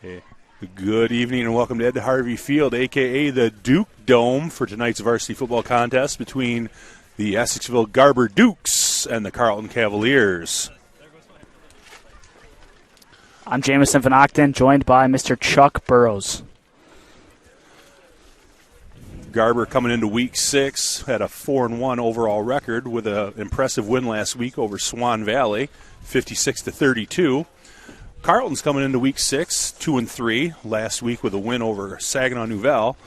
Hey. Good evening and welcome to Ed Harvey Field, a.k.a. the Duke Dome, for tonight's varsity football contest between the Essexville Garber Dukes and the Carrollton Cavaliers. I'm Jamison Van Octen, joined by Mr. Chuck Burrows. Garber coming into Week 6 had a 4-1 overall record with an impressive win last week over Swan Valley, 56-32. Carrollton's coming into Week 6, 2-3. Last week with a win over Saginaw Nouvelle.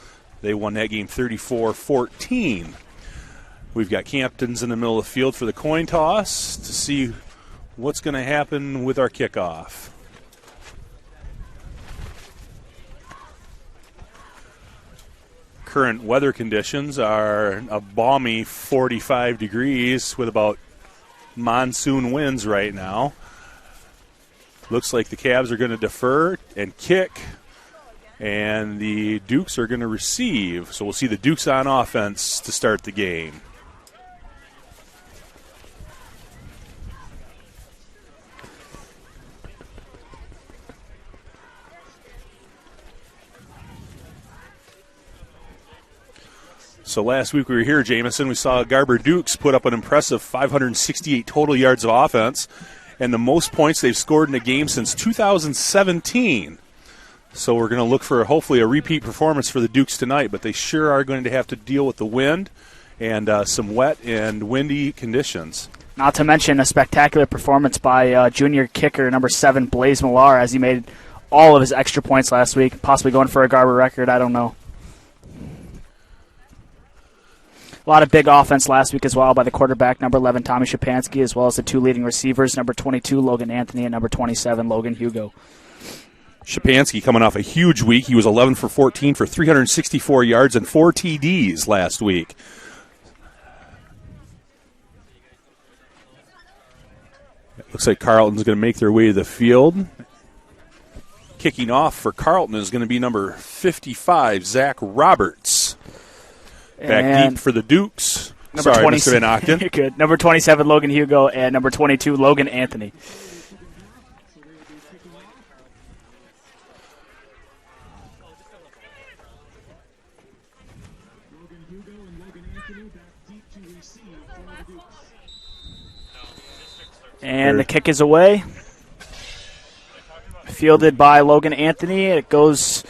They won that game 34-14. We've got captains in the middle of the field for the coin toss to see what's going to happen with our kickoff. Current weather conditions are a balmy 45 degrees with about monsoon winds right now. Looks like the Cavs are going to defer and kick, and the Dukes are going to receive. So we'll see the Dukes on offense to start the game. So last week we were here, Jamison. We saw Garber Dukes put up an impressive 568 total yards of offense, and the most points they've scored in a game since 2017. So we're going to look for hopefully a repeat performance for the Dukes tonight, but they sure are going to have to deal with the wind and some wet and windy conditions. Not to mention a spectacular performance by junior kicker number 7, Blaze Millar, as he made all of his extra points last week, possibly going for a Garber record, I don't know. A lot of big offense last week as well by the quarterback, number 11, Tommy Shapansky, as well as the two leading receivers, number 22, Logan Anthony, and number 27, Logan Hugo. Shapansky coming off a huge week. He was 11 for 14 for 364 yards and 4 TDs last week. It looks like Carrollton's going to make their way to the field. Kicking off for Carrollton is going to be number 55, Zach Roberts. Back deep for the Dukes. Sorry, Mr. Van Octen. You're good. Number 27, Logan Hugo, and number 22, Logan Anthony. And the kick is away. Fielded by Logan Anthony. It goes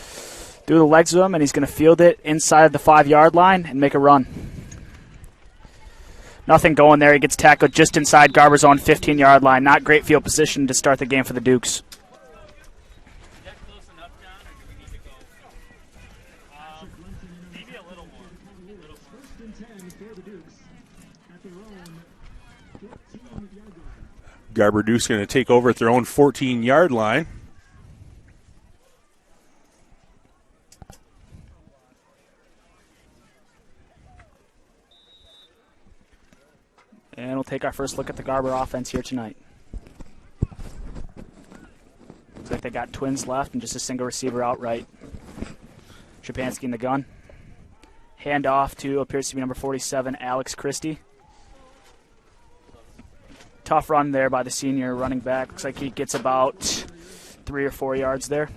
through the legs of him, and he's going to field it inside the 5-yard line and make a run. Nothing going there. He gets tackled just inside Garber's own 15-yard line. Not great field position to start the game for the Dukes. Garber Dukes going to take over at their own 14-yard line. And we'll take our first look at the Garber offense here tonight. Looks like they got twins left and just a single receiver outright. Shapansky in the gun. Hand off to appears to be number 47, Alex Christie. Tough run there by the senior running back. Looks like he gets about 3 or 4 yards there.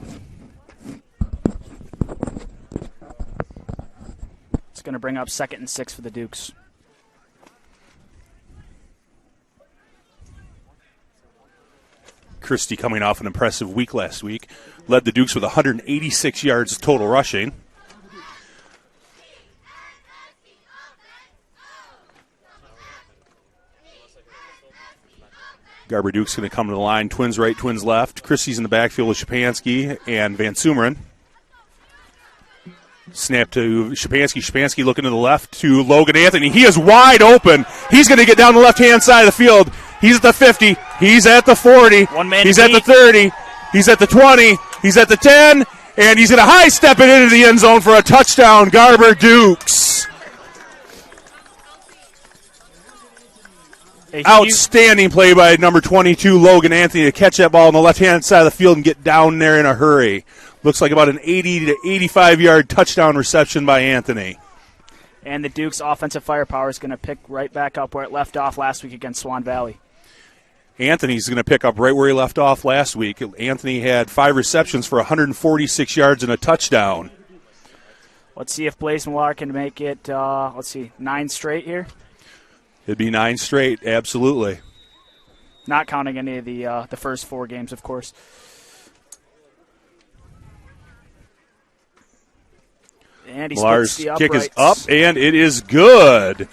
It's going to bring up 2nd and 6 for the Dukes. Christie coming off an impressive week last week. Led the Dukes with 186 yards total rushing. Garber Dukes going to come to the line. Twins right, twins left. Christie's in the backfield with Shapansky and Van Sumeren. Snap to Shapansky. Shapansky looking to the left to Logan Anthony. He is wide open. He's going to get down the left-hand side of the field. He's at the 50. He's at the 40. He's at the 30. He's at the 20. He's at the 10. And he's going to high step it into the end zone for a touchdown. Garber Dukes. Outstanding play by number 22, Logan Anthony, to catch that ball on the left-hand side of the field and get down there in a hurry. Looks like about an 80 to 85-yard touchdown reception by Anthony. And the Dukes' offensive firepower is going to pick right back up where it left off last week against Swan Valley. Anthony's going to pick up right where he left off last week. Anthony had 5 receptions for 146 yards and a touchdown. Let's see if Blaze Millar can make it, 9 straight here. It'd be 9 straight, absolutely. Not counting any of the first 4 games, of course. And he Millar's the kick is uprights. up, and it is good.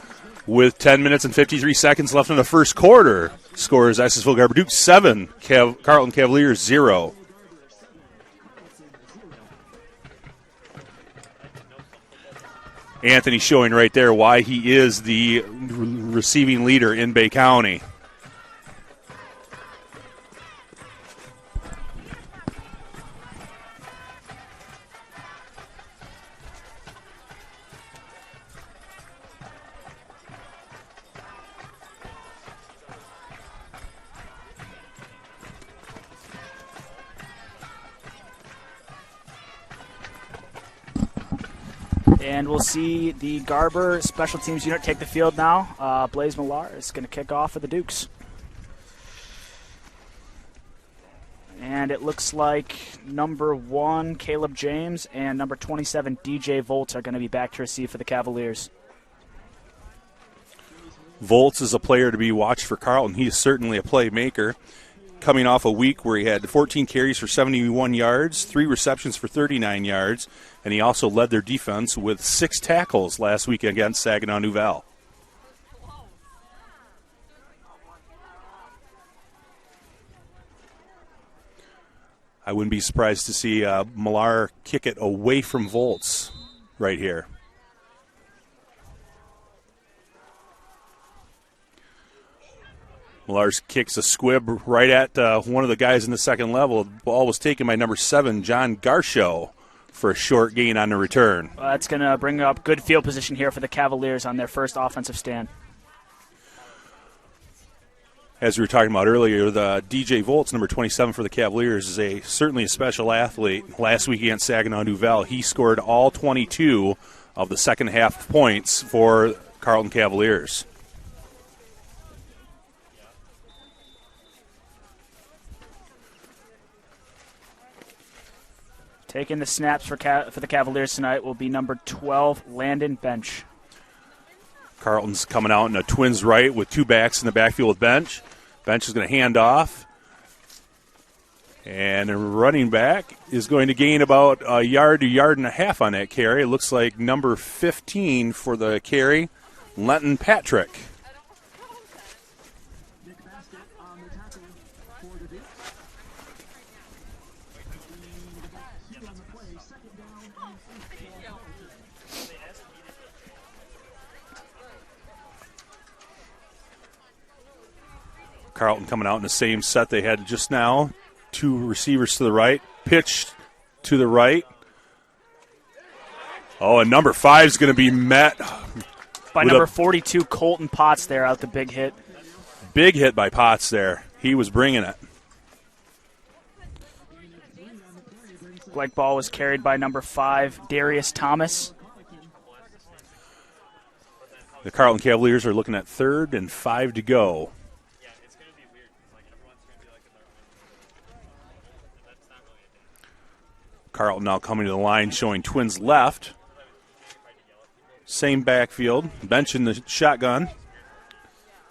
With 10 minutes and 53 seconds left in the first quarter. Scores Icesville Garber Duke 7, Carrollton Cavaliers 0. Anthony showing right there why he is the receiving leader in Bay County. And we'll see the Garber special teams unit take the field now. Blaze Millar is going to kick off for the Dukes. And it looks like number 1, Caleb James, and number 27, DJ Volts, are going to be back to receive for the Cavaliers. Volts is a player to be watched for Carrollton. He is certainly a playmaker. Coming off a week where he had 14 carries for 71 yards, 3 receptions for 39 yards, and he also led their defense with 6 tackles last week against Saginaw New Val. I wouldn't be surprised to see Millar kick it away from Volts right here. Millar's kicks a squib right at one of the guys in the second level. The ball was taken by number 7, John Garshow, for a short gain on the return. That's going to bring up good field position here for the Cavaliers on their first offensive stand. As we were talking about earlier, the DJ Volts, number 27 for the Cavaliers, is certainly a special athlete. Last week against Saginaw New Val, he scored all 22 of the second half points for Carrollton Cavaliers. Taking the snaps for the Cavaliers tonight will be number 12, Landon Bench. Carrollton's coming out in a twins right with 2 backs in the backfield with Bench. Bench is going to hand off. And a running back is going to gain about a yard to yard and a half on that carry. It looks like number 15 for the carry, Lenton Patrick. Carrollton coming out in the same set they had just now. 2 receivers to the right. Pitch to the right. Oh, and number 5 is going to be met by number 42, Colton Potts there out the big hit. Big hit by Potts there. He was bringing it. Leg ball was carried by number 5, Darius Thomas. The Carrollton Cavaliers are looking at 3rd and 5 to go. Carrollton now coming to the line, showing twins left. Same backfield. Bench in the shotgun.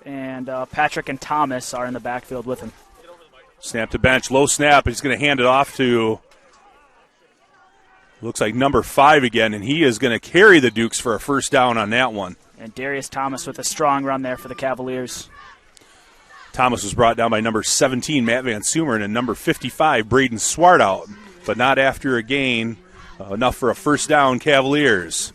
And Patrick and Thomas are in the backfield with him. Snap to Bench. Low snap. He's going to hand it off to, looks like number 5 again, and he is going to carry the Dukes for a first down on that one. And Darius Thomas with a strong run there for the Cavaliers. Thomas was brought down by number 17, Matt Van Sumeren, and number 55, Braden Swartout. But not after a gain, enough for a first down, Cavaliers.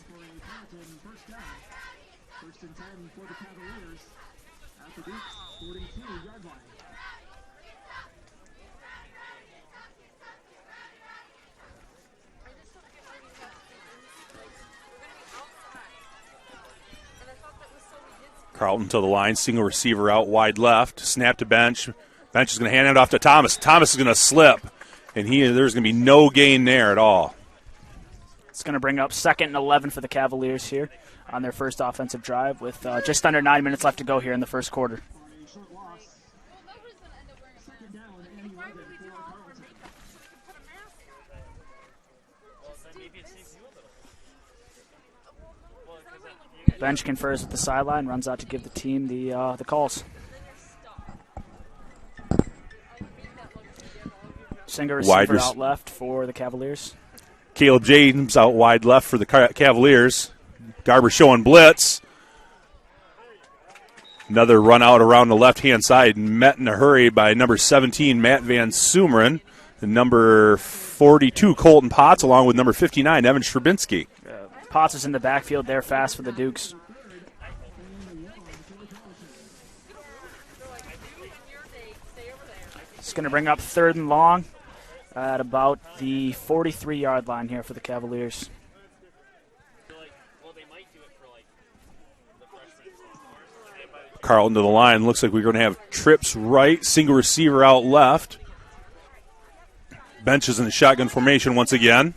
Carrollton to the line, single receiver out wide left, snap to Bench. Bench is going to hand it off to Thomas. Thomas is going to slip. And there's going to be no gain there at all. It's going to bring up 2nd and 11 for the Cavaliers here on their first offensive drive with just under 9 minutes left to go here in the first quarter. Bench confers with the sideline, runs out to give the team the calls. Singer receiver out left for the Cavaliers. Caleb James out wide left for the Cavaliers. Garber showing blitz. Another run out around the left-hand side, met in a hurry by number 17, Matt Van Sumeren, and number 42, Colton Potts, along with number 59, Evan Strabinsky. Potts is in the backfield there fast for the Dukes. It's going to bring up 3rd and long at about the 43-yard line here for the Cavaliers. Carlton to the line. Looks like we're going to have trips right, single receiver out left. Bench is in the shotgun formation once again.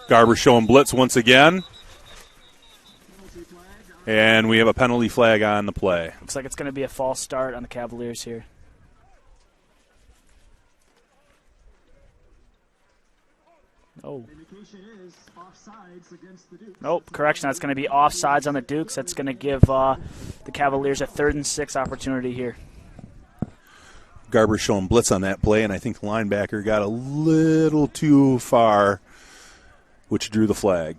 Garber showing blitz once again. And we have a penalty flag on the play. Looks like it's going to be a false start on the Cavaliers here. Oh. Nope, correction. That's going to be offsides on the Dukes. That's going to give the Cavaliers a 3rd and 6 opportunity here. Garber showing blitz on that play, and I think the linebacker got a little too far, which drew the flag.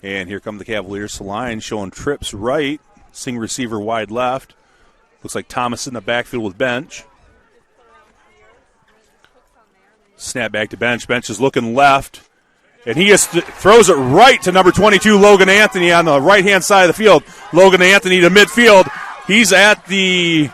And here come the Cavaliers to line, showing trips right, single receiver wide left. Looks like Thomas in the backfield with Bench. Snap back to Bench. Bench is looking left. And he throws it right to number 22, Logan Anthony, on the right-hand side of the field. Logan Anthony to midfield. He's at the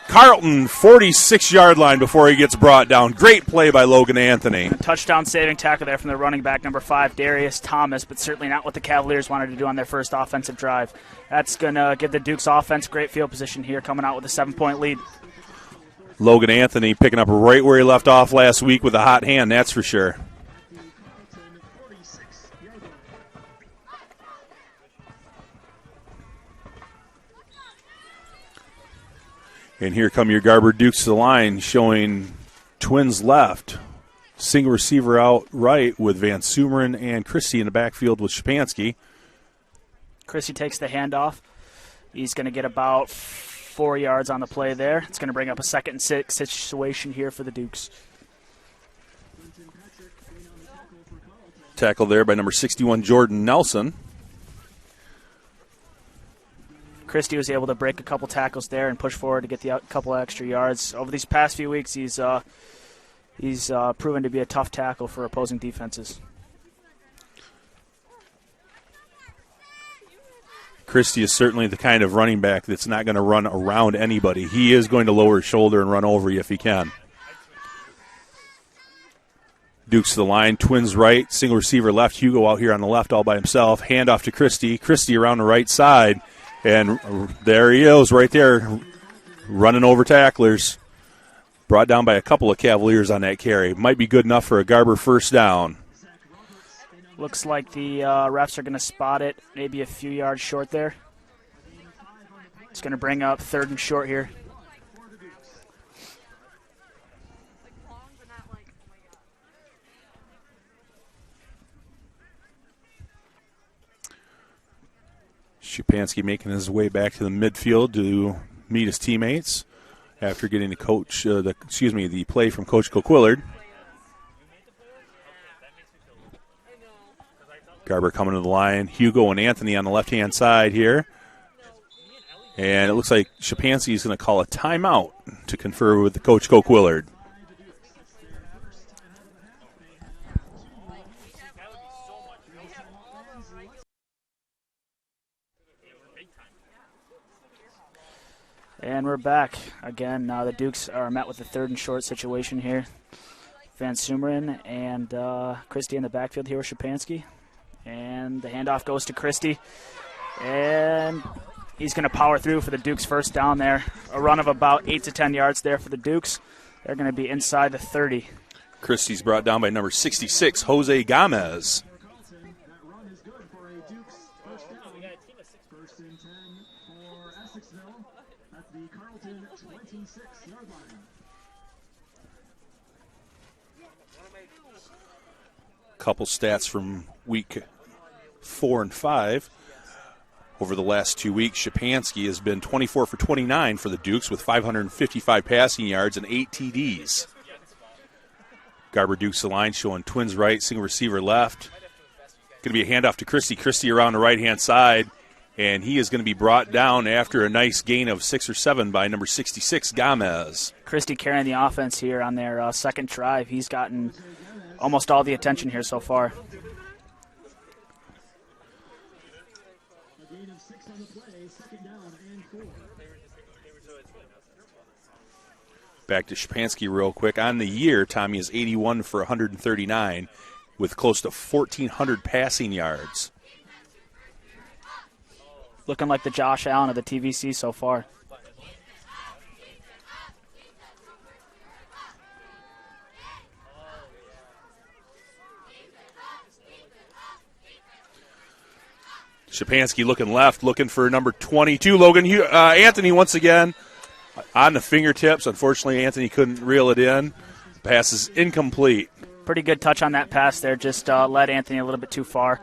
Carrollton 46-yard line before he gets brought down. Great play by Logan Anthony. Touchdown-saving tackle there from the running back, number 5, Darius Thomas, but certainly not what the Cavaliers wanted to do on their first offensive drive. That's going to give the Dukes offense great field position here, coming out with a 7-point lead. Logan Anthony picking up right where he left off last week with a hot hand, that's for sure. And here come your Garber Dukes to the line, showing twins left. Single receiver out right with Van Sumeren and Christie in the backfield with Shapansky. Christie takes the handoff. He's going to get about 4 yards on the play there. It's going to bring up a 2nd and 6 situation here for the Dukes. Tackle there by number 61, Jordan Nelson. Christie was able to break a couple tackles there and push forward to get the couple extra yards. Over these past few weeks, he's proven to be a tough tackle for opposing defenses. Christie is certainly the kind of running back that's not going to run around anybody. He is going to lower his shoulder and run over you if he can. Dukes to the line, twins right, single receiver left. Hugo out here on the left all by himself. Handoff to Christie. Christie around the right side. And there he is right there, running over tacklers. Brought down by a couple of Cavaliers on that carry. Might be good enough for a Garber first down. Looks like the refs are going to spot it, maybe a few yards short there. It's going to bring up 3rd and short here. Shapansky making his way back to the midfield to meet his teammates after getting the play from Coach Coquillard. Garber coming to the line. Hugo and Anthony on the left-hand side here. And it looks like Shapansky is going to call a timeout to confer with the Coach Coquillard. And we're back. Again, the Dukes are met with a 3rd and short situation here. Van Sumeren and Christie in the backfield here with Shapansky. And the handoff goes to Christie. And he's going to power through for the Dukes first down there. A run of about 8 to 10 yards there for the Dukes. They're going to be inside the 30. Christie's brought down by number 66, Jose Gomez. run is good for a Dukes first down. First and 10 for Essexville at the Carrollton 26-yard line. Couple stats from week 4 and 5. Over the last 2 weeks, Shapansky has been 24 for 29 for the Dukes with 555 passing yards and 8 TDs. Garber Dukes the line showing twins right, single receiver left. Going to be a handoff to Christie. Christie around the right-hand side, and he is going to be brought down after a nice gain of 6 or 7 by number 66, Gomez. Christie carrying the offense here on their second drive. He's gotten almost all the attention here so far. A gain of 6 on the play, second down and 4. Back to Shapansky real quick. On the year, Tommy is 81 for 139 with close to 1,400 passing yards. Looking like the Josh Allen of the TVC so far. Shapansky looking left, looking for number 22, Logan Anthony once again on the fingertips. Unfortunately, Anthony couldn't reel it in. Pass is incomplete. Pretty good touch on that pass there. Just led Anthony a little bit too far.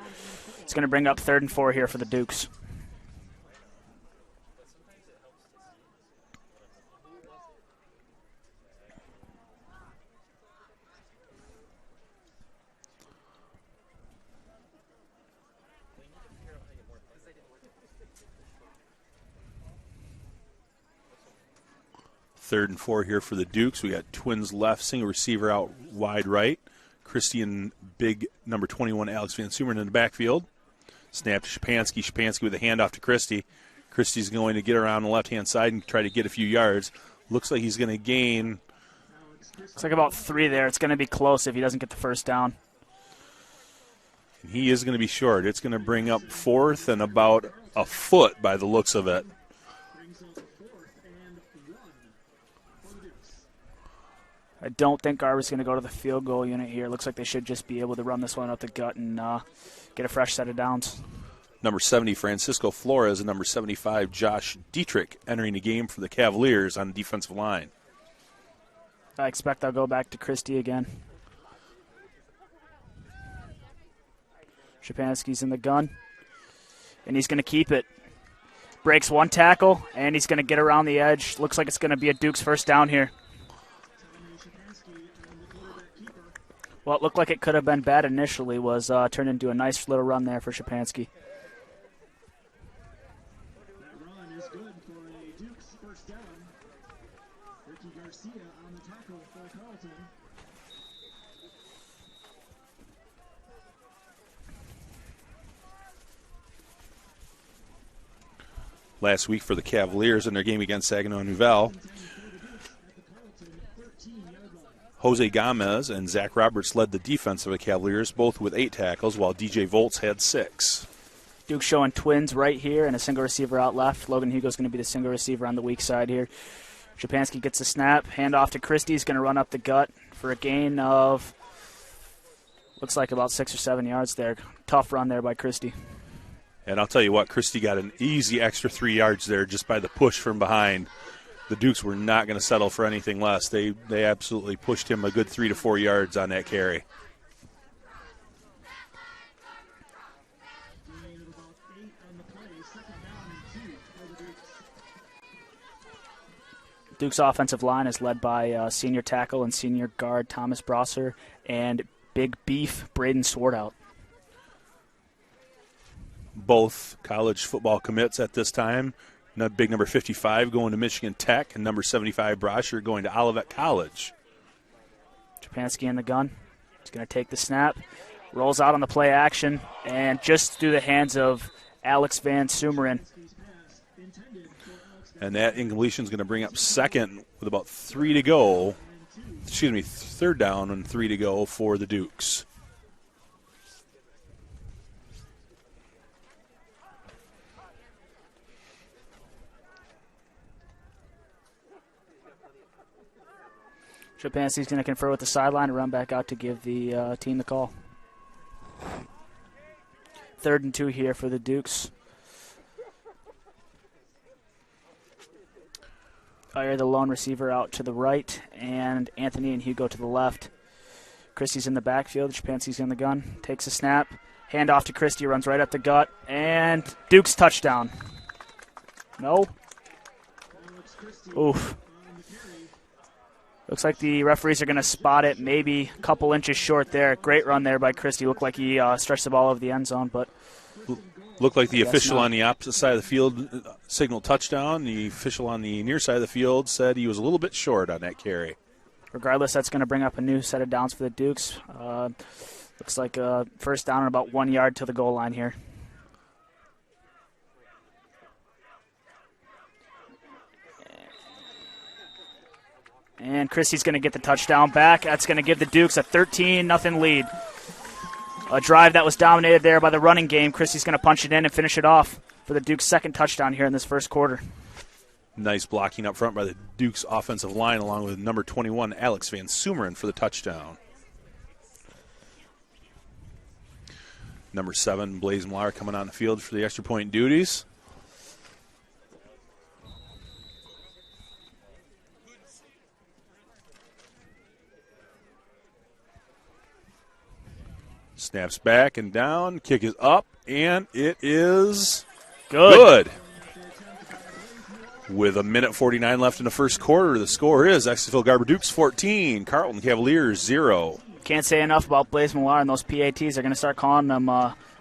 It's going to bring up 3rd and 4 here for the Dukes. Third and 4 here for the Dukes. We got twins left, single receiver out wide right. Christian big number 21, Alex Van Sumeren in the backfield. Snap to Shapansky. Shapansky with a handoff to Christie. Christie's going to get around the left-hand side and try to get a few yards. Looks like he's going to gain. Looks like about 3 there. It's going to be close if he doesn't get the first down. He is going to be short. It's going to bring up 4th and about a foot by the looks of it. I don't think Garber's going to go to the field goal unit here. Looks like they should just be able to run this one up the gut and get a fresh set of downs. Number 70, Francisco Flores, and number 75, Josh Dietrich, entering the game for the Cavaliers on the defensive line. I expect they'll go back to Christie again. Shapansky's in the gun, and he's going to keep it. Breaks 1 tackle, and he's going to get around the edge. Looks like it's going to be a Dukes first down here. Well, it looked like it could have been bad initially, was turned into a nice little run there for Shapansky. That run is good for a Dukes first down. Ricky Garcia on the tackle for Carrollton. Last week for the Cavaliers in their game against Saginaw Nouvelle, Jose Gomez and Zach Roberts led the defense of the Cavaliers, both with 8 tackles, while DJ Volts had 6. Duke showing twins right here and a single receiver out left. Logan Hugo's going to be the single receiver on the weak side here. Shapansky gets the snap, handoff to Christie. He's going to run up the gut for a gain of, looks like about 6 or 7 yards there. Tough run there by Christie. And I'll tell you what, Christie got an easy extra 3 yards there just by the push from behind. The Dukes were not going to settle for anything less. They absolutely pushed him a good 3 to 4 yards on that carry. Duke's offensive line is led by senior tackle and senior guard Thomas Brosser and big beef Braden Swartout. Both college football commits at this time. Big number 55 going to Michigan Tech, and number 75 Brosher going to Olivet College. Shapansky in the gun. He's going to take the snap, rolls out on the play action, and just through the hands of Alex Van Sumeren. And that incompletion is going to bring up second with about 3 to go. Third down and 3 to go for the Dukes. Shapansky's going to confer with the sideline and run back out to give the team the call. 3rd and 2 here for the Dukes. Fire the lone receiver out to the right, and Anthony and Hugo to the left. Christie's in the backfield. Shapansky's in the gun. Takes a snap. Hand off to Christie. Runs right up the gut. And Duke's touchdown. No. Oof. Looks like the referees are going to spot it maybe a couple inches short there. Great run there by Christie. Looked like he stretched the ball over the end zone, but looked like the official on the opposite side of the field signaled touchdown. The official on the near side of the field said he was a little bit short on that carry. Regardless, that's going to bring up a new set of downs for the Dukes. Looks like a first down and about 1 yard to the goal line here. And Christie's going to get the touchdown back. That's going to give the Dukes a 13-0 lead. A drive that was dominated there by the running game. Christie's going to punch it in and finish it off for the Dukes' second touchdown here in this first quarter. Nice blocking up front by the Dukes offensive line, along with number 21, Alex Van Sumeren, for the touchdown. Number 7, Blaze Millar, coming on the field for the extra point duties. Snaps back and down. Kick is up, and it is good. With 1:49 left in the first quarter, the score is Exeterville Garber Dukes 14, Carrollton Cavaliers 0. Can't say enough about Blaze Millar and those PATs. They're going to start calling them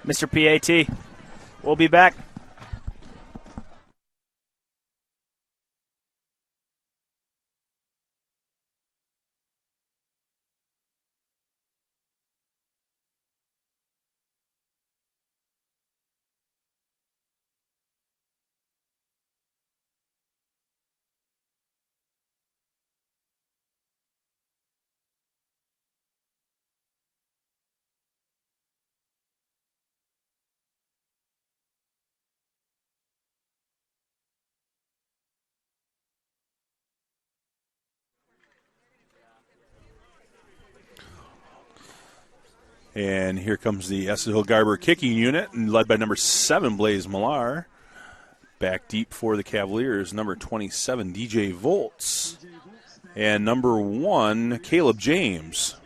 Mr. PAT. We'll be back. And here comes the Exeterville Garber kicking unit, led by number 7, Blaze Millar. Back deep for the Cavaliers, number 27, DJ Volts. And number 1, Caleb James.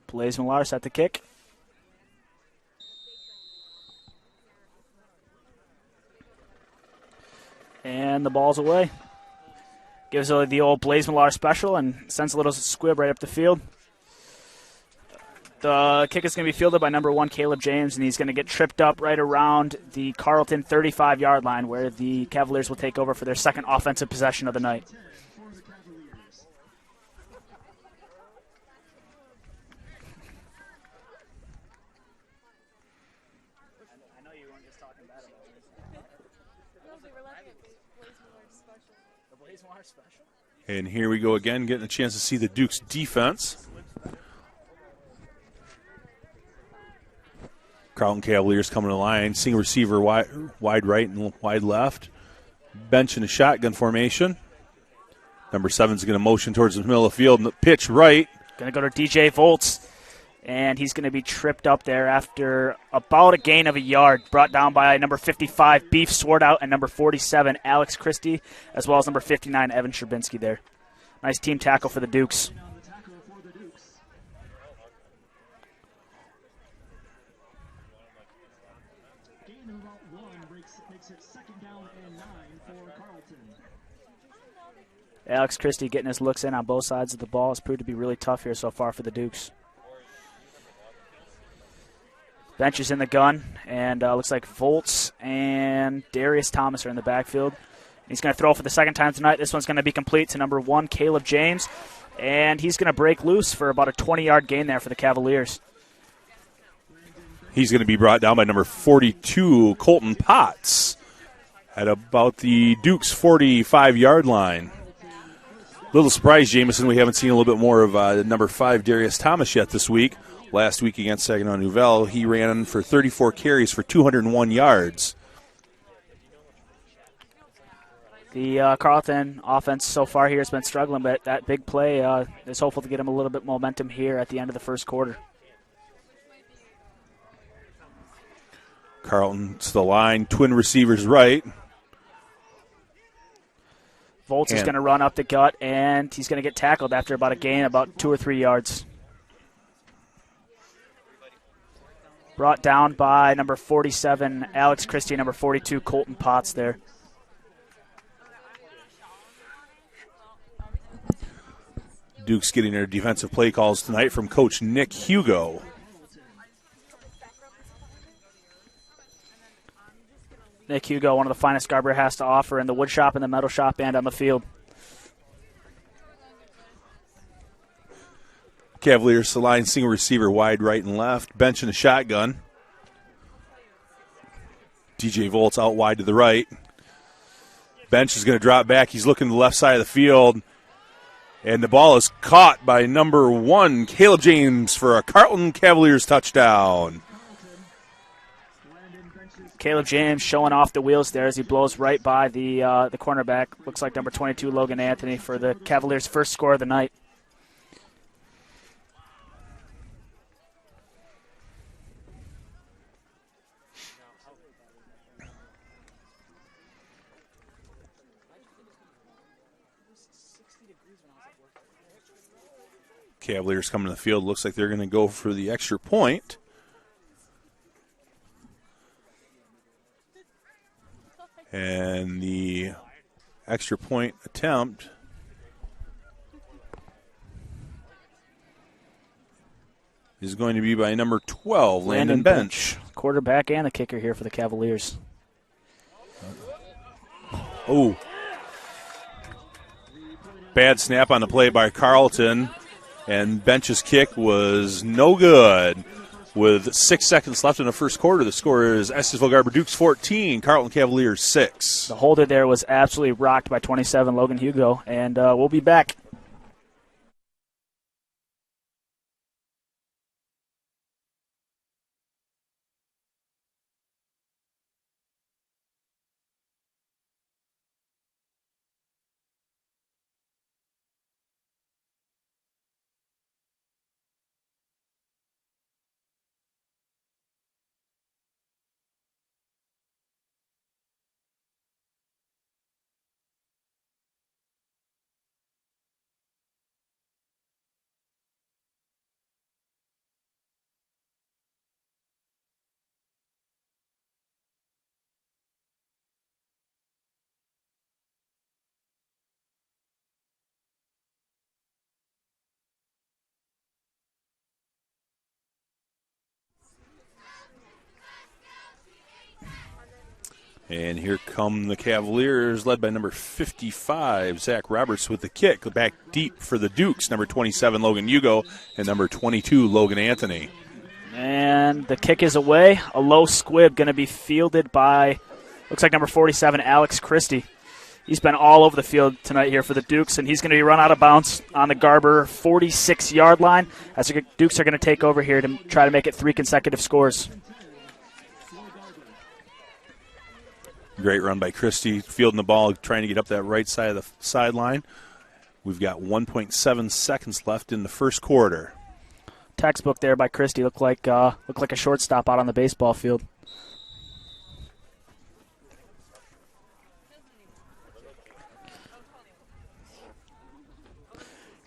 Blaze Millar set the kick. And the ball's away. Gives the old Blaze Millar special and sends a little squib right up the field. The kick is going to be fielded by number 1, Caleb James, and he's going to get tripped up right around the Carrollton 35-yard line, where the Cavaliers will take over for their second offensive possession of the night. And here we go again, getting a chance to see the Dukes defense. Carrollton Cavaliers coming to the line, single receiver wide right and wide left. Bench in a shotgun formation. Number 7 is going to motion towards the middle of the field and pitch right. Going to go to DJ Volts, and he's going to be tripped up there after about a gain of a yard, brought down by number 55, Beef Swartout, and number 47, Alex Christie, as well as number 59, Evan Sherbinsky there. Nice team tackle for the Dukes. Alex Christie getting his looks in on both sides of the ball has proved to be really tough here so far for the Dukes. Bench is in the gun, and looks like Volts and Darius Thomas are in the backfield. He's going to throw for the second time tonight. This one's going to be complete to number 1, Caleb James, and he's going to break loose for about a 20-yard gain there for the Cavaliers. He's going to be brought down by number 42, Colton Potts, at about the Dukes' 45-yard line. Little surprise, Jameson, we haven't seen a little bit more of number 5, Darius Thomas, yet this week. Last week against Saginaw Nouvelle, he ran for 34 carries for 201 yards. The Carrollton offense so far here has been struggling, but that big play is hopeful to get him a little bit momentum here at the end of the first quarter. Carlton to the line, twin receivers right. Volts is going to run up the gut, and he's going to get tackled after about a gain, about 2 or 3 yards. Brought down by number 47, Alex Christie, number 42, Colton Potts there. Duke's getting their defensive play calls tonight from Coach Nick Hugo. Nick Hugo, one of the finest Garber has to offer in the wood shop and the metal shop and on the field. Cavaliers to the line, single receiver wide right and left, bench in a shotgun. DJ Volts out wide to the right. Bench is going to drop back. He's looking to the left side of the field. And the ball is caught by number 1, Caleb James, for a Carrollton Cavaliers touchdown. Caleb James showing off the wheels there as he blows right by the cornerback. Looks like number 22, Logan Anthony, for the Cavaliers' first score of the night. Cavaliers coming to the field. Looks like they're going to go for the extra point. And the extra point attempt is going to be by number 12, Landon Bench. Quarterback and the kicker here for the Cavaliers. Oh. Bad snap on the play by Carrollton. And Bench's kick was no good. With 6 seconds left in the first quarter, the score is Estiesville Garber Dukes 14, Carrollton Cavaliers 6. The holder there was absolutely rocked by 27, Logan Hugo, and we'll be back. And here come the Cavaliers, led by number 55, Zach Roberts, with the kick. Back deep for the Dukes, number 27, Logan Hugo, and number 22, Logan Anthony. And the kick is away. A low squib going to be fielded by, looks like number 47, Alex Christie. He's been all over the field tonight here for the Dukes, and he's going to be run out of bounds on the Garber 46-yard line as the Dukes are going to take over here to try to make it 3 consecutive scores. Great run by Christie, fielding the ball, trying to get up that right side of the sideline. We've got 1.7 seconds left in the first quarter. Textbook there by Christie looked like a shortstop out on the baseball field.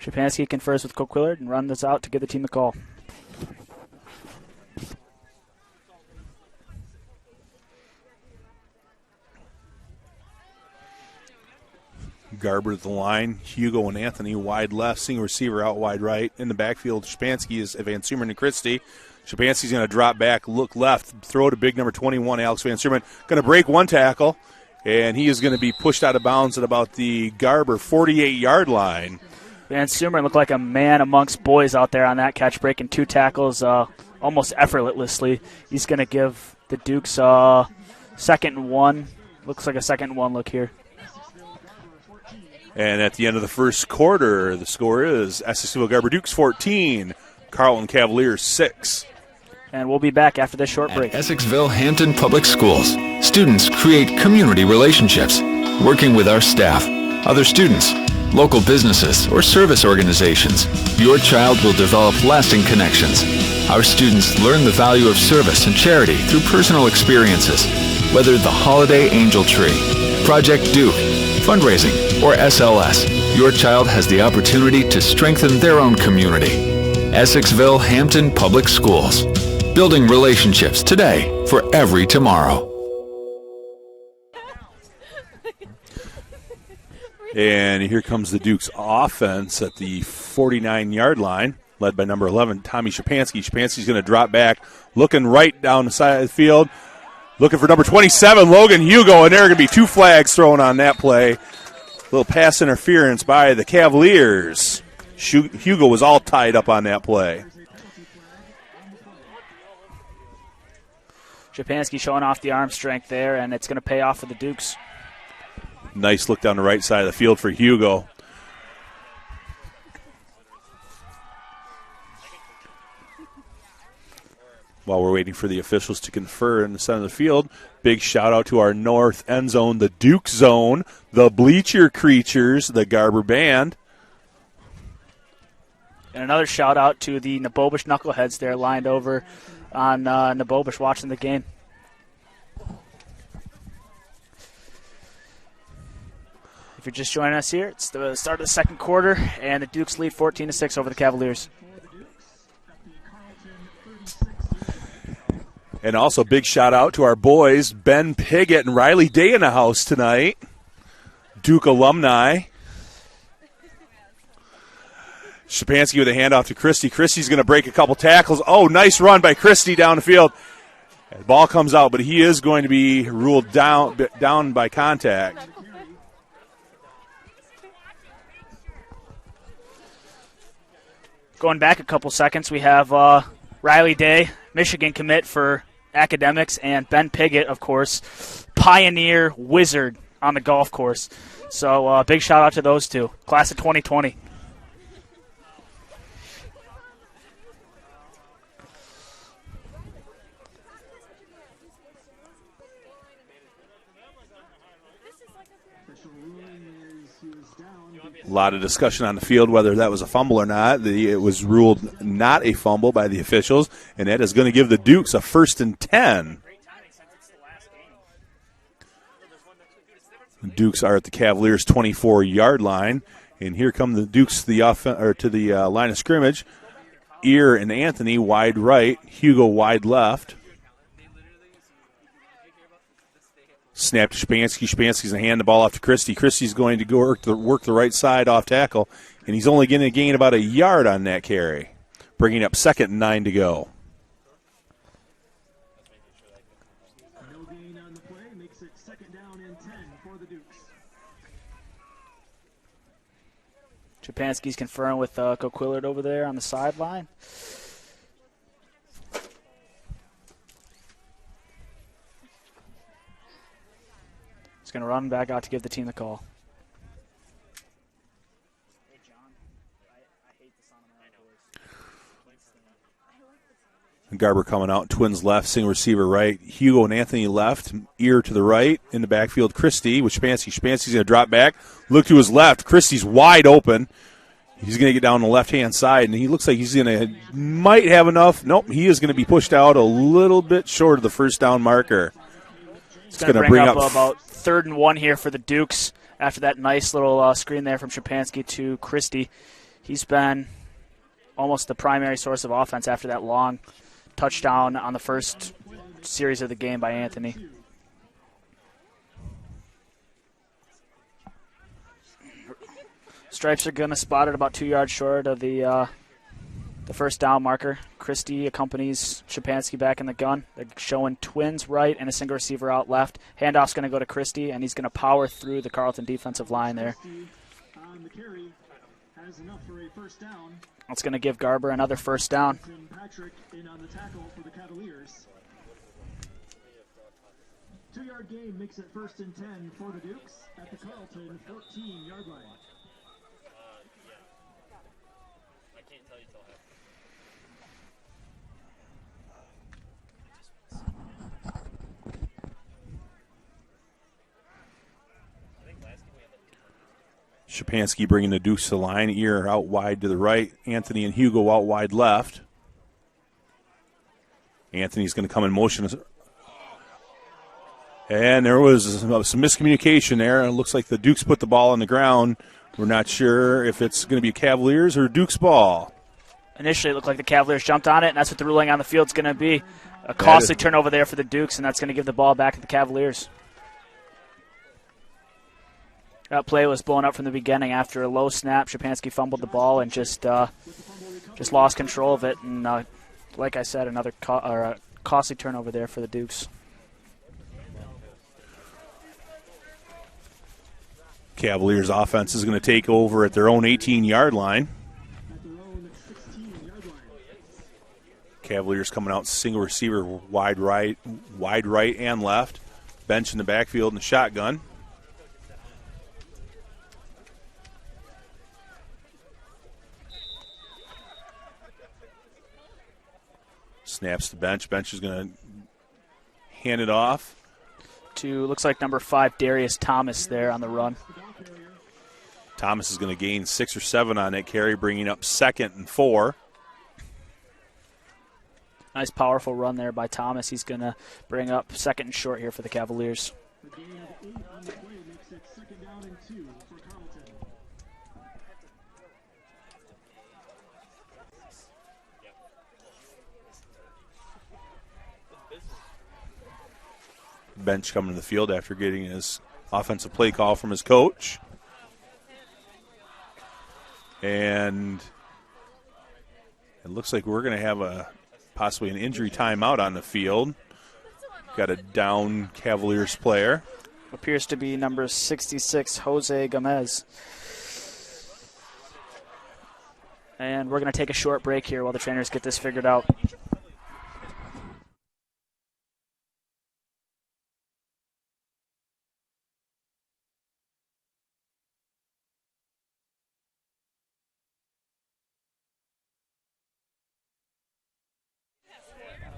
Shapansky confers with Coquillard and runs this out to give the team the call. Garber to the line. Hugo and Anthony wide left. Single receiver out wide right. In the backfield, Shapansky is Van Sumerman and Christie. Shapansky's going to drop back, look left, throw to big number 21, Alex Van Sumerman. Going to break one tackle, and he is going to be pushed out of bounds at about the Garber 48-yard line. Van Sumerman looked like a man amongst boys out there on that catch, breaking 2 tackles almost effortlessly. He's going to give the Dukes 2nd and 1. Looks like a 2nd and 1 look here. And at the end of the first quarter, the score is Estiesville Garber Dukes 14, Carrollton Cavaliers 6. And we'll be back after this short break. At Essexville Hampton Public Schools, students create community relationships, working with our staff, other students, local businesses, or service organizations. Your child will develop lasting connections. Our students learn the value of service and charity through personal experiences. Whether the Holiday Angel Tree, Project Duke, fundraising, or SLS, your child has the opportunity to strengthen their own community. Essexville Hampton Public Schools. Building relationships today for every tomorrow. And here comes the Dukes offense at the 49-yard line, led by number 11, Tommy Shapansky. Shapansky's going to drop back, looking right down the side of the field, looking for number 27, Logan Hugo, and there are going to be 2 flags thrown on that play. A little pass interference by the Cavaliers. Hugo was all tied up on that play. Shapansky showing off the arm strength there, and it's going to pay off for the Dukes. Nice look down the right side of the field for Hugo. While we're waiting for the officials to confer in the center of the field, big shout out to our north end zone, the Duke zone, the Bleacher Creatures, the Garber Band. And another shout out to the Nabobish Knuckleheads there lined over on Nabobish watching the game. If you're just joining us here, it's the start of the second quarter, and the Dukes lead 14-6 over the Cavaliers. And also big shout out to our boys, Ben Piggott and Riley Day in the house tonight. Duke alumni. Shapansky with a handoff to Christie. Christie's going to break a couple tackles. Oh, nice run by Christie down the field. The ball comes out, but he is going to be ruled down by contact. Going back a couple seconds, we have Riley Day, Michigan commit for academics, and Ben Piggott, of course, pioneer wizard on the golf course. So big shout out to those two. Class of 2020. A lot of discussion on the field whether that was a fumble or not. It was ruled not a fumble by the officials, and that is going to give the Dukes a 1st and 10. The Dukes are at the Cavaliers' 24-yard line, and here come the Dukes to the line of scrimmage. Ear and Anthony wide right, Hugo wide left. Snap to Shapansky. Shapansky's going to hand the ball off to Christie. Christie's going to go work the right side off tackle, and he's only going to gain about a yard on that carry, bringing up 2nd and 9 to go. No gain on the play, makes it 2nd down and 10 for the Dukes. Shapansky's conferring with Coquillard over there on the sideline. He's going to run back out to give the team the call. Hey, John, I hate the sound of my voice. Garber coming out, twins left, single receiver right. Hugo and Anthony left, Ear to the right. In the backfield, Christie with Shapansky. Shapansky's going to drop back, look to his left. Christie's wide open. He's going to get down the left-hand side, and he looks like he's going to might have enough. Nope, he is going to be pushed out a little bit short of the 1st down marker. It's going to bring up about 3rd and 1 here for the Dukes after that nice little screen there from Shapansky to Christie. He's been almost the primary source of offense after that long touchdown on the first series of the game by Anthony. Stripes are going to spot it about 2 yards short of the 1st down marker. Christie accompanies Shapansky back in the gun. They're showing twins right and a single receiver out left. Handoff's going to go to Christie, and he's going to power through the Carrollton defensive line there. That's going to give Garber another 1st down. Patrick in on the tackle for the Cavaliers. 2-yard gain makes it 1st and 10 for the Dukes at the Carrollton 14-yard line. Shapansky bringing the Dukes to the line. Ear out wide to the right. Anthony and Hugo out wide left. Anthony's going to come in motion. And there was some miscommunication there. It looks like the Dukes put the ball on the ground. We're not sure if it's going to be Cavaliers or Dukes ball. Initially, it looked like the Cavaliers jumped on it, and that's what the ruling on the field is going to be. A costly turnover there for the Dukes, and that's going to give the ball back to the Cavaliers. That play was blown up from the beginning. After a low snap, Szczepanski fumbled the ball and just lost control of it. And like I said, another costly turnover there for the Dukes. Cavaliers offense is going to take over at their own 18-yard line. Cavaliers coming out single receiver, wide right and left. Bench in the backfield in the shotgun. Snaps the bench. Bench is going to hand it off to, looks like number 5, Darius Thomas there on the run. Thomas is going to gain 6 or 7 on that carry, bringing up 2nd and 4. Nice powerful run there by Thomas. He's going to bring up 2nd and short here for the Cavaliers. Bench coming to the field after getting his offensive play call from his coach. And it looks like we're going to have possibly an injury timeout on the field. Got a down Cavaliers player. Appears to be number 66, Jose Gomez. And we're going to take a short break here while the trainers get this figured out.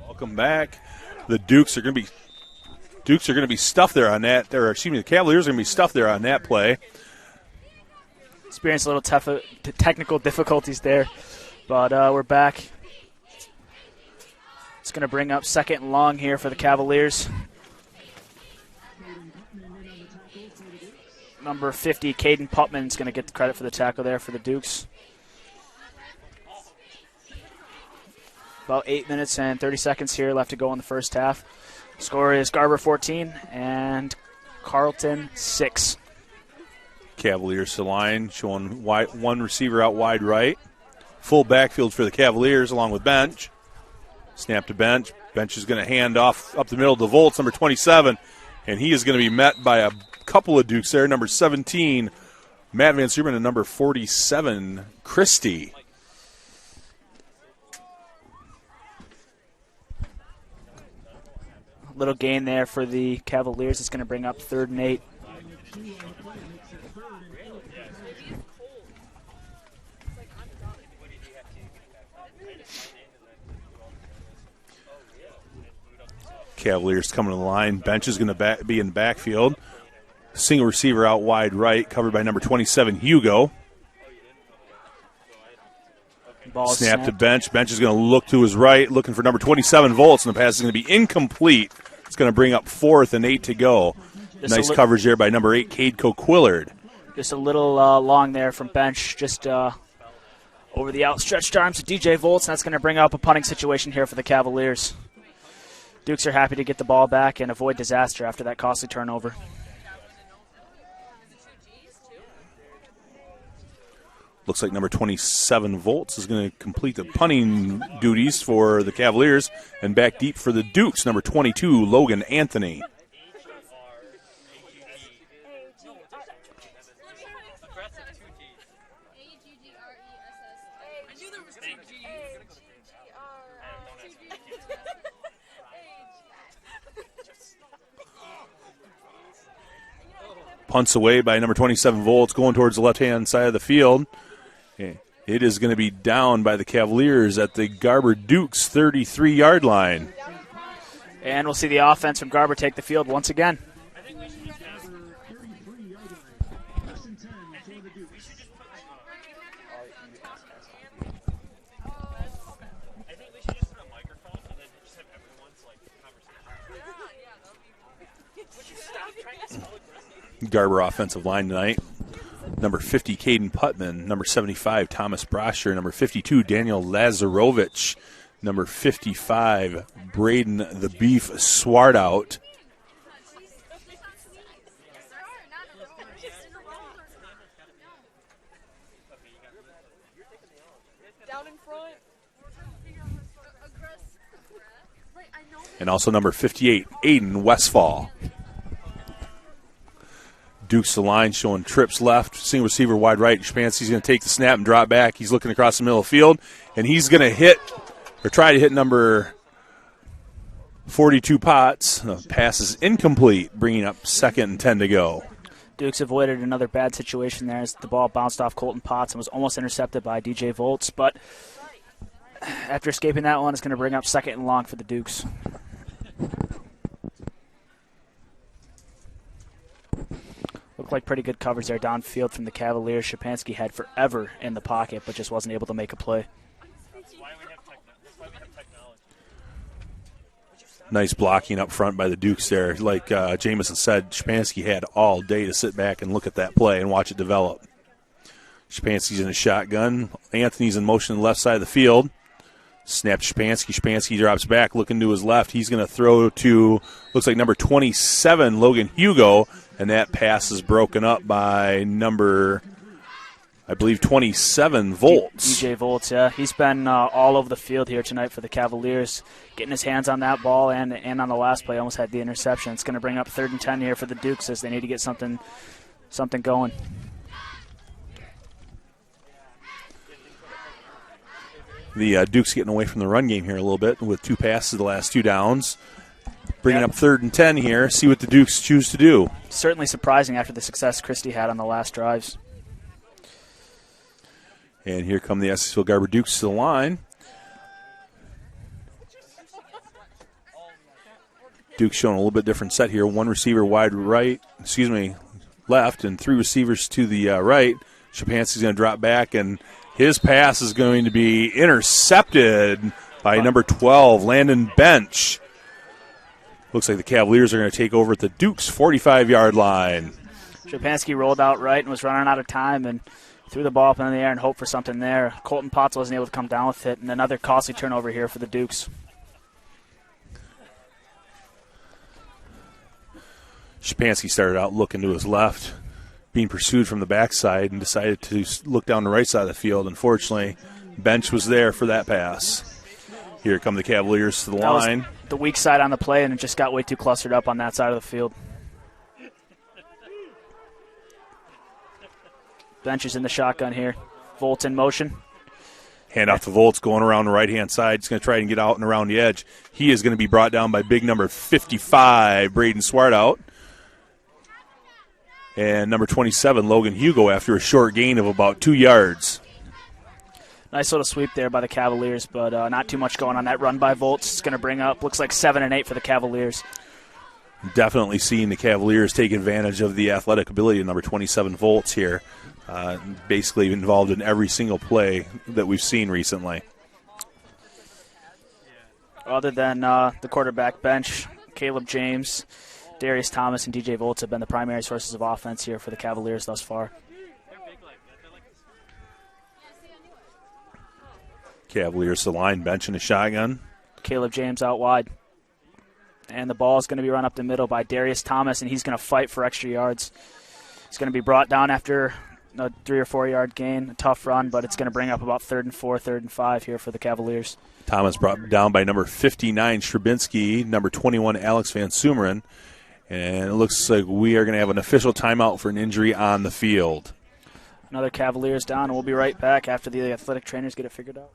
Welcome back. The Dukes are going to be stuffed there on that. The Cavaliers are going to be stuffed there on that play. Experienced a little technical difficulties there, but we're back. It's going to bring up 2nd and long here for the Cavaliers. Number 50, Caden Putman is going to get the credit for the tackle there for the Dukes. About 8 minutes and 30 seconds here left to go in the first half. Score is Garber 14 and Carrollton 6. Cavaliers to line, showing one receiver out wide right. Full backfield for the Cavaliers along with Bench. Snap to Bench. Bench is going to hand off up the middle to Volts, number 27. And he is going to be met by a couple of Dukes there. Number 17, Matt Van Suberman, and number 47, Christie. Little gain there for the Cavaliers. It's going to bring up 3rd and 8. Cavaliers coming to the line. Bench is going to be in the backfield. Single receiver out wide right, covered by number 27, Hugo. Ball Snap to Bench. Bench is going to look to his right, looking for number 27, Volts, and the pass is going to be incomplete. It's going to bring up 4th and 8 to go. Nice coverage there by number 8, Cade Coquillard. Just a little long there from Bench, just over the outstretched arms of DJ Volts, and that's going to bring up a punting situation here for the Cavaliers. Dukes are happy to get the ball back and avoid disaster after that costly turnover. Looks like number 27, Volts, is going to complete the punting duties for the Cavaliers. And back deep for the Dukes, number 22, Logan Anthony. Punts away by number 27, Volts, going towards the left-hand side of the field. It is going to be down by the Cavaliers at the Garber Dukes 33-yard line. And we'll see the offense from Garber take the field once again. Garber offensive line tonight. Number 50, Caden Putman. Number 75, Thomas Brasher. Number 52, Daniel Lazarovich. Number 55, Braden the Beef Swartout. And also number 58, Aiden Westfall. Duke's the line showing trips left, single receiver wide right. Shapansky's going to take the snap and drop back. He's looking across the middle of the field, and he's going to hit or try to hit number 42 Potts. The pass is incomplete, bringing up 2nd and 10 to go. Dukes avoided another bad situation there as the ball bounced off Colton Potts and was almost intercepted by DJ Volts, but after escaping that one, it's going to bring up 2nd and long for the Dukes. Looked like pretty good coverage there downfield from the Cavaliers. Shapansky had forever in the pocket, but just wasn't able to make a play. Nice blocking up front by the Dukes there. Like Jamison said, Shapansky had all day to sit back and look at that play and watch it develop. Shapansky's in a shotgun. Anthony's in motion on the left side of the field. Snap Shapansky. Shapansky drops back, looking to his left. He's going to throw to, looks like number 27, Logan Hugo, and that pass is broken up by number, I believe, 27, Volts. DJ Volts, yeah. He's been all over the field here tonight for the Cavaliers, getting his hands on that ball and on the last play almost had the interception. It's going to bring up 3rd and 10 here for the Dukes as they need to get something going. The Dukes getting away from the run game here a little bit with 2 passes the last 2 downs. Bringing up 3rd and 10 here. See what the Dukes choose to do. Certainly surprising after the success Christie had on the last drives. And here come the Essexville Garber Dukes to the line. Dukes showing a little bit different set here. 1 receiver wide left, and 3 receivers to the right. Shapansky's going to drop back, and his pass is going to be intercepted by number 12, Landon Bench. Looks like the Cavaliers are going to take over at the Dukes' 45-yard line. Shapansky rolled out right and was running out of time and threw the ball up in the air and hoped for something there. Colton Potts wasn't able to come down with it, and another costly turnover here for the Dukes. Shapansky started out looking to his left, being pursued from the backside, and decided to look down the right side of the field. Unfortunately, Bench was there for that pass. Here come the Cavaliers to the line. The weak side on the play, and it just got way too clustered up on that side of the field. Bench is in the shotgun here. Volts in motion. Hand off to Volts going around the right-hand side. He's going to try and get out and around the edge. He is going to be brought down by big number 55, Braden Swartout. And number 27, Logan Hugo, after a short gain of about 2 yards. Nice little sweep there by the Cavaliers, but not too much going on that run by Volts. It's going to bring up, looks like 7 and 8 for the Cavaliers. Definitely seeing the Cavaliers take advantage of the athletic ability of number 27 Volts here. Basically involved in every single play that we've seen recently. Other than the quarterback bench, Caleb James, Darius Thomas, and DJ Volts have been the primary sources of offense here for the Cavaliers thus far. Cavaliers to the line, bench in a shotgun. Caleb James out wide. And the ball is going to be run up the middle by Darius Thomas, and he's going to fight for extra yards. He's going to be brought down after a 3 or 4 yard gain, a tough run, but it's going to bring up about 3rd and 4, 3rd and 5 here for the Cavaliers. Thomas brought down by number 59, Strabinsky, number 21, Alex Van Sumeren. And it looks like we are going to have an official timeout for an injury on the field. Another Cavaliers down, and we'll be right back after the athletic trainers get it figured out.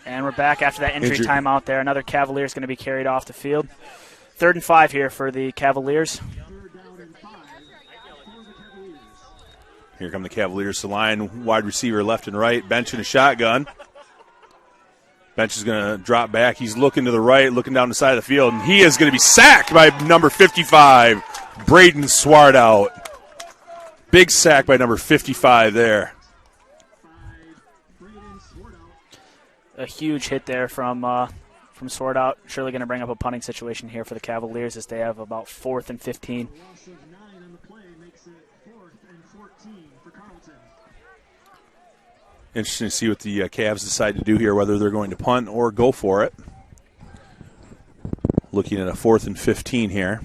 And we're back after that injury timeout there. Another Cavalier is going to be carried off the field. 3rd and 5 here for the Cavaliers. Here come the Cavaliers to the line. Wide receiver left and right. Bench in a shotgun. Bench is going to drop back. He's looking to the right, looking down the side of the field, and he is going to be sacked by number 55, Braden Swartout. Big sack by number 55 there. A huge hit there from Swartout. Surely going to bring up a punting situation here for the Cavaliers as they have about 4th and 15. Loss of 9 on the play makes it 4th and 14 for Carrollton. Interesting to see what the Cavs decide to do here, whether they're going to punt or go for it. Looking at a 4th and 15 here.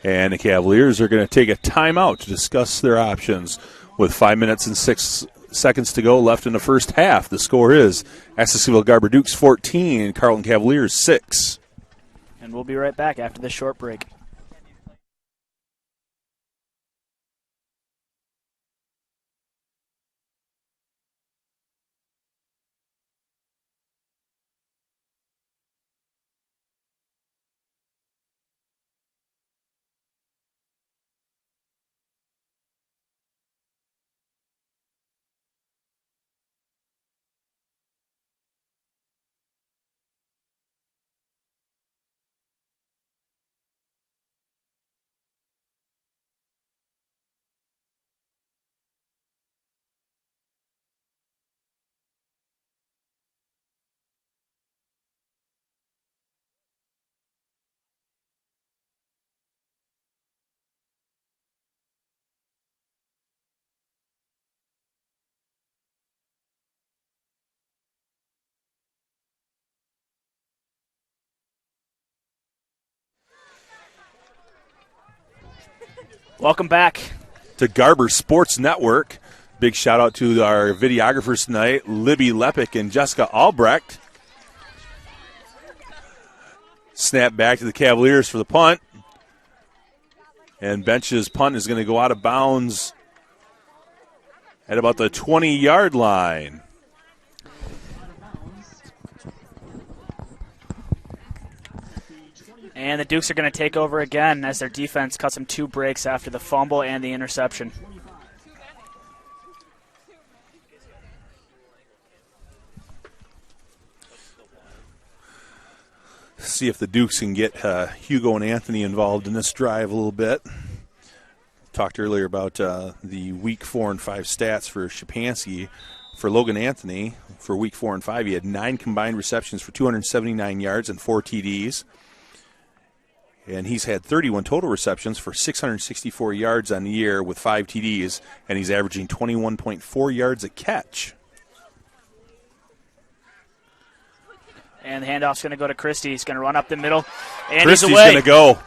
And the Cavaliers are going to take a timeout to discuss their options with 5 minutes and 6 seconds to go left in the first half. The score is Accessville Garber Dukes 14, Carrollton Cavaliers 6. And we'll be right back after this short break. Welcome back to Garber Sports Network. Big shout out to our videographers tonight, Libby Lepick and Jessica Albrecht. Snap back to the Cavaliers for the punt. And Bench's punt is going to go out of bounds at about the 20-yard line. And the Dukes are going to take over again as their defense cuts them 2 breaks after the fumble and the interception. See if the Dukes can get Hugo and Anthony involved in this drive a little bit. Talked earlier about the week 4 and 5 stats for Shapansky. For Logan Anthony, for week 4 and 5, he had 9 combined receptions for 279 yards and 4 TDs. And he's had 31 total receptions for 664 yards on the year with 5 TDs, and he's averaging 21.4 yards a catch. And the handoff's going to go to Christie. He's going to run up the middle, and Christie's he's away. Going to go.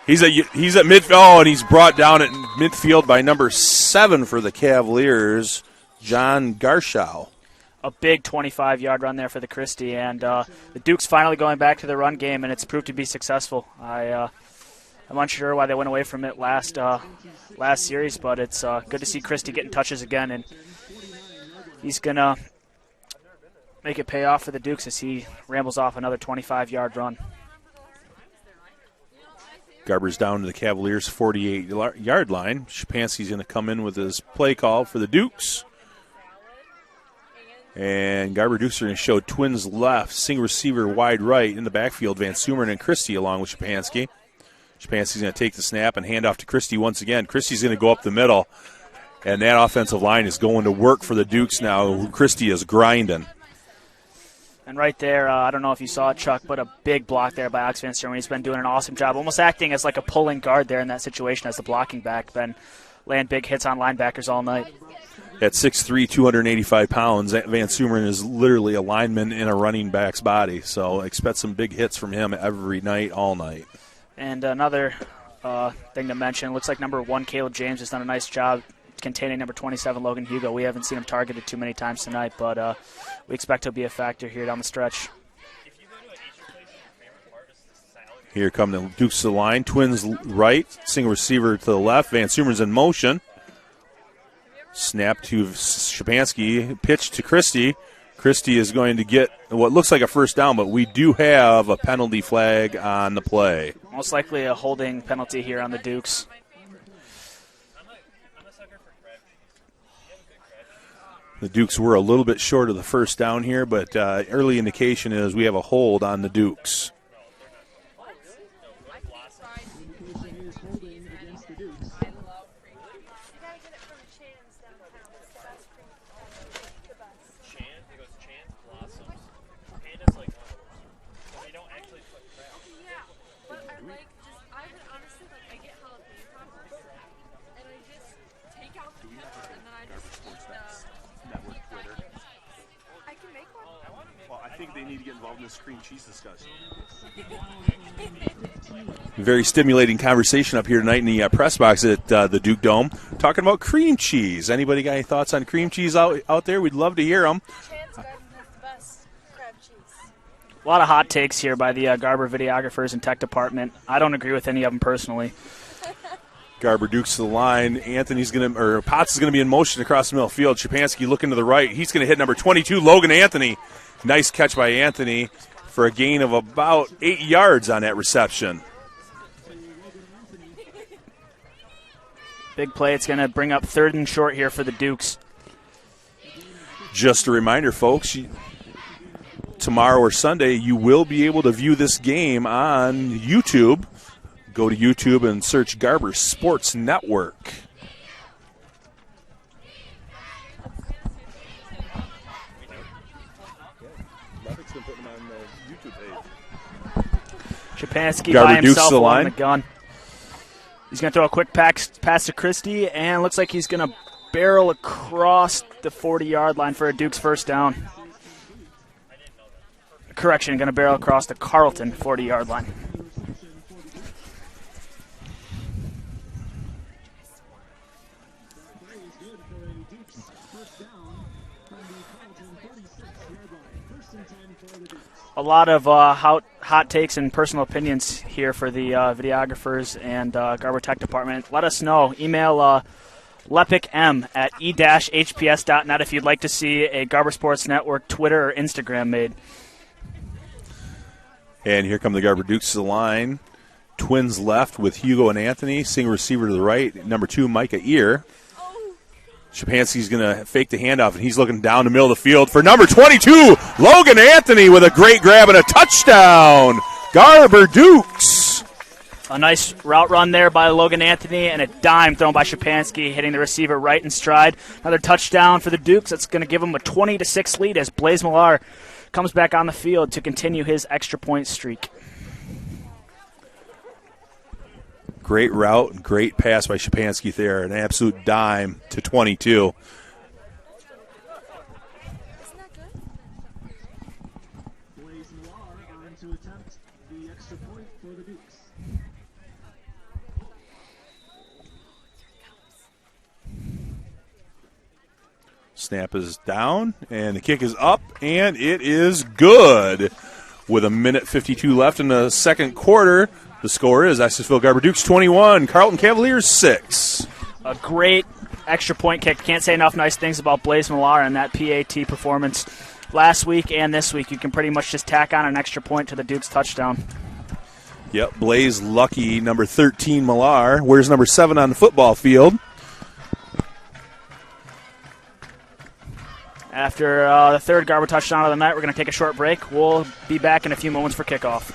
He's at midfield, and he's brought down at midfield by number 7 for the Cavaliers, John Garshow. A big 25-yard run there for the Christie, and the Dukes finally going back to the run game, and it's proved to be successful. I'm unsure why they went away from it last series, but it's good to see Christie getting touches again, and he's going to make it pay off for the Dukes as he rambles off another 25-yard run. Garber's down to the Cavaliers' 48-yard line. Shapansky's going to come in with his play call for the Dukes. And Garber Dukes are going to show twins left, single receiver wide right in the backfield, Van Sumeren and Christie along with Shapansky. Shapansky's going to take the snap and hand off to Christie once again. Christie's going to go up the middle, and that offensive line is going to work for the Dukes now. Christie is grinding. And right there, I don't know if you saw it, Chuck, but a big block there by Alex Van Sumeren. He's been doing an awesome job, almost acting as like a pulling guard there in that situation as the blocking back. Been laying big hits on linebackers all night. At 6'3", 285 pounds, Van Sumeren is literally a lineman in a running back's body. So expect some big hits from him every night, all night. And another thing to mention, looks like number 1, Caleb James, has done a nice job containing number 27, Logan Hugo. We haven't seen him targeted too many times tonight, but we expect he'll be a factor here down the stretch. Here come the Dukes to the line. Twins right, single receiver to the left. Van Sumeren's in motion. Snap to Shapansky, pitch to Christie. Christie is going to get what looks like a first down, but we do have a penalty flag on the play. Most likely a holding penalty here on the Dukes. The Dukes were a little bit short of the first down here, but early indication is we have a hold on the Dukes. Indication is holding against the Dukes. Well, I think they need to get involved in this cream cheese discussion. Very stimulating conversation up here tonight in the press box at the Duke Dome, talking about cream cheese. Anybody got any thoughts on cream cheese out there? We'd love to hear them. Chan's Garden has the best crab cheese. A lot of hot takes here by the Garber videographers and tech department. I don't agree with any of them personally. Garber Dukes to the line. Potts is going to be in motion across the middle field. Shapansky looking to the right. He's going to hit number 22, Logan Anthony. Nice catch by Anthony for a gain of about 8 yards on that reception. Big play. It's going to bring up 3rd and short here for the Dukes. Just a reminder, folks, tomorrow or Sunday you will be able to view this game on YouTube. Go to YouTube and search Garber Sports Network. Shapansky Garber by Dukes himself to the along line. the gun. He's going to throw a quick pass to Christie, and looks like he's going to barrel across the 40-yard line for a Dukes first down. Correction, going to barrel across the Carrollton 40-yard line. A lot of hot takes and personal opinions here for the videographers and Garber Tech Department. Let us know. Email lepicm@e-hps.net if you'd like to see a Garber Sports Network Twitter or Instagram made. And here come the Garber Dukes to the line. Twins left with Hugo and Anthony. Single receiver to the right. Number 2, Micah Ear. Shapansky's going to fake the handoff, and he's looking down the middle of the field for number 22, Logan Anthony, with a great grab and a touchdown. Garber Dukes. A nice route run there by Logan Anthony, and a dime thrown by Shapansky, hitting the receiver right in stride. Another touchdown for the Dukes. That's going to give them a 20-6 lead as Blaise Millar comes back on the field to continue his extra point streak. Great route and great pass by Shapansky there. An absolute dime to 22. Blaise Millar on to attempt the extra point for the Dukes. Snap is down, and the kick is up, and it is good. With a minute 52 left in the second quarter, the score is Issesville Garber Dukes 21, Carrollton Cavaliers 6. A great extra point kick. Can't say enough nice things about Blaise Millar and that PAT performance last week and this week. You can pretty much just tack on an extra point to the Dukes touchdown. Yep, Blaise lucky, number 13, Millar. Where's number 7 on the football field? After the third Garber touchdown of the night, we're going to take a short break. We'll be back in a few moments for kickoff.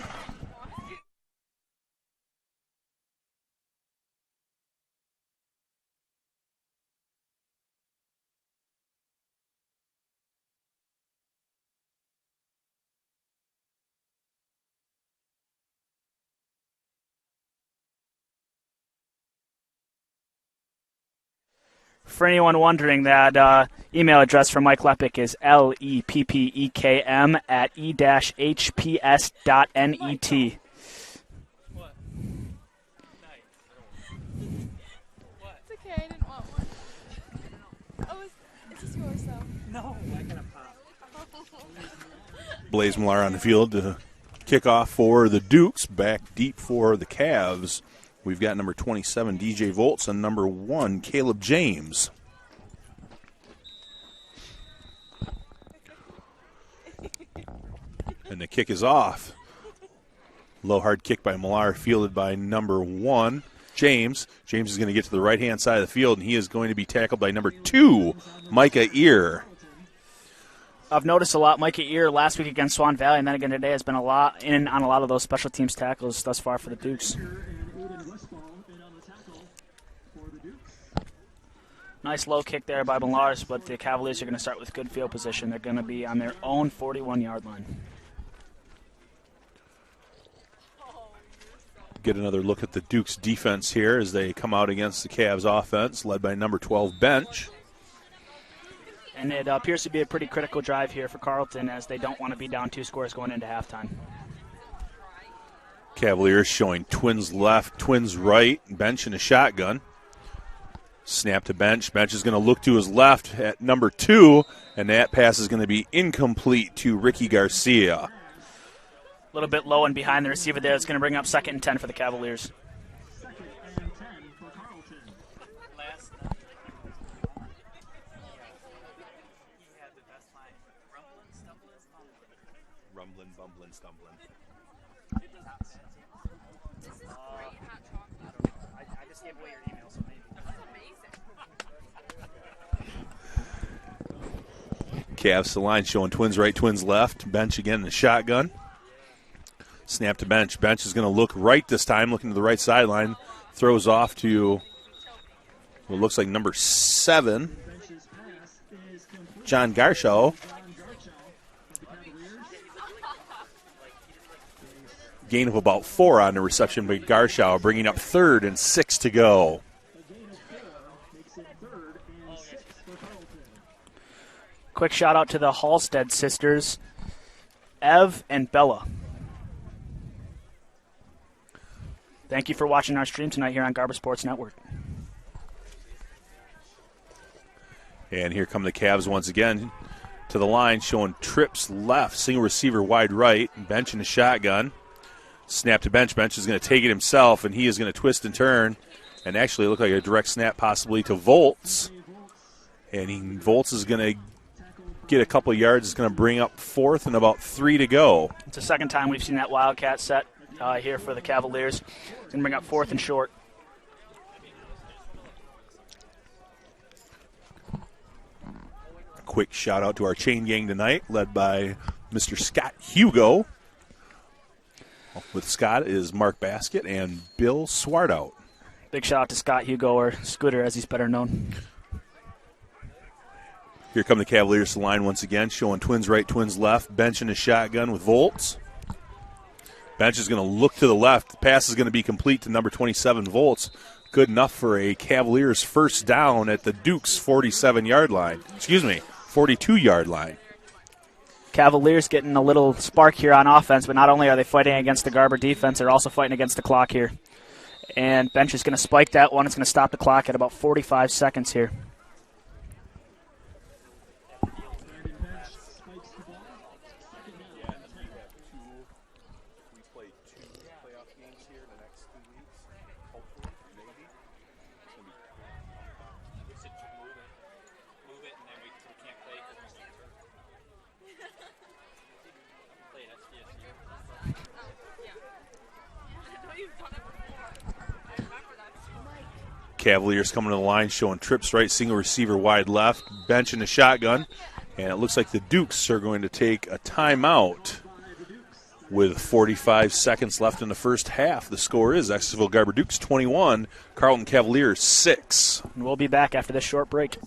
For anyone wondering, that email address for Mike Lepick is leppekem@e-hps.net. It's okay, I didn't want one. Oh, it's just yours, though. No, I got a pop. Blaise Millar on the field to kick off for the Dukes. Back deep for the Cavs. We've got number 27, DJ Volts, and number 1, Caleb James. And the kick is off. Low hard kick by Millar, fielded by number 1. James. James is going to get to the right-hand side of the field, and he is going to be tackled by number 2, Micah Ear. I've noticed a lot Micah Ear last week against Swan Valley, and then again today has been a lot in on a lot of those special teams tackles thus far for the Dukes. Nice low kick there by Millars, but the Cavaliers are going to start with good field position. They're going to be on their own 41-yard line. Get another look at the Dukes defense here as they come out against the Cavs offense, led by number 12, Bench. And it appears to be a pretty critical drive here for Carrollton as they don't want to be down 2 scores going into halftime. Cavaliers showing twins left, twins right, Bench in a shotgun. Snap to Bench. Bench is going to look to his left at number 2, and that pass is going to be incomplete to Ricky Garcia. A little bit low and behind the receiver there. It's going to bring up 2nd and 10 for the Cavaliers. Rumbling, bumbling, stumbling. I just gave away your email, so maybe. Cavs to the line showing twins right, twins left. Bench again in the shotgun. Snap to Bench. Bench is going to look right this time, looking to the right sideline. Throws off to what looks like number 7, John Garshaw. Gain of about 4 on the reception by Garshaw, bringing up 3rd and 6 to go. Quick shout out to the Halstead sisters, Ev and Bella. Thank you for watching our stream tonight here on Garber Sports Network. And here come the Cavs once again to the line, showing trips left, single receiver wide right, Bench in the shotgun. Snap to Bench. Bench is going to take it himself, and he is going to twist and turn and actually look like a direct snap possibly to Volts. And Volts is going to get a couple yards. It's going to bring up 4th and about 3 to go. It's the second time we've seen that Wildcat set here for the Cavaliers. It's going to bring up 4th and short. A quick shout out to our chain gang tonight, led by Mr. Scott Hugo. With Scott is Mark Baskett and Bill Swartout. Big shout out to Scott Hugo, or Scooter as he's better known. Here come the Cavaliers to the line once again, showing twins right, twins left. Bench in a shotgun with Volts. Bench is going to look to the left. The pass is going to be complete to number 27, Volts. Good enough for a Cavaliers first down at the Dukes 47-yard line. 42-yard line. Cavaliers getting a little spark here on offense, but not only are they fighting against the Garber defense, they're also fighting against the clock here. And Bench is going to spike that one. It's going to stop the clock at about 45 seconds here. Cavaliers coming to the line, showing trips right, single receiver wide left, Bench in the shotgun, and it looks like the Dukes are going to take a timeout with 45 seconds left in the first half. The score is Exeterville Garber Dukes 21, Carrollton Cavaliers 6. And we'll be back after this short break.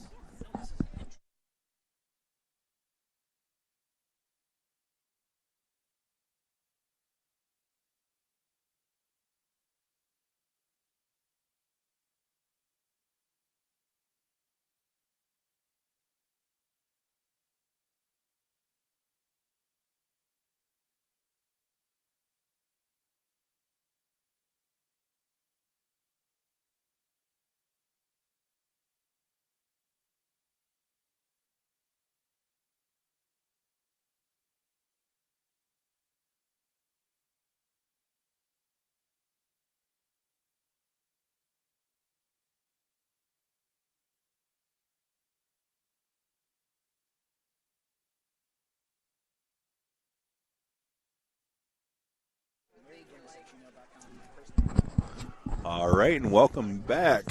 All right, and welcome back.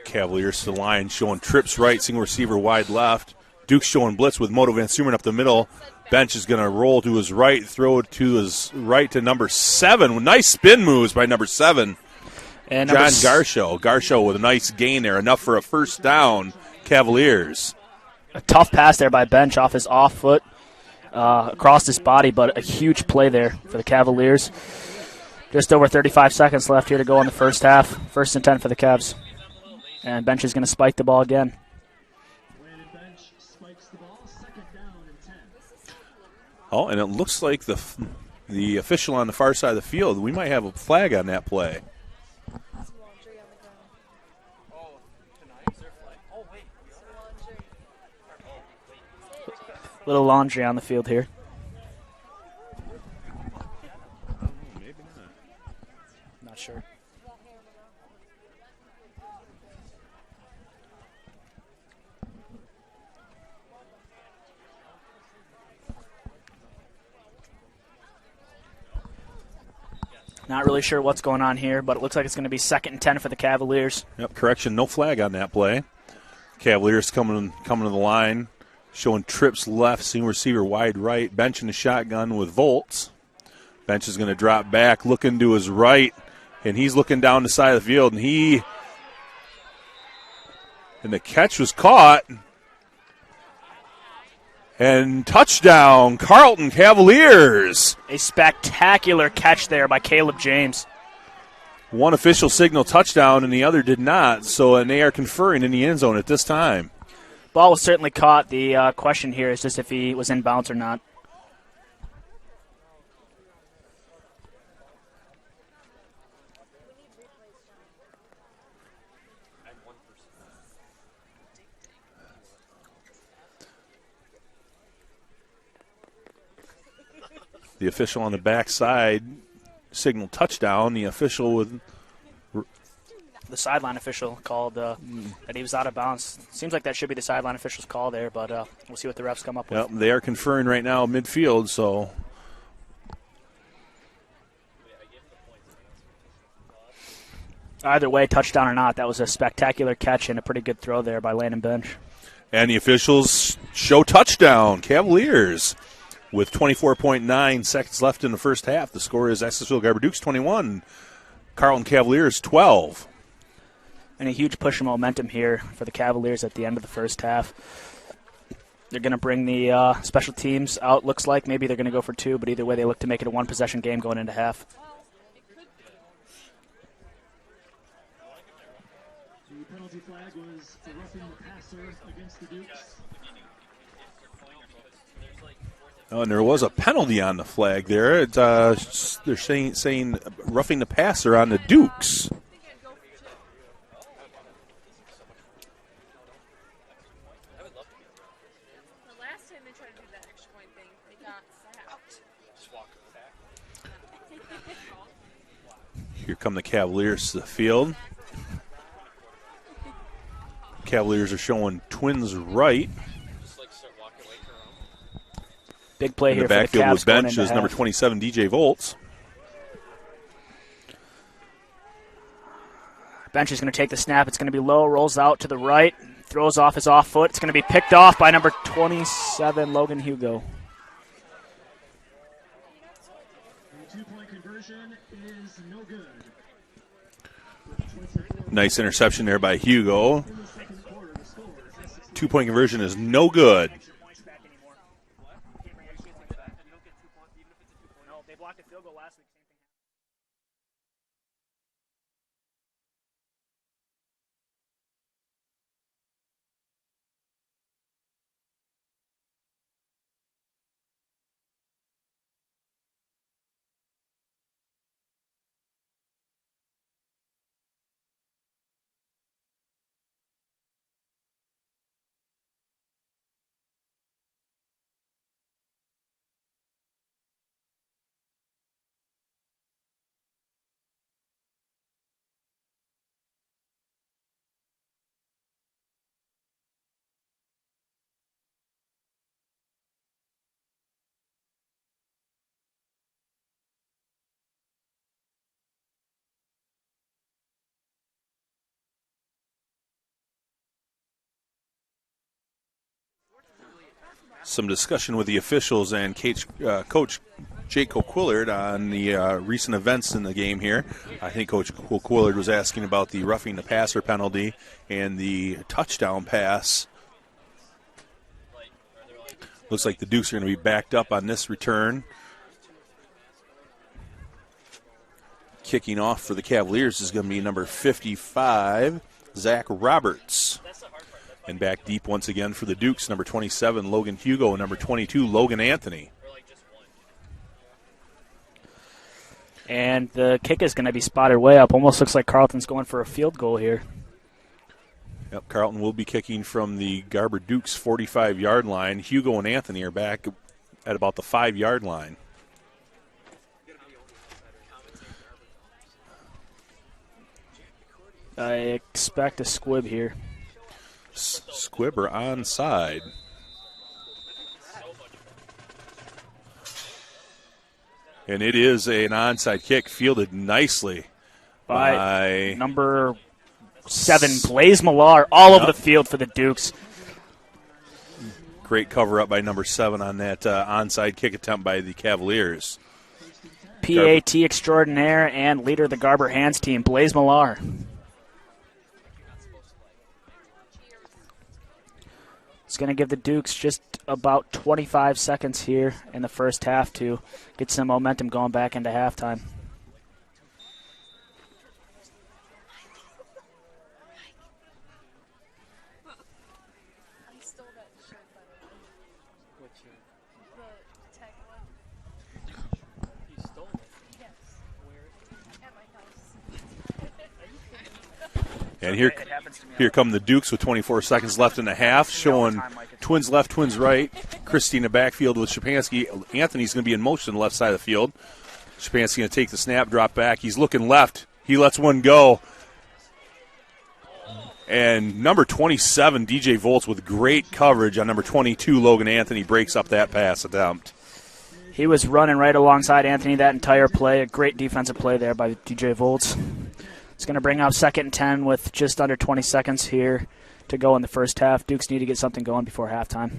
Cavaliers to the line, showing trips right, single receiver wide left. Duke's showing blitz with Moto Van Sumeren up the middle. Bench is going to roll to his right, throw it to his right to number 7. Nice spin moves by number 7. And John Garshow. Garshow with a nice gain there, enough for a first down. Cavaliers. A tough pass there by Bench off his off foot, across his body, but a huge play there for the Cavaliers. Just over 35 seconds left here to go in the first half. First and 10 for the Cavs. And Bench is going to spike the ball again. Bench spikes the ball, second down and 10. Oh, and it looks like the official on the far side of the field, we might have a flag on that play. Little laundry on the field here. Maybe not. Not sure. Not really sure what's going on here, but it looks like it's going to be second and 10 for the Cavaliers. Yep, correction, no flag on that play. Cavaliers coming to the line, showing trips left, single receiver wide right, Bench in the shotgun with Volts. Bench is going to drop back, looking to his right, and he's looking down the side of the field, and the catch was caught. And touchdown, Carrollton Cavaliers. A spectacular catch there by Caleb James. One official signal touchdown and the other did not, and they are conferring in the end zone at this time. Ball was certainly caught. The question here is just if he was in bounds or not. The official on the backside signaled touchdown. The official with the sideline official called that he was out of bounds. Seems like that should be the sideline official's call there, but we'll see what the refs come up with. Yep, they are conferring right now midfield, so. Either way, touchdown or not, that was a spectacular catch and a pretty good throw there by Landon Bench. And the officials show touchdown, Cavaliers. With 24.9 seconds left in the first half, the score is Accessville Garber Dukes 21, Carrollton Cavaliers 12. And a huge push of momentum here for the Cavaliers at the end of the first half. They're going to bring the special teams out, looks like. Maybe they're going to go for 2, but either way, they look to make it a one-possession game going into half. The penalty flag was for roughing the passer against the Dukes. Oh, and there was a penalty on the flag there. They're saying roughing the passer on the Dukes. The last time they tried to do that extra point thing, they got sacked. Here come the Cavaliers to the field. Cavaliers are showing twins right. Big play in here the for the backfield Cavs with going Bench into is half. number 27, DJ Volts. Bench is going to take the snap. It's going to be low, rolls out to the right, throws off his off foot. It's going to be picked off by number 27, Logan Hugo. The two-point conversion is no good. Nice interception there by Hugo. 2-point conversion is no good. some discussion with the officials and Coach Jake O'Quillard on the recent events in the game here. I think Coach O'Quillard was asking about the roughing the passer penalty and the touchdown pass. Looks like the Dukes are going to be backed up on this return. Kicking off for the Cavaliers is going to be number 55, Zach Roberts. And back deep once again for the Dukes, number 27, Logan Hugo, and number 22, Logan Anthony. And the kick is going to be spotted way up. Almost looks like Carrollton's going for a field goal here. Yep, Carrollton will be kicking from the Garber Dukes 45-yard line. Hugo and Anthony are back at about the 5-yard line. I expect a squib here. Squib or onside. And it is an onside kick fielded nicely by number 7, Blaze Millar, all over the field for the Dukes. Great cover up by number 7 on that onside kick attempt by the Cavaliers. PAT extraordinaire and leader of the Garber Hands team, Blaze Millar. It's going to give the Dukes just about 25 seconds here in the first half to get some momentum going back into halftime. And here come the Dukes with 24 seconds left in the half, showing twins left, twins right. Christie in the backfield with Shapansky. Anthony's going to be in motion on the left side of the field. Shapansky going to take the snap, drop back. He's looking left. He lets one go. And number 27, DJ Volts, with great coverage on number 22, Logan Anthony, breaks up that pass attempt. He was running right alongside Anthony that entire play. A great defensive play there by DJ Volts. It's going to bring up 2nd and 10 with just under 20 seconds here to go in the first half. Dukes need to get something going before halftime.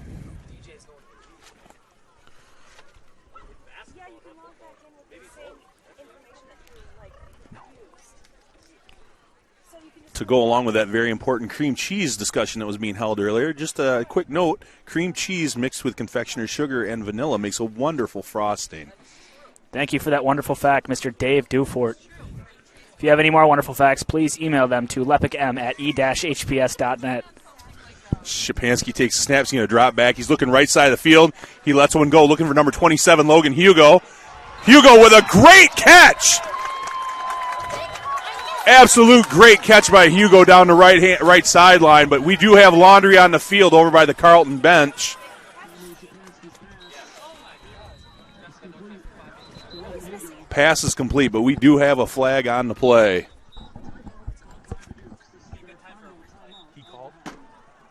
To go along with that very important cream cheese discussion that was being held earlier, just a quick note, cream cheese mixed with confectioner's sugar and vanilla makes a wonderful frosting. Thank you for that wonderful fact, Mr. Dave Dufort. If you have any more wonderful facts, please email them to lepicm@e-hps.net. Shapansky takes a snap. He's going to drop back. He's looking right side of the field. He lets one go, looking for number 27, Logan Hugo. Hugo with a great catch. Absolute great catch by Hugo down the right sideline, but we do have laundry on the field over by the Carrollton bench. Pass is complete, but we do have a flag on the play.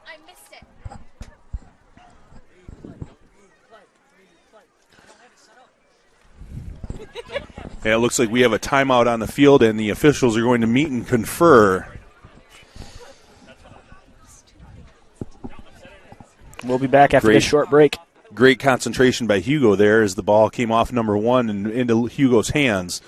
I missed it. And it looks like we have a timeout on the field, and the officials are going to meet and confer. We'll be back after this short break. Great concentration by Hugo there as the ball came off number 1 and into Hugo's hands.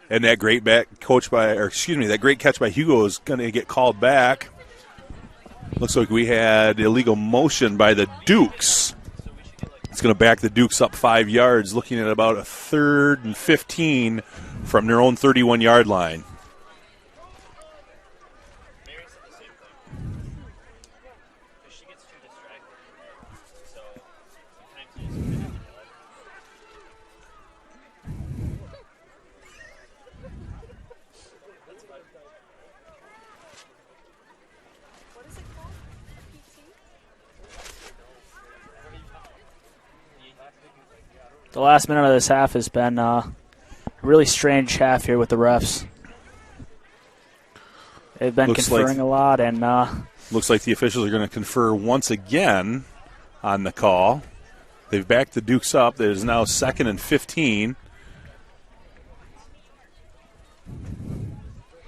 And that great that great catch by Hugo is going to get called back. Looks like we had illegal motion by the Dukes. It's going to back the Dukes up 5 yards, looking at about a 3rd and 15 from their own 31-yard line. The last minute of this half has been a really strange half here with the refs. They've been conferring a lot, and looks like the officials are going to confer once again on the call. They've backed the Dukes up. It is now 2nd and 15.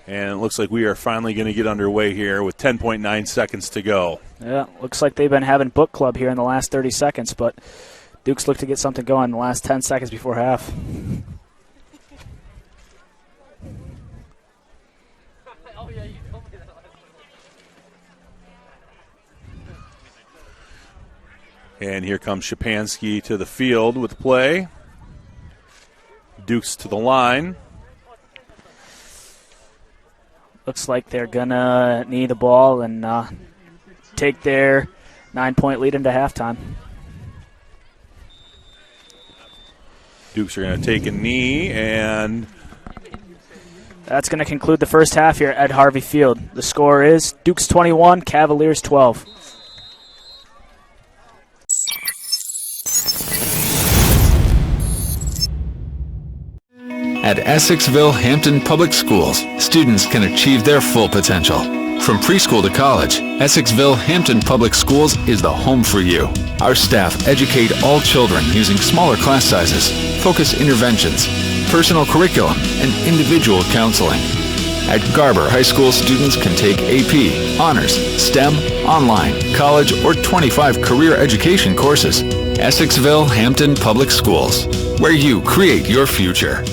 And it looks like we are finally going to get underway here with 10.9 seconds to go. Yeah, looks like they've been having book club here in the last 30 seconds, but Dukes look to get something going in the last 10 seconds before half. And here comes Shapansky to the field with the play. Dukes to the line. Looks like they're going to need the ball and take their 9-point lead into halftime. Dukes are going to take a knee, and that's going to conclude the first half here at Harvey Field. The score is Dukes 21, Cavaliers 12. At Essexville Hampton Public Schools, students can achieve their full potential. From preschool to college, Essexville Hampton Public Schools is the home for you. Our staff educate all children using smaller class sizes, focused interventions, personal curriculum, and individual counseling. At Garber, high school students can take AP, honors, STEM, online, college, or 25 career education courses. Essexville Hampton Public Schools, where you create your future.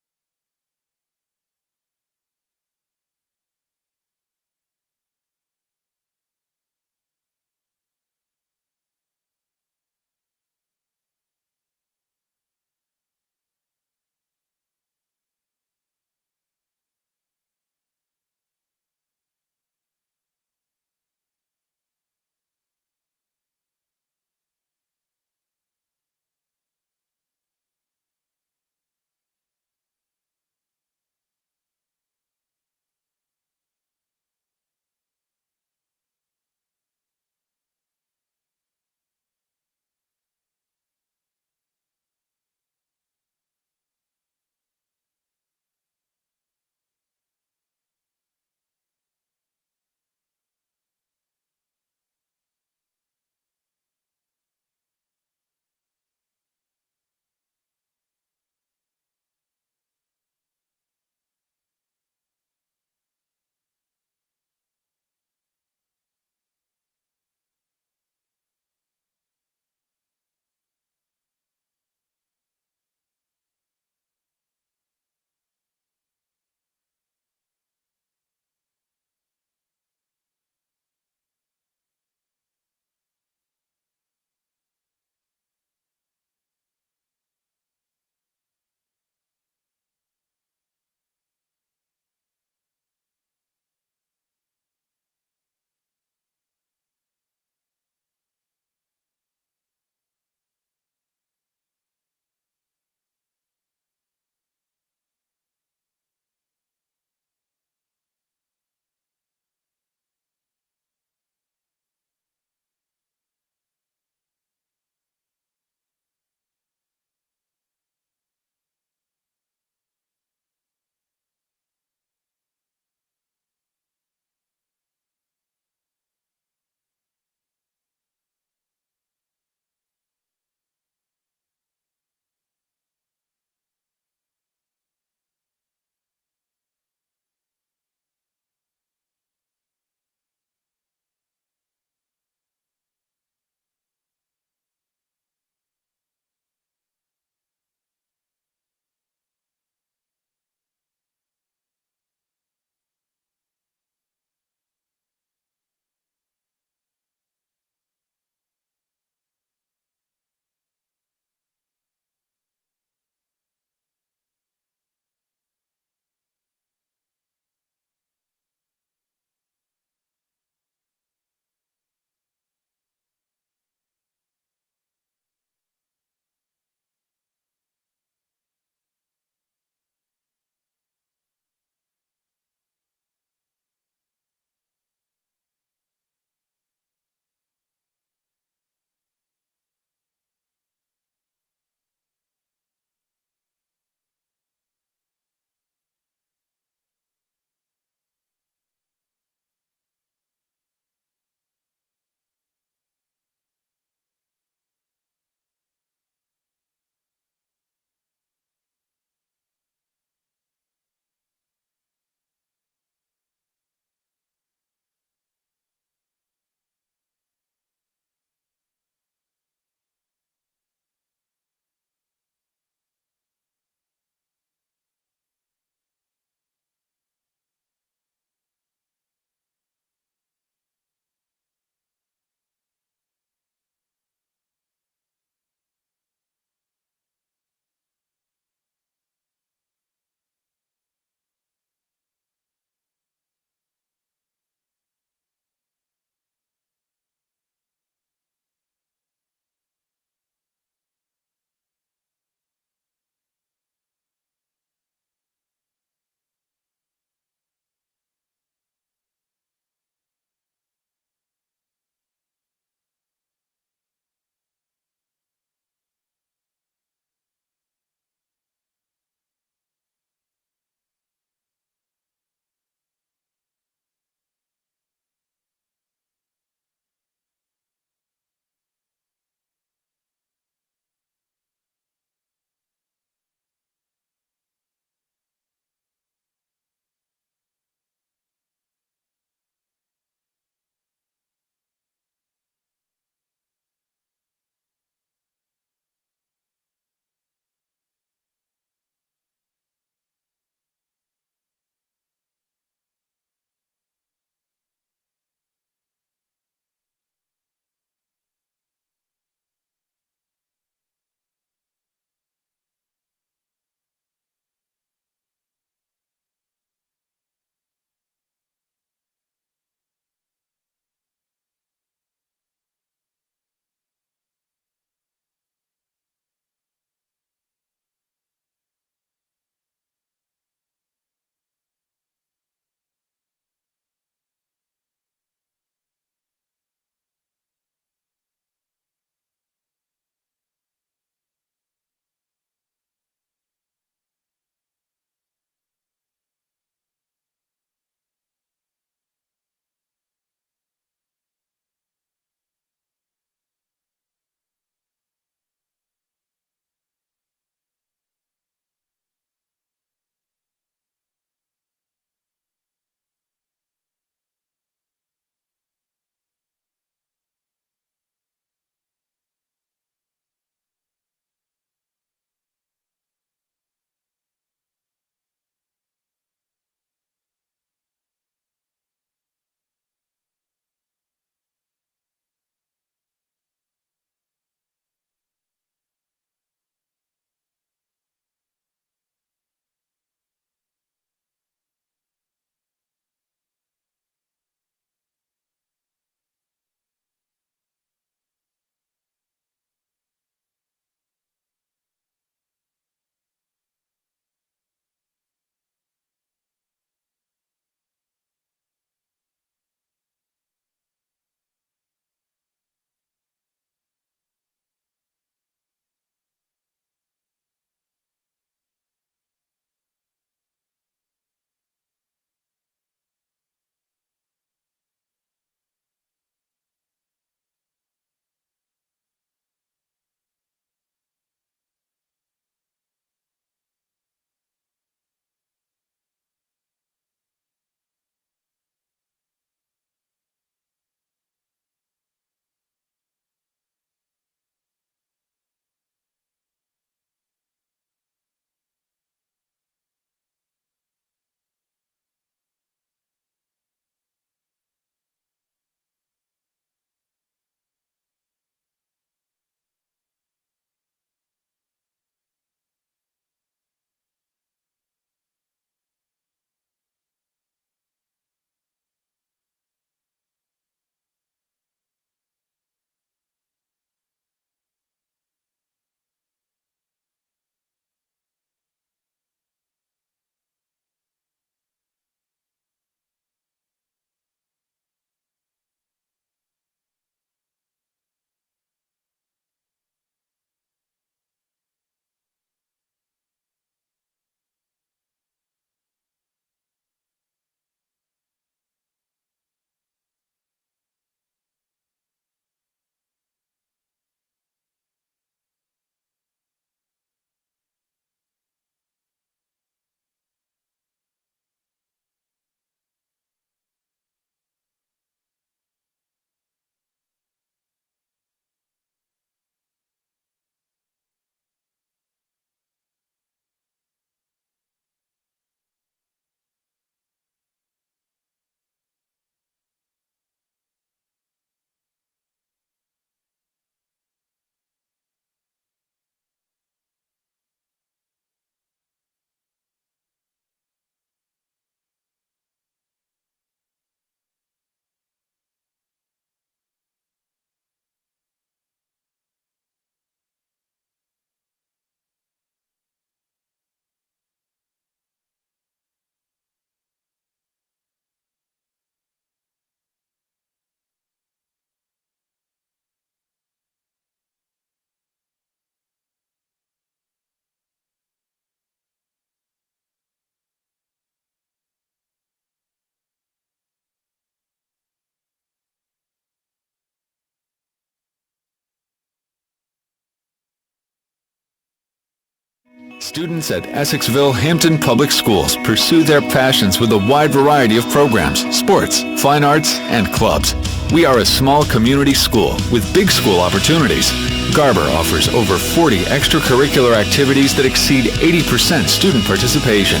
Students at Essexville Hampton Public Schools pursue their passions with a wide variety of programs, sports, fine arts, and clubs. We are a small community school with big school opportunities. Garber offers over 40 extracurricular activities that exceed 80% student participation.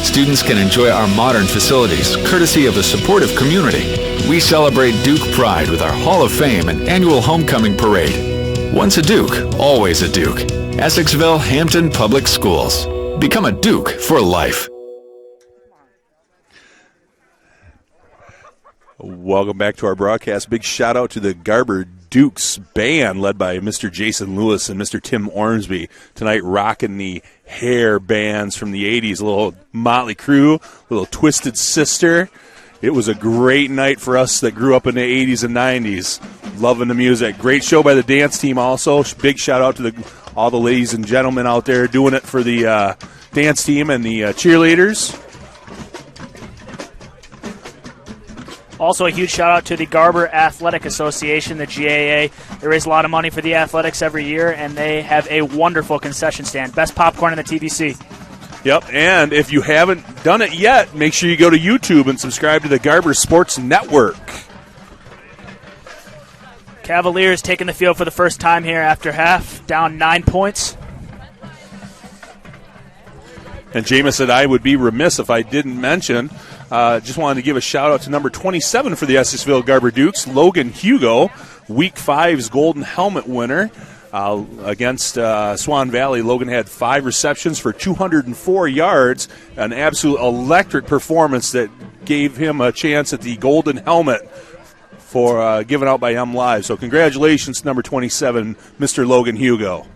Students can enjoy our modern facilities, courtesy of a supportive community. We celebrate Duke pride with our Hall of Fame and annual homecoming parade. Once a Duke, always a Duke. Essexville Hampton Public Schools. Become a Duke for life. Welcome back to our broadcast. Big shout out to the Garber Dukes band led by Mr. Jason Lewis and Mr. Tim Ormsby. Tonight rocking the hair bands from the 80s. A little Motley Crue, a little Twisted Sister. It was a great night for us that grew up in the 80s and 90s. Loving the music. Great show by the dance team also. Big shout out to all the ladies and gentlemen out there doing it for the dance team and the cheerleaders. Also, a huge shout-out to the Garber Athletic Association, the GAA. They raise a lot of money for the athletics every year, and they have a wonderful concession stand. Best popcorn in the TVC. Yep, and if you haven't done it yet, make sure you go to YouTube and subscribe to the Garber Sports Network. Cavaliers taking the field for the first time here after half, down 9 points. And Jameis said I would be remiss if I didn't mention, just wanted to give a shout-out to number 27 for the Essexville Garber Dukes, Logan Hugo, Week 5's Golden Helmet winner. Against Swan Valley, Logan had 5 receptions for 204 yards, an absolute electric performance that gave him a chance at the Golden Helmet for given out by M Live. So congratulations, number 27, Mr. Logan Hugo.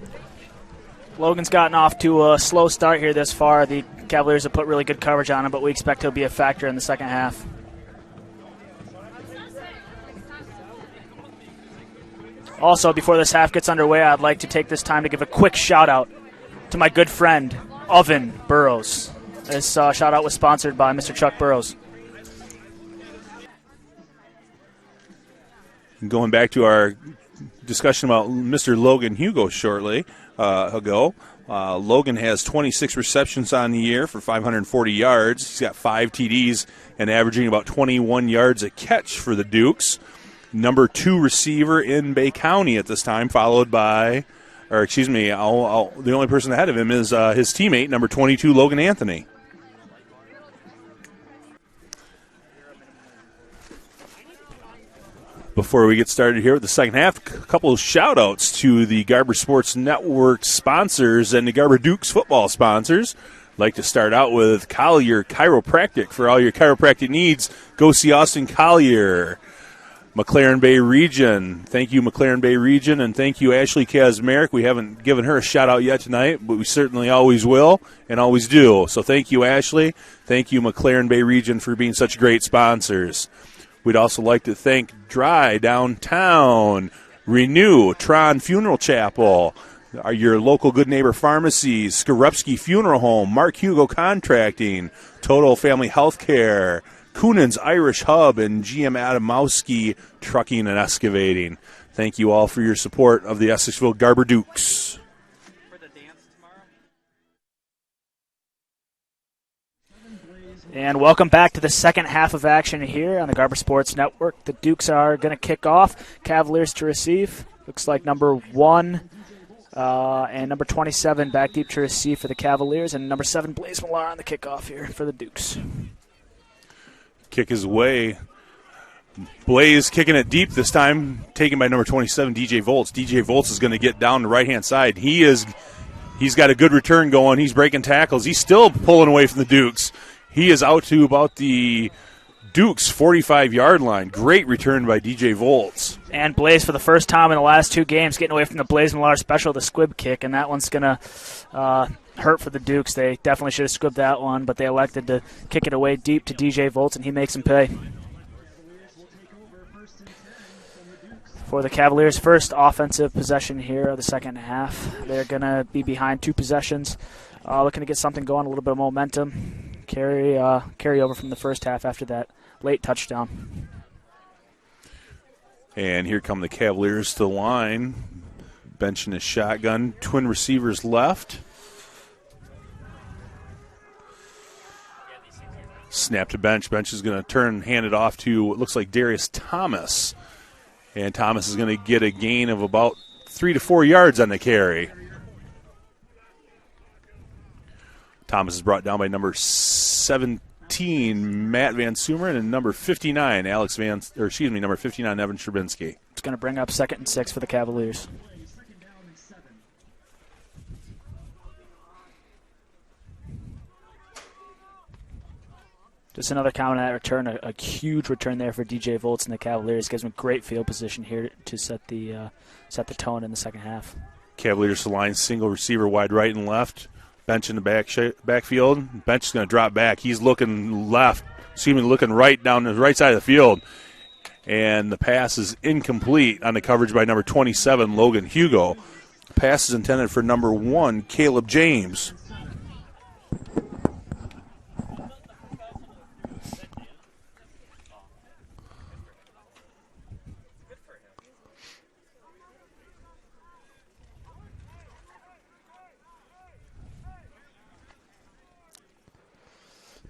Logan's gotten off to a slow start here this far. The Cavaliers have put really good coverage on him, but we expect he'll be a factor in the second half. Also, before this half gets underway, I'd like to take this time to give a quick shout-out to my good friend, Oven Burrows. This shout-out was sponsored by Mr. Chuck Burrows. Going back to our discussion about Mr. Logan Hugo shortly ago, Logan has 26 receptions on the year for 540 yards. He's got 5 TDs and averaging about 21 yards a catch for the Dukes. Number 2 receiver in Bay County at this time, followed by, the only person ahead of him is his teammate, number 22, Logan Anthony. Before we get started here with the second half, a couple of shout-outs to the Garber Sports Network sponsors and the Garber Dukes football sponsors. I'd like to start out with Collier Chiropractic. For all your chiropractic needs, go see Austin Collier. McLaren Bay Region. Thank you, McLaren Bay Region, and thank you, Ashley Kazmarek. We haven't given her a shout-out yet tonight, but we certainly always will and always do. So thank you, Ashley. Thank you, McLaren Bay Region, for being such great sponsors. We'd also like to thank Dry Downtown, Renew, Tron Funeral Chapel, your local Good Neighbor Pharmacies, Skorupski Funeral Home, Mark Hugo Contracting, Total Family Healthcare, Coonan's Irish Hub, and GM Adamowski Trucking and Excavating. Thank you all for your support of the Essexville Garber Dukes. And welcome back to the second half of action here on the Garber Sports Network. The Dukes are going to kick off. Cavaliers to receive. Looks like number 1 and number 27 back deep to receive for the Cavaliers. And number 7, Blaze Millar on the kickoff here for the Dukes. Kick his way. Blaze kicking it deep this time, taken by number 27, DJ Volts. DJ Volts is going to get down the right-hand side. He's got a good return going. He's breaking tackles. He's still pulling away from the Dukes. He is out to about the Dukes' 45-yard line. Great return by DJ Volts. And Blaze, for the first time in the last 2 games, getting away from the Blaze Millar special, the squib kick, and that one's going to hurt for the Dukes. They definitely should have squibbed that one, but they elected to kick it away deep to DJ Volts, and he makes him pay. For the Cavaliers' first offensive possession here of the second half, they're going to be behind 2 possessions, looking to get something going, a little bit of momentum. Carry over from the first half after that late touchdown. And here come the Cavaliers to the line, benching his shotgun. Twin receivers left. Snap to Bench. Bench is going to turn and hand it off to what looks like Darius Thomas. And Thomas is going to get a gain of about 3 to 4 yards on the carry. Thomas is brought down by number 17, Matt Van Sumeren, and number 59, number 59, Evan Sherbinsky. It's going to bring up 2nd and 6 for the Cavaliers. Just another comment on that return, a huge return there for DJ Volts and the Cavaliers. Gives them great field position here to set the tone in the second half. Cavaliers to line, single receiver wide right and left. Bench in the backfield. Bench is going to drop back. He's looking left, looking right down the right side of the field. And the pass is incomplete on the coverage by number 27, Logan Hugo. Pass is intended for number 1, Caleb James.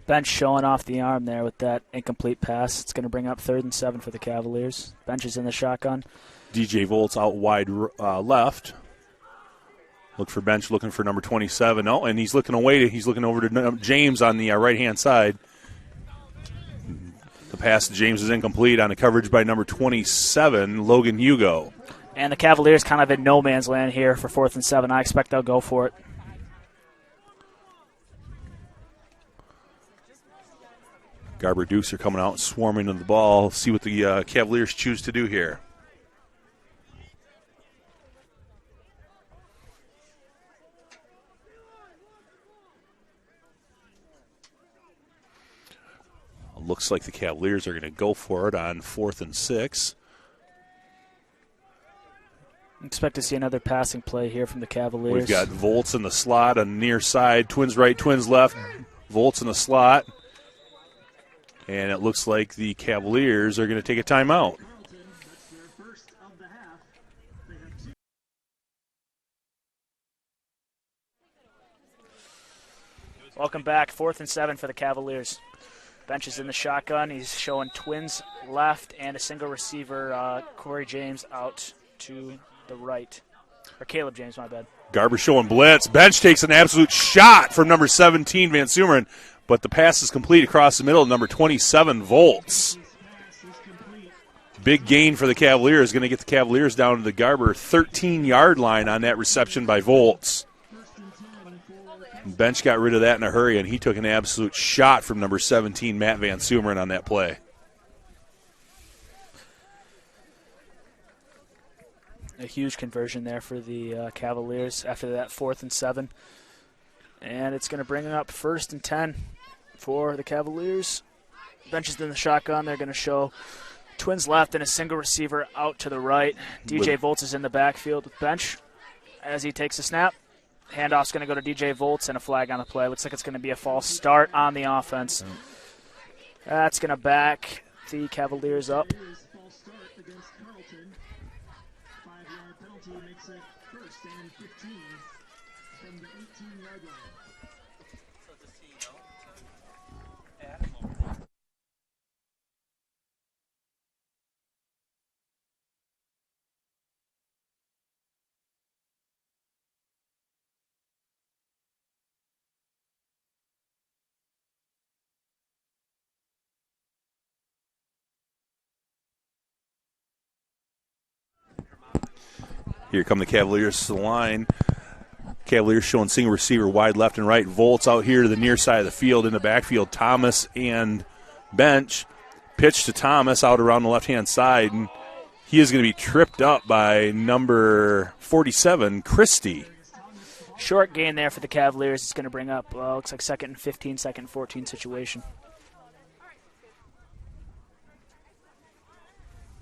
Bench showing off the arm there with that incomplete pass. It's going to bring up 3rd and 7 for the Cavaliers. Bench is in the shotgun. DJ Volts out wide left. Look for Bench, looking for number 27. Oh, and he's looking away. He's looking over to James on the right-hand side. The pass to James is incomplete on the coverage by number 27, Logan Hugo. And the Cavaliers kind of in no man's land here for 4th and 7. I expect they'll go for it. Garber Dukes are coming out and swarming to the ball. See what the Cavaliers choose to do here. Looks like the Cavaliers are going to go for it on 4th and 6. Expect to see another passing play here from the Cavaliers. We've got Volts in the slot on the near side. Twins right, twins left. Volts in the slot. And it looks like the Cavaliers are going to take a timeout. Welcome back. 4th and 7 for the Cavaliers. Bench is in the shotgun. He's showing twins left and a single receiver, Corey James, out to the right. Or Caleb James, my bad. Garber showing blitz. Bench takes an absolute shot from number 17, Van Sumeren. But the pass is complete across the middle, number 27, Volts. Big gain for the Cavaliers. Going to get the Cavaliers down to the Garber 13-yard line on that reception by Volts. Bench got rid of that in a hurry, and he took an absolute shot from number 17, Matt Van Sumeren, on that play. A huge conversion there for the Cavaliers after that 4th and 7. And it's going to bring up 1st and 10 for the Cavaliers. Bench is in the shotgun. They're going to show twins left and a single receiver out to the right. DJ Volts is in the backfield with Bench as he takes a snap. Handoff's going to go to DJ Volts and a flag on the play. Looks like it's going to be a false start on the offense. That's going to back the Cavaliers up. False start against Carrollton. 5-yard penalty makes it 1st and 15 from the 18-yard line. Here come the Cavaliers to the line. Cavaliers showing single receiver wide left and right. Volts out here to the near side of the field in the backfield. Thomas and Bench. Pitch to Thomas out around the left-hand side. And he is going to be tripped up by number 47, Christie. Short gain there for the Cavaliers. It's going to bring up, looks like 2nd and 15, 2nd and 14 situation.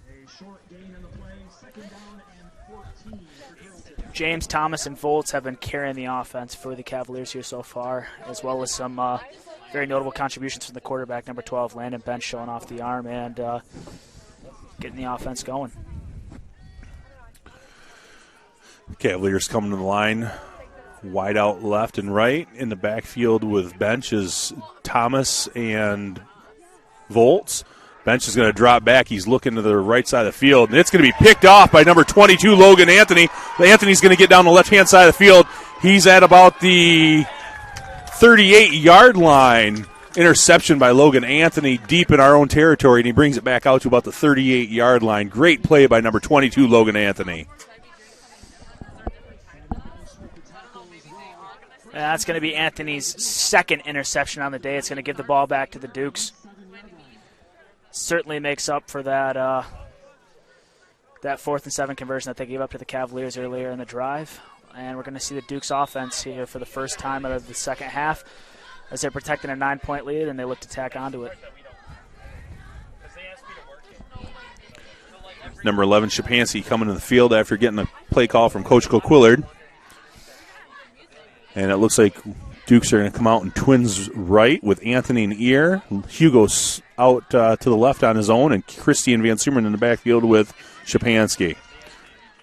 A short gain in the play, 2nd down and 14 for Carrollton. James, Thomas, and Volts have been carrying the offense for the Cavaliers here so far, as well as some very notable contributions from the quarterback, number 12, Landon Bench, showing off the arm and getting the offense going. Cavaliers coming to the line. Wide out left and right. In the backfield with Bench is Thomas and Volts. Bench is going to drop back. He's looking to the right side of the field, and it's going to be picked off by number 22, Logan Anthony. Anthony's going to get down the left-hand side of the field. He's at about the 38-yard line. Interception by Logan Anthony deep in our own territory, and he brings it back out to about the 38-yard line. Great play by number 22, Logan Anthony. That's going to be Anthony's second interception on the day. It's going to give the ball back to the Dukes. Certainly makes up for that 4th and 7 conversion that they gave up to the Cavaliers earlier in the drive. And we're going to see the Dukes offense here for the first time out of the second half as they're protecting a 9-point lead and they look to tack onto it. Number 11, Shapansky, coming to the field after getting a play call from Coach Coquillard. And it looks like Dukes are going to come out in twins right with Anthony and Ear. Hugo's out to the left on his own, and Christie and Van Sumeren in the backfield with Shapansky.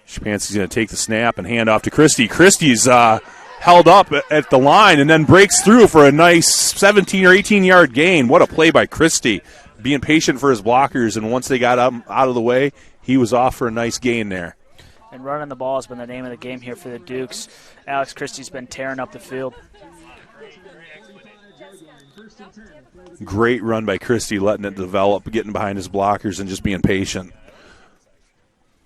Shapansky's going to take the snap and hand off to Christie. Christie's held up at the line and then breaks through for a nice 17 or 18-yard gain. What a play by Christie, being patient for his blockers, and once they got out of the way, he was off for a nice gain there. And running the ball has been the name of the game here for the Dukes. Alex Christie's been tearing up the field. Great run by Christie, letting it develop, getting behind his blockers and just being patient.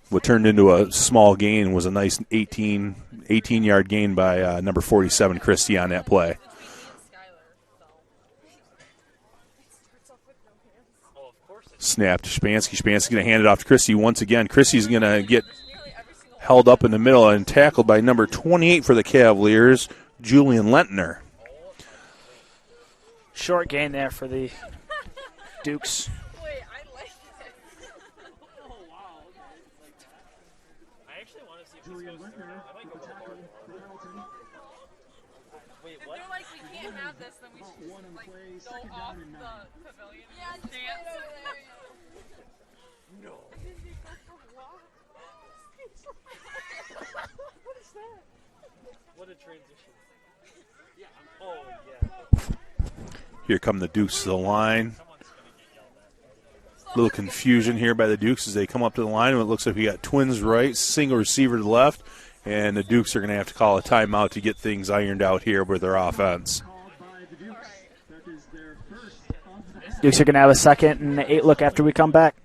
What turned into a small gain was a nice 18-yard gain by number 47, Christie, on that play. Snap to Shapansky. Shapansky's going to hand it off to Christie once again. Christie's going to get held up in the middle and tackled by number 28 for the Cavaliers, Julian Lentner. Short gain there for the Dukes. Wait, I like it. Oh, wow. I actually want to see if this goes through. I might go for it. Wait, what? If they're like, we can't have this, then we should just, like, go off the pavilion. Yeah, just dance. Right over there. No. What is that? What a transition. Yeah. Oh, yeah. Here come the Dukes to the line. A little confusion here by the Dukes as they come up to the line. And it looks like we got twins right, single receiver to the left, and the Dukes are going to have to call a timeout to get things ironed out here with their offense. Dukes are going to have a 2nd and 8 look after we come back.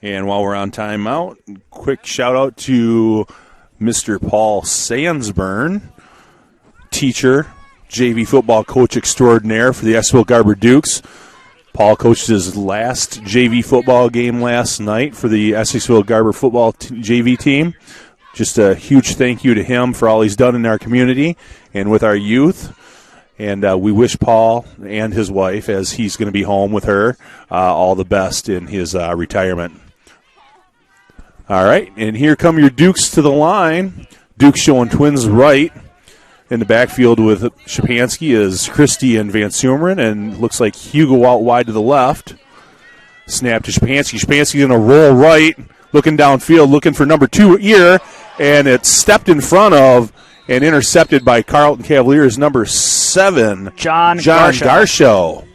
And while we're on timeout, quick shout-out to Mr. Paul Sandsburn, teacher, JV football coach extraordinaire for the Essex Garber Dukes. Paul coached his last JV football game last night for the Essexville Garber football JV team. Just a huge thank you to him for all he's done in our community and with our youth. And we wish Paul and his wife, as he's going to be home with her, all the best in his retirement. All right, and here come your Dukes to the line. Dukes showing twins right. In the backfield with Shapansky is Christie and Van Sumeren, and looks like Hugo out wide to the left. Snap to Shapansky. Shapansky's going to roll right, looking downfield, looking for number 2 Ear, and it's stepped in front of and intercepted by Carrollton Cavaliers number 7, John Garshow.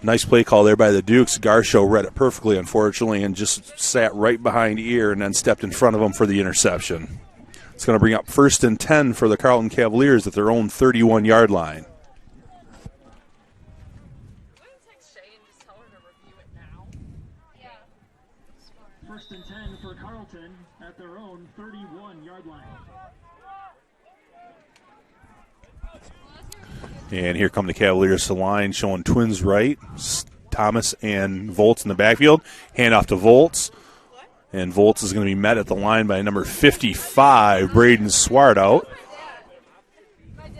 Nice play call there by the Dukes. Garshow read it perfectly, unfortunately, and just sat right behind Ear and then stepped in front of him for the interception. It's going to bring up 1st and 10 for the Carrollton Cavaliers at their own 31-yard line. First and 10 for Carrollton at their own 31-yard line. And here come the Cavaliers to the line, showing twins right. Thomas and Volts in the backfield. Hand off to Volts. And Volts is going to be met at the line by number 55, Braden Swartout.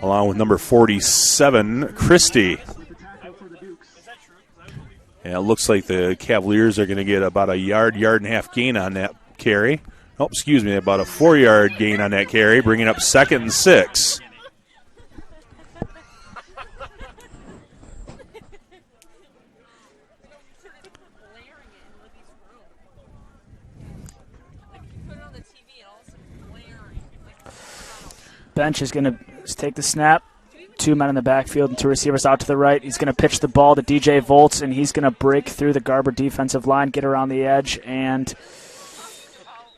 along with number 47, Christie. And it looks like the Cavaliers are going to get about a yard and a half gain on that carry. Oh, excuse me, about a 4-yard gain on that carry, bringing up 2nd and 6. Bench is going to take the snap. 2 men in the backfield and 2 receivers out to the right. He's going to pitch the ball to DJ Volts, and he's going to break through the Garber defensive line, get around the edge, and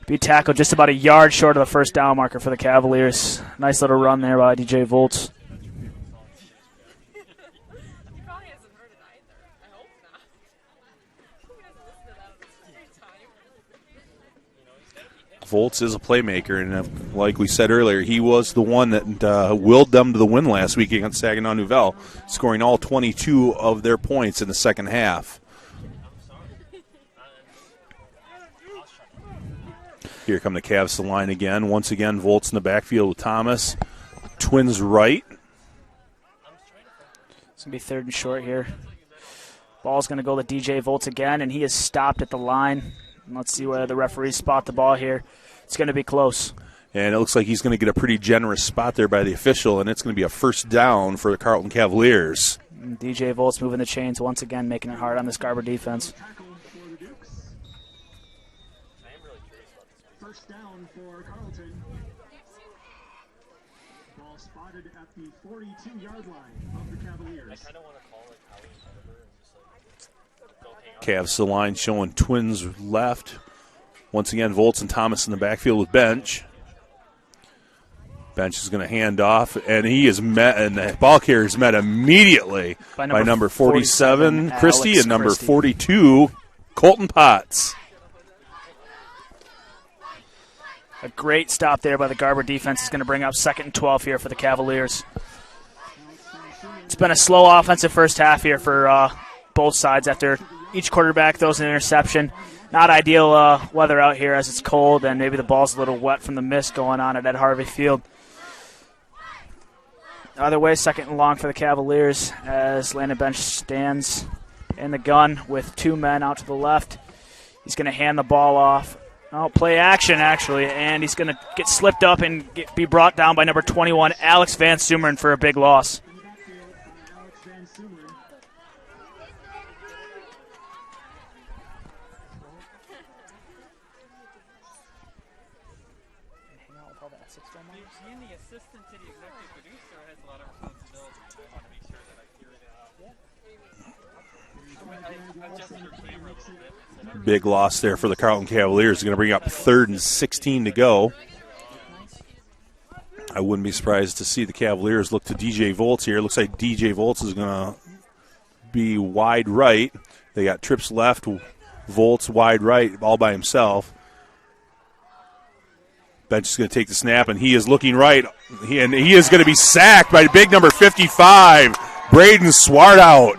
be tackled just about a yard short of the first down marker for the Cavaliers. Nice little run there by DJ Volts. Volts is a playmaker, and like we said earlier, he was the one that willed them to the win last week against Saginaw Nouvelle, scoring all 22 of their points in the second half. Here come the Cavs to the line again. Once again, Volts in the backfield with Thomas. Twins right. It's going to be 3rd and short here. Ball's going to go to DJ Volts again, and he is stopped at the line. Let's see where the referees spot the ball here. It's going to be close. And it looks like he's going to get a pretty generous spot there by the official, and it's going to be a first down for the Carrollton Cavaliers. DJ Volts moving the chains once again, making it hard on this Garber defense. First down for Carrollton. Ball spotted at the 42-yard line of the Cavaliers. I kind of want to call it Howie Garber and just go hang on. Cavs the line showing Twins left. Once again, Volts and Thomas in the backfield with Bench. Bench is going to hand off, and he is met, and the ball carrier is met immediately by number 47, Christie, and number 42, Colton Potts. A great stop there by the Garber defense is going to bring up 2nd and 12 here for the Cavaliers. It's been a slow offensive first half here for both sides after each quarterback throws an interception. Not ideal weather out here as it's cold, and maybe the ball's a little wet from the mist going on at Ed Harvey Field. Either way, 2nd and long for the Cavaliers as Landon Bench stands in the gun with 2 men out to the left. He's going to hand the ball off. Oh, play action, actually, and he's going to get slipped up and be brought down by number 21, Alex Van Sumeren, for a big loss. Being the assistant to the executive producer has a lot of responsibility. I want to make sure that I hear it out. I adjusted your camera a little bit. Big loss there for the Carrollton Cavaliers. Going to bring up 3rd and 16 to go. I wouldn't be surprised to see the Cavaliers look to DJ Volts here. Looks like DJ Volts is going to be wide right. They got trips left, Volts wide right, all by himself. Bench is going to take the snap, and he is looking right. He is going to be sacked by big number 55, Braden Swartout.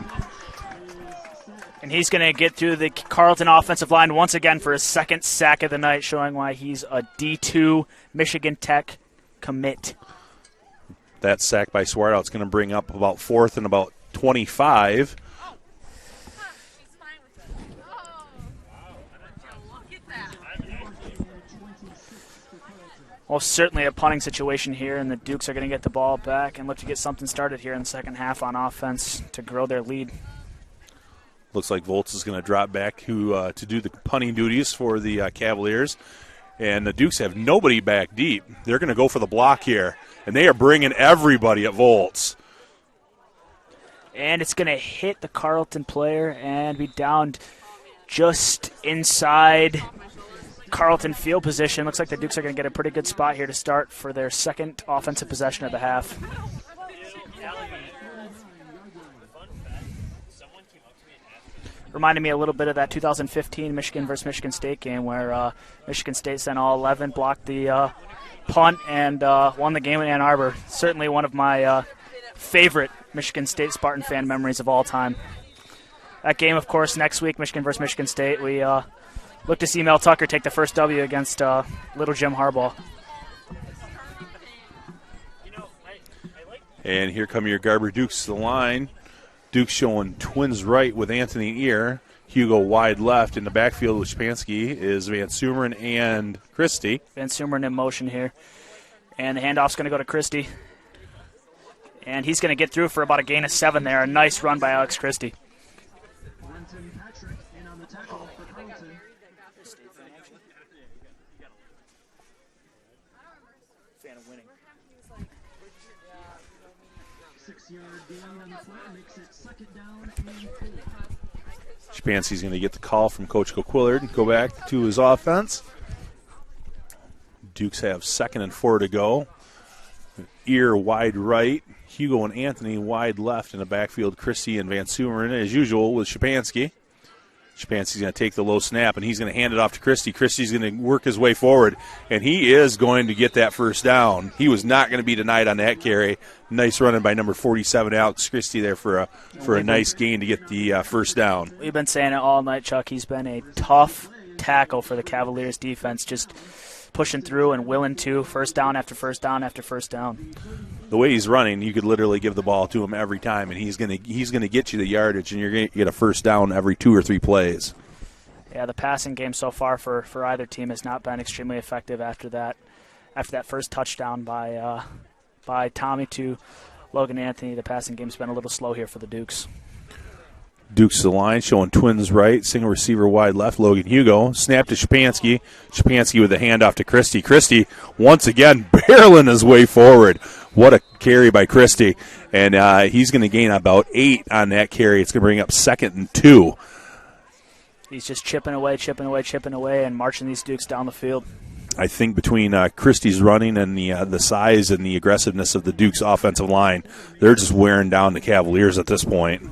And he's going to get through the Carrollton offensive line once again for his 2nd sack of the night, showing why he's a D2 Michigan Tech commit. That sack by Swartout is going to bring up about 4th and about 25. Well, certainly a punting situation here, and the Dukes are going to get the ball back and look to get something started here in the second half on offense to grow their lead. Looks like Volts is going to drop back to do the punting duties for the Cavaliers. And the Dukes have nobody back deep. They're going to go for the block here, and they are bringing everybody at Volts. And it's going to hit the Carrollton player and be down just inside Carrollton field position. Looks like the Dukes are going to get a pretty good spot here to start for their 2nd offensive possession of the half. Reminded me a little bit of that 2015 Michigan versus Michigan State game where Michigan State sent all 11, blocked the punt, and won the game in Ann Arbor. Certainly one of my favorite Michigan State Spartan fan memories of all time. That game, of course, next week, Michigan versus Michigan State. We look to see Mel Tucker take the first W against little Jim Harbaugh. And here come your Garber Dukes to the line. Dukes showing twins right with Anthony Ear. Hugo wide left. In the backfield with Shapansky is Van Sumeren and Christie. Van Sumeren in motion here. And the handoff's going to go to Christie. And he's going to get through for about a gain of 7 there. A nice run by Alex Christie. Quentin Patrick in on the tackle for Carrollton. Fan of winning. 6-yard gain on the play makes it 2nd down and 4. Shapansky's going to get the call from Coach Coquillard and go back to his offense. Dukes have 2nd and 4 to go. Ear wide right. Hugo and Anthony wide left in the backfield. Christie and Van Sumeren, as usual, with Shapansky. Shapansky's going to take the low snap, and he's going to hand it off to Christie. Christie's going to work his way forward, and he is going to get that first down. He was not going to be denied on that carry. Nice running by number 47, Alex Christie, there for a nice gain to get the first down. We've been saying it all night, Chuck. He's been a tough tackle for the Cavaliers defense, just pushing through and willing to, first down after first down after first down. The way he's running, you could literally give the ball to him every time, and he's going to get you the yardage, and you're going to get a first down every 2 or 3 plays. Yeah, the passing game so far for either team has not been extremely effective after that first touchdown by Tommy to Logan Anthony. The passing game's been a little slow here for the Dukes. Dukes to the line, showing twins right, single receiver wide left, Logan Hugo. Snap to Shapansky. Shapansky with a handoff to Christie. Christie, once again, barreling his way forward. What a carry by Christie. And he's going to gain about 8 on that carry. It's going to bring up 2nd and 2. He's just chipping away, and marching these Dukes down the field. I think between Christie's running and the size and the aggressiveness of the Dukes offensive line, they're just wearing down the Cavaliers at this point.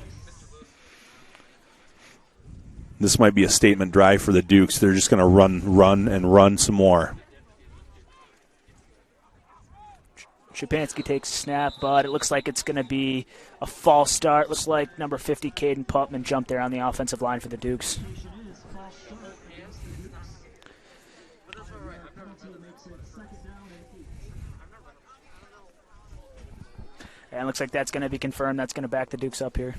This might be a statement drive for the Dukes. They're just going to run some more. Shapansky takes a snap, but it looks like it's going to be a false start. Looks like number 50, Caden Putman, jumped there on the offensive line for the Dukes. And it looks like that's going to be confirmed. That's going to back the Dukes up here.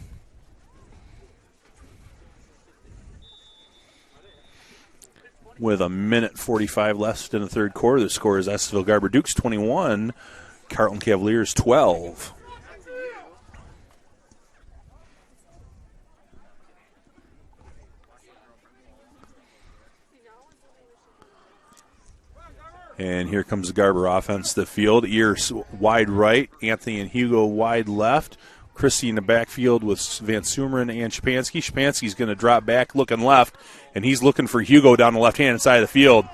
With a minute 45 left in the third quarter, the score is Estville Garber Dukes 21, Carrollton Cavaliers 12. And here comes the Garber offense to the field. Ears wide right, Anthony and Hugo wide left. Christie in the backfield with Van Sumeren and Shapansky. Shapansky's going to drop back, looking left, and he's looking for Hugo down the left-hand side of the field.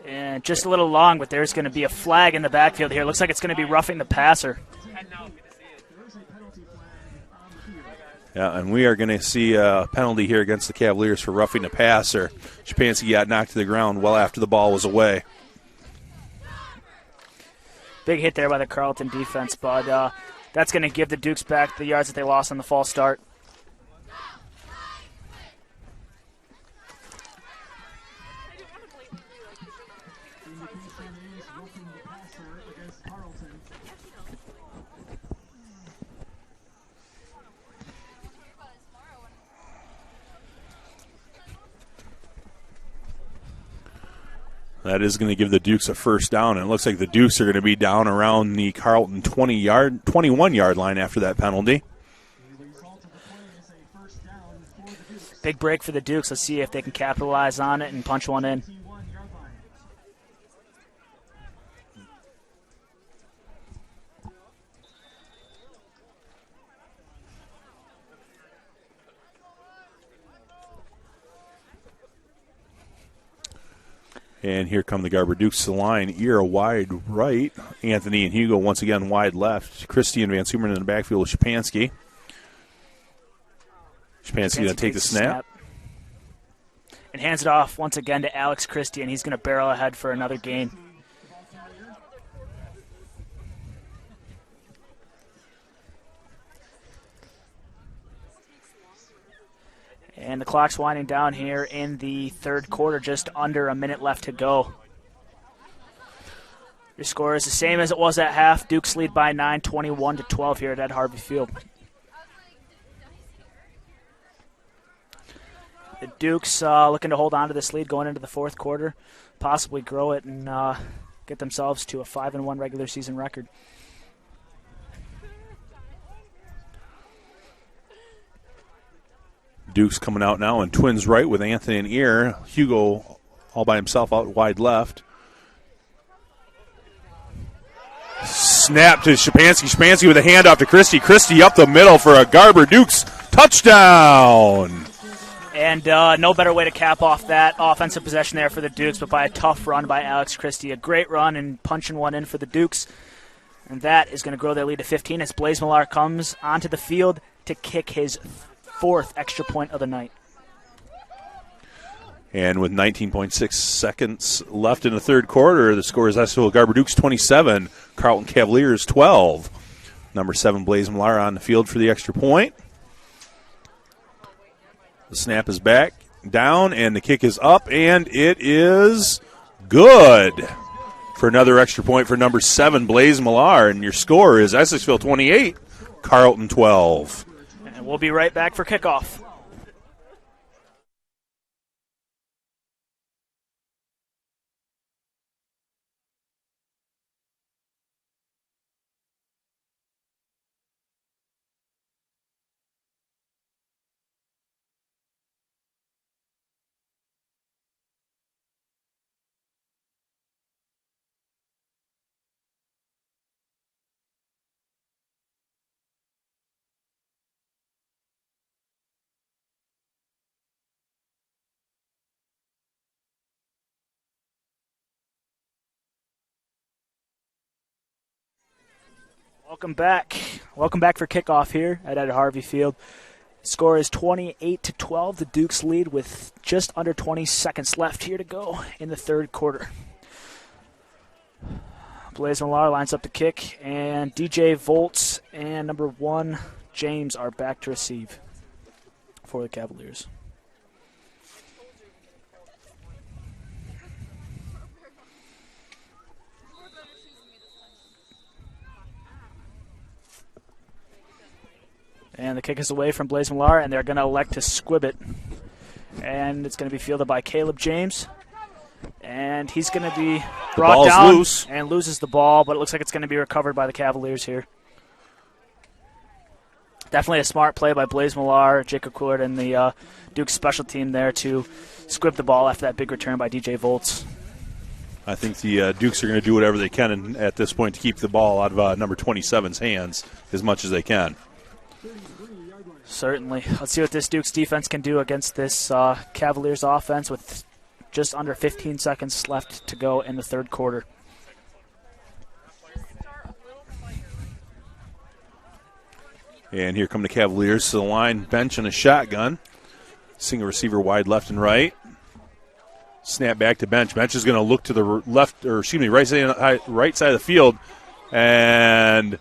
And just a little long, but there's going to be a flag in the backfield here. Looks like it's going to be roughing the passer. Yeah, and we are going to see a penalty here against the Cavaliers for roughing the passer. Shapansky got knocked to the ground well after the ball was away. Big hit there by the Carrollton defense, but that's going to give the Dukes back the yards that they lost on the false start. That is going to give the Dukes a first down, and it looks like the Dukes are going to be down around the Carrollton 21-yard line after that penalty. Big break for the Dukes. Let's see if they can capitalize on it and punch one in. And here come the Garber Dukes to the line. Ear wide right. Anthony and Hugo once again wide left. Christie and Van Sumeren in the backfield with Shapansky. Shapansky going to take the snap. And hands it off once again to Alex Christie, and he's going to barrel ahead for another gain. And the clock's winding down here in the third quarter, just under a minute left to go. Your score is the same as it was at half. Dukes lead by 9, 21-12 here at Ed Harvey Field. The Dukes looking to hold on to this lead going into the fourth quarter, possibly grow it and get themselves to a 5-1 regular season record. Dukes coming out now in twins right with Anthony and Ear. Hugo all by himself out wide left. Snap to Shapansky. Shapansky with a handoff to Christie. Christie up the middle for a Garber Dukes touchdown. And no better way to cap off that offensive possession there for the Dukes, but by a tough run by Alex Christie. A great run and punching one in for the Dukes. And that is going to grow their lead to 15 as Blaise Millar comes onto the field to kick his fourth extra point of the night. And with 19.6 seconds left in the third quarter, the score is Estill Garber Dukes 27, Carrollton Cavaliers 12. Number 7, Blaise Millar on the field for the extra point. The snap is back, down, and the kick is up, and it is good for another extra point for number 7, Blaise Millar. And your score is Essexville 28, Carrollton 12. And we'll be right back for kickoff. Welcome back. Welcome back for kickoff here at Ed Harvey Field. Score is 28-12. The Dukes lead with just under 20 seconds left here to go in the third quarter. Blaise Millar lines up to kick, and DJ Volts and number 1, James, are back to receive for the Cavaliers. And the kick is away from Blaise Millar, and they're going to elect to squib it. And it's going to be fielded by Caleb James. And he's going to be brought down loose and loses the ball, but it looks like it's going to be recovered by the Cavaliers here. Definitely a smart play by Blaise Millar, Jacob Coulard, and the Duke's special team there to squib the ball after that big return by DJ Volts. I think the Dukes are going to do whatever they can at this point to keep the ball out of number 27's hands as much as they can. Certainly. Let's see what this Dukes defense can do against this Cavaliers offense with just under 15 seconds left to go in the third quarter. And here come the Cavaliers to the line, bench and a shotgun. Single receiver wide left and right. Snap back to bench. Bench is going to look to the right side of the field, and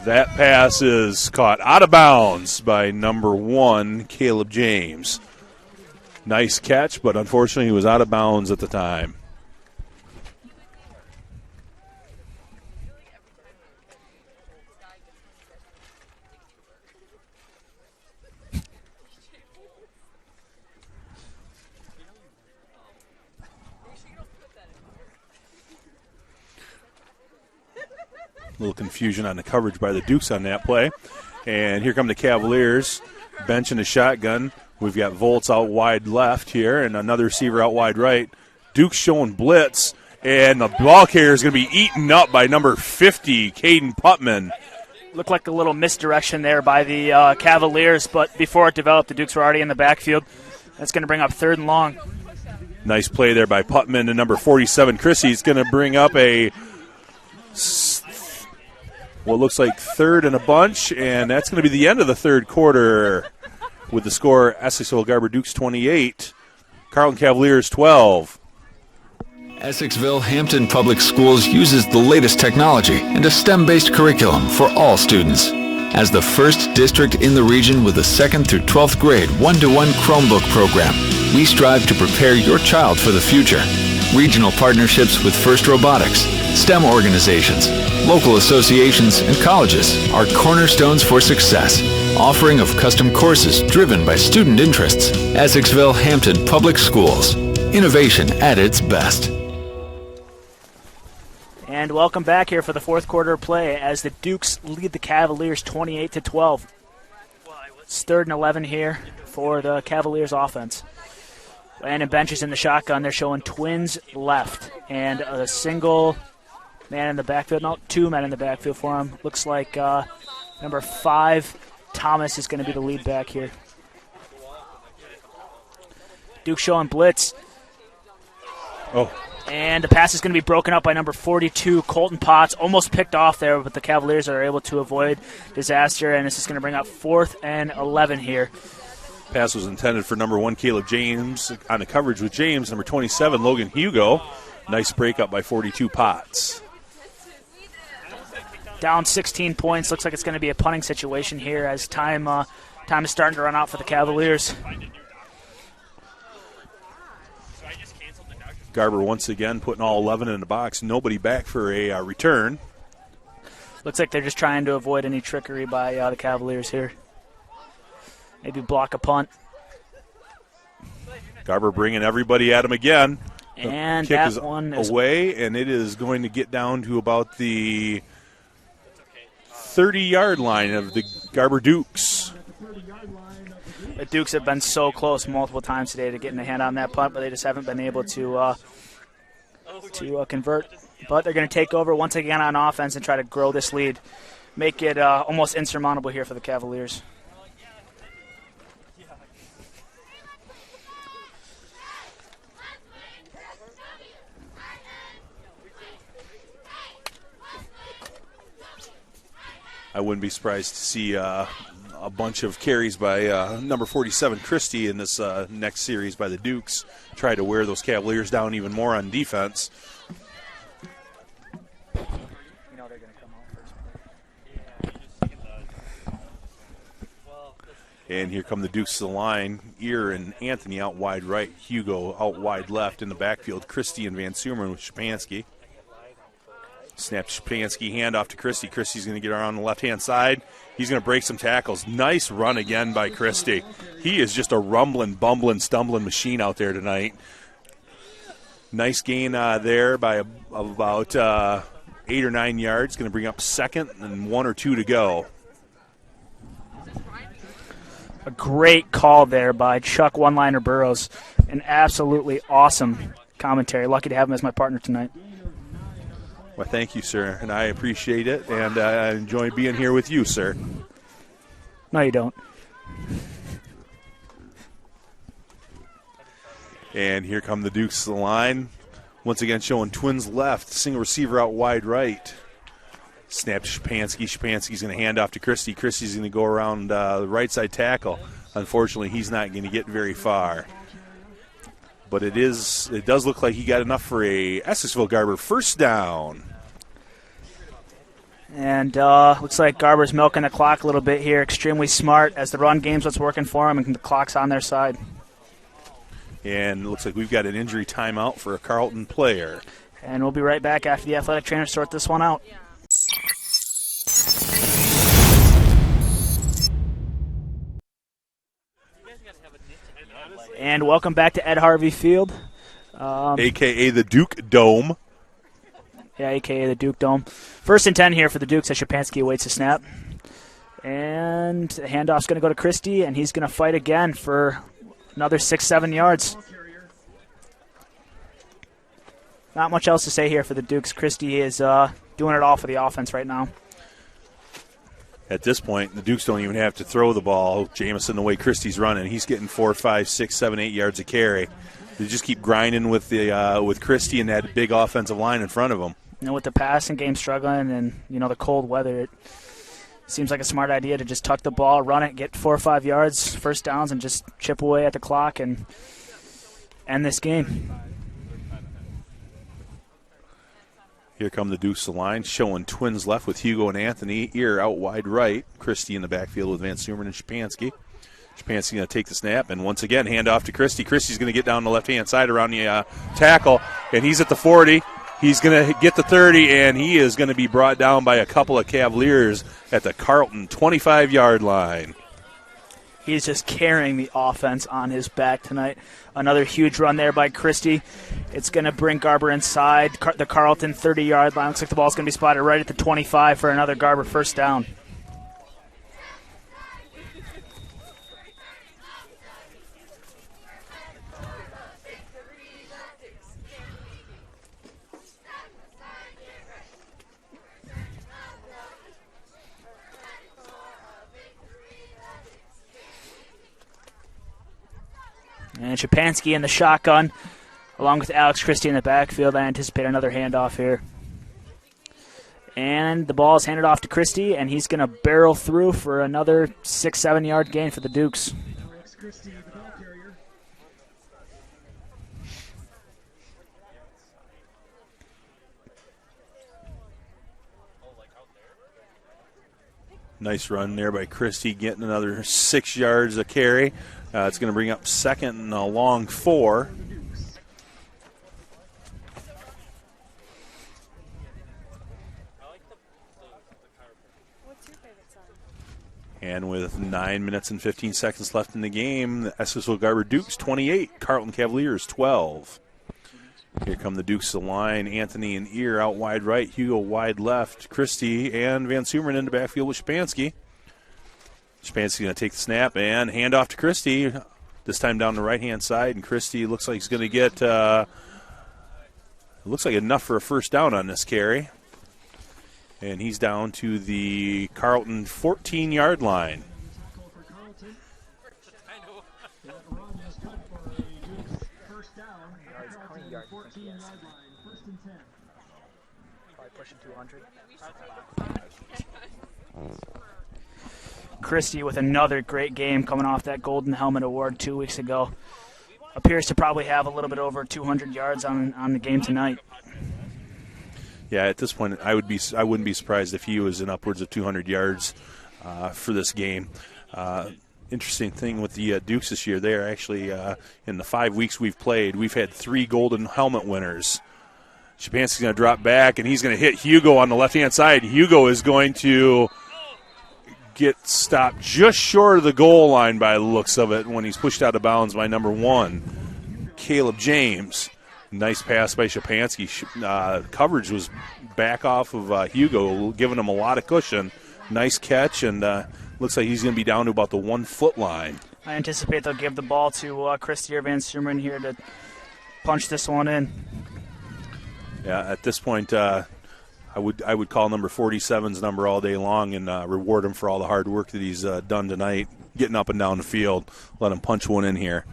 that pass is caught out of bounds by number 1, Caleb James. Nice catch, but unfortunately he was out of bounds at the time. A little confusion on the coverage by the Dukes on that play. And here come the Cavaliers, bench and a shotgun. We've got Volts out wide left here and another receiver out wide right. Dukes showing blitz, and the ball carrier is going to be eaten up by number 50, Caden Putman. Looked like a little misdirection there by the Cavaliers, but before it developed, the Dukes were already in the backfield. That's going to bring up 3rd and long. Nice play there by Putman, and number 47, Chrissy, is going to bring up what looks like 3rd and a bunch, and that's going to be the end of the third quarter with the score Essexville Garber Dukes 28, Carrollton Cavaliers 12. Essexville Hampton Public Schools uses the latest technology and a STEM-based curriculum for all students. As the first district in the region with a 2nd through 12th grade 1-to-1 Chromebook program, we strive to prepare your child for the future. Regional partnerships with First Robotics, STEM organizations, local associations, and colleges are cornerstones for success. Offering of custom courses driven by student interests. Essexville Hampton Public Schools. Innovation at its best. And welcome back here for the fourth quarter of play as the Dukes lead the Cavaliers 28-12. It's 3rd and 11 here for the Cavaliers offense. And benches in the shotgun. They're showing twins left and a single man in the backfield. No, 2 men in the backfield for him. Looks like number 5, Thomas, is going to be the lead back here. Duke showing blitz. Oh. And the pass is going to be broken up by number 42, Colton Potts. Almost picked off there, but the Cavaliers are able to avoid disaster, and this is going to bring up 4th and 11 here. Pass was intended for number 1, Caleb James. On the coverage with James, number 27, Logan Hugo. Nice breakup by 42, Potts. Down 16 points. Looks like it's going to be a punting situation here as time is starting to run out for the Cavaliers. Garber once again putting all 11 in the box. Nobody back for a return. Looks like they're just trying to avoid any trickery by the Cavaliers here. Maybe block a punt. Garber bringing everybody at him again. And kick that is one is away, and it is going to get down to about the 30-yard line of the Garber Dukes. The Dukes have been so close multiple times today to getting a hand on that punt, but they just haven't been able to convert. But they're going to take over once again on offense and try to grow this lead, make it almost insurmountable here for the Cavaliers. I wouldn't be surprised to see a bunch of carries by number 47, Christie, in this next series by the Dukes. Try to wear those Cavaliers down even more on defense. And here come the Dukes to the line. Ear and Anthony out wide right. Hugo out wide left in the backfield. Christie and Van Sumeren with Shapansky. Snap Shapansky, hand off to Christie. Christie's going to get around the left-hand side. He's going to break some tackles. Nice run again by Christie. He is just a rumbling, bumbling, stumbling machine out there tonight. Nice gain there by about 8 or 9 yards. Going to bring up 2nd and 1 or 2 to go. A great call there by Chuck One-Liner Burrows. An absolutely awesome commentary. Lucky to have him as my partner tonight. Well, thank you, sir, and I appreciate it, and I enjoy being here with you, sir. No, you don't. And here come the Dukes to the line. Once again showing twins left, single receiver out wide right. Snap to Shapansky. Shapansky's going to hand off to Christie. Christie's going to go around the right side tackle. Unfortunately, he's not going to get very far. But it does look like he got enough for a Essexville Garber first down. And looks like Garber's milking the clock a little bit here. Extremely smart as the run game's what's working for him, and the clock's on their side. And it looks like we've got an injury timeout for a Carrollton player. And we'll be right back after the athletic trainers sort this one out. And welcome back to Ed Harvey Field. A.K.A. the Duke Dome. Yeah, a.k.a. the Duke Dome. 1st and 10 here for the Dukes as Shapansky awaits a snap. And the handoff's going to go to Christie, and he's going to fight again for another 6-7 yards. Not much else to say here for the Dukes. Christie is doing it all for the offense right now. At this point, the Dukes don't even have to throw the ball. Jamison, the way Christie's running, he's getting 4, 5, 6, 7, 8 yards a carry. They just keep grinding with Christie and that big offensive line in front of them. With the passing game struggling and the cold weather, it seems like a smart idea to just tuck the ball, run it, get 4 or 5 yards, first downs, and just chip away at the clock and end this game. Here come the Dukes to the line, showing twins left with Hugo and Anthony. Ear out wide right. Christie in the backfield with Van Sumeren and Shapansky. Shapansky going to take the snap, and once again, hand off to Christie. Christie's going to get down the left-hand side around the tackle, and he's at the 40. He's going to get the 30, and he is going to be brought down by a couple of Cavaliers at the Carrollton 25-yard line. He's just carrying the offense on his back tonight. Another huge run there by Christie. It's going to bring Garber inside the Carrollton 30-yard line. Looks like the ball's going to be spotted right at the 25 for another Garber first down. And Shapansky in the shotgun, along with Alex Christie in the backfield. I anticipate another handoff here. And the ball is handed off to Christie, and he's going to barrel through for another 6-7 yard gain for the Dukes. Nice run there by Christie, getting another 6 yards a carry. It's going to bring up second and a long 4. And with 9 minutes and 15 seconds left in the game, the Eskilsville Garber Dukes 28, Carrollton Cavaliers 12. Here come the Dukes to the line. Anthony and Ear out wide right, Hugo wide left, Christie and Van Sumeren in the backfield with Shapansky. Shapansky's going to take the snap and hand off to Christie. This time down the right-hand side, and Christie looks like he's going to get looks like enough for a first down on this carry. And he's down to the Carrollton 14-yard line. Probably pushing 200. Christie with another great game coming off that Golden Helmet Award 2 weeks ago. Appears to probably have a little bit over 200 yards on the game tonight. Yeah, at this point, I wouldn't be surprised if he was in upwards of 200 yards for this game. Interesting thing with the Dukes this year, they are actually, in the 5 weeks we've played, we've had 3 Golden Helmet winners. Shapansky's going to drop back, and he's going to hit Hugo on the left-hand side. Hugo is going to get stopped just short of the goal line by the looks of it when he's pushed out of bounds by number 1, Caleb James. Nice pass by Shapansky. Coverage was back off of Hugo, giving him a lot of cushion. Nice catch, and looks like he's going to be down to about the 1 foot line. I anticipate they'll give the ball to Christie or Van Sumeren here to punch this one in. Yeah, at this point, I would call number 47's number all day long and reward him for all the hard work that he's done tonight, getting up and down the field. Let him punch one in here.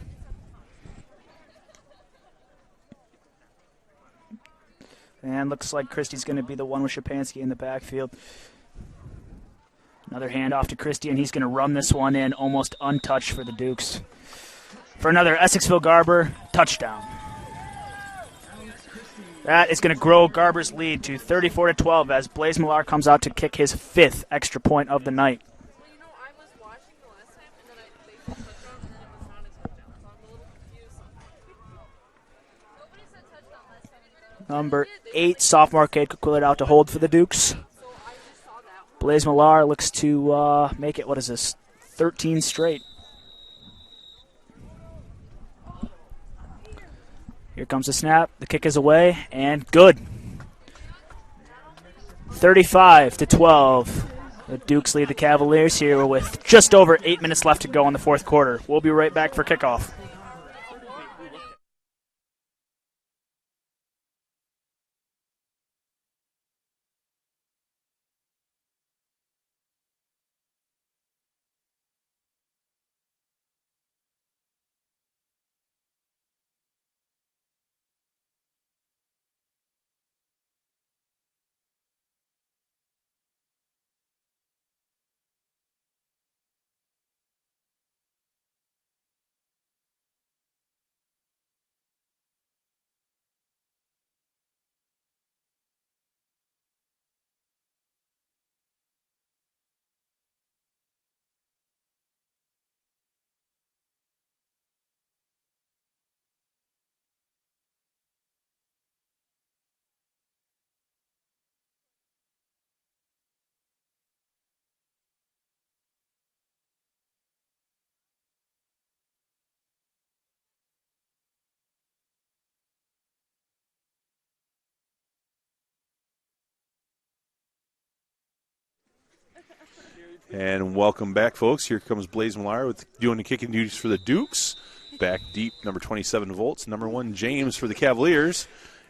And looks like Christie's going to be the one with Shapansky in the backfield. Another handoff to Christie, and he's going to run this one in almost untouched for the Dukes. For another Eskilsville Garber touchdown. That is going to grow Garber's lead to 34-12 as Blaise Millar comes out to kick his 5th extra point of the night. Well, you know, I was watching the last time, and then they said touchdown, and then it was not a touchdown, so I'm a little confused. Nobody said touchdown last time. Number 8, sophomore Cade Kukwilert out to hold for the Dukes. So I just saw that one. Blaise Millar looks to make it, 13 straight. Here comes the snap. The kick is away, and good. 35-12. The Dukes lead the Cavaliers here with just over 8 minutes left to go in the fourth quarter. We'll be right back for kickoff. And welcome back, folks. Here comes Blaze Millar with doing the kicking duties for the Dukes. Back deep, number 27 Volts, number 1 James for the Cavaliers.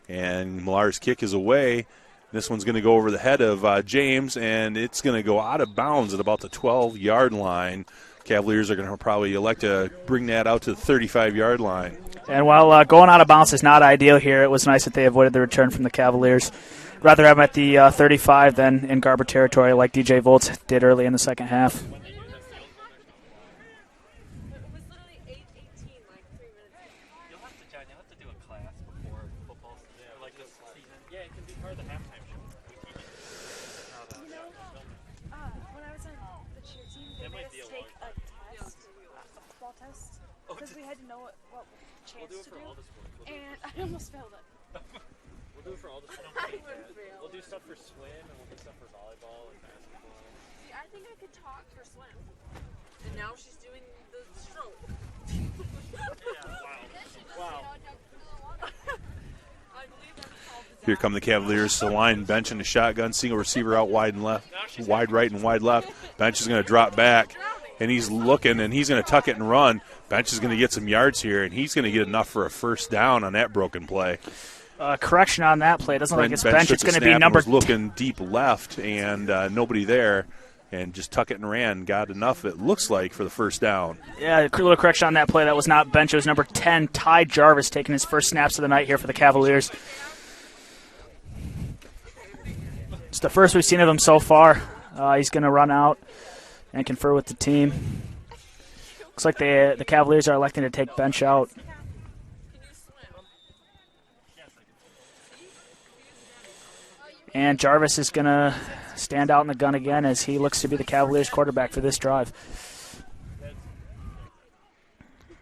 And Millar's kick is away. This one's going to go over the head of James, and it's going to go out of bounds at about the 12-yard line. Cavaliers are going to probably elect to bring that out to the 35-yard line. And while going out of bounds is not ideal here, it was nice that they avoided the return from the Cavaliers. Rather have them at the 35 than in Garber territory like DJ Volts did early in the second half. Because we had to know what chance to do, and I almost failed it. We'll do it for all the stuff. We'll do stuff for swim, and we'll do stuff for volleyball and basketball. See, I think I could talk for swim. And now she's doing the stroke. Wow. I believe that's called the Here come the Cavaliers to the line, bench in the shotgun, single receiver out wide and left, wide right and wide left. Bench is going to drop back, and he's looking, and he's going to tuck it and run. Bench is going to get some yards here, and he's going to get enough for a first down on that broken play. Correction on that play. It doesn't look like it's bench. It's going to be number looking deep left, and nobody there, and just tuck it and ran. Got enough, it looks like, for the first down. Yeah, a little correction on that play. That was not bench. It was number 10, Ty Jarvis, taking his first snaps of the night here for the Cavaliers. It's the first we've seen of him so far. He's going to run out and confer with the team. Looks like the Cavaliers are electing to take bench out. And Jarvis is going to stand out in the gun again as he looks to be the Cavaliers quarterback for this drive.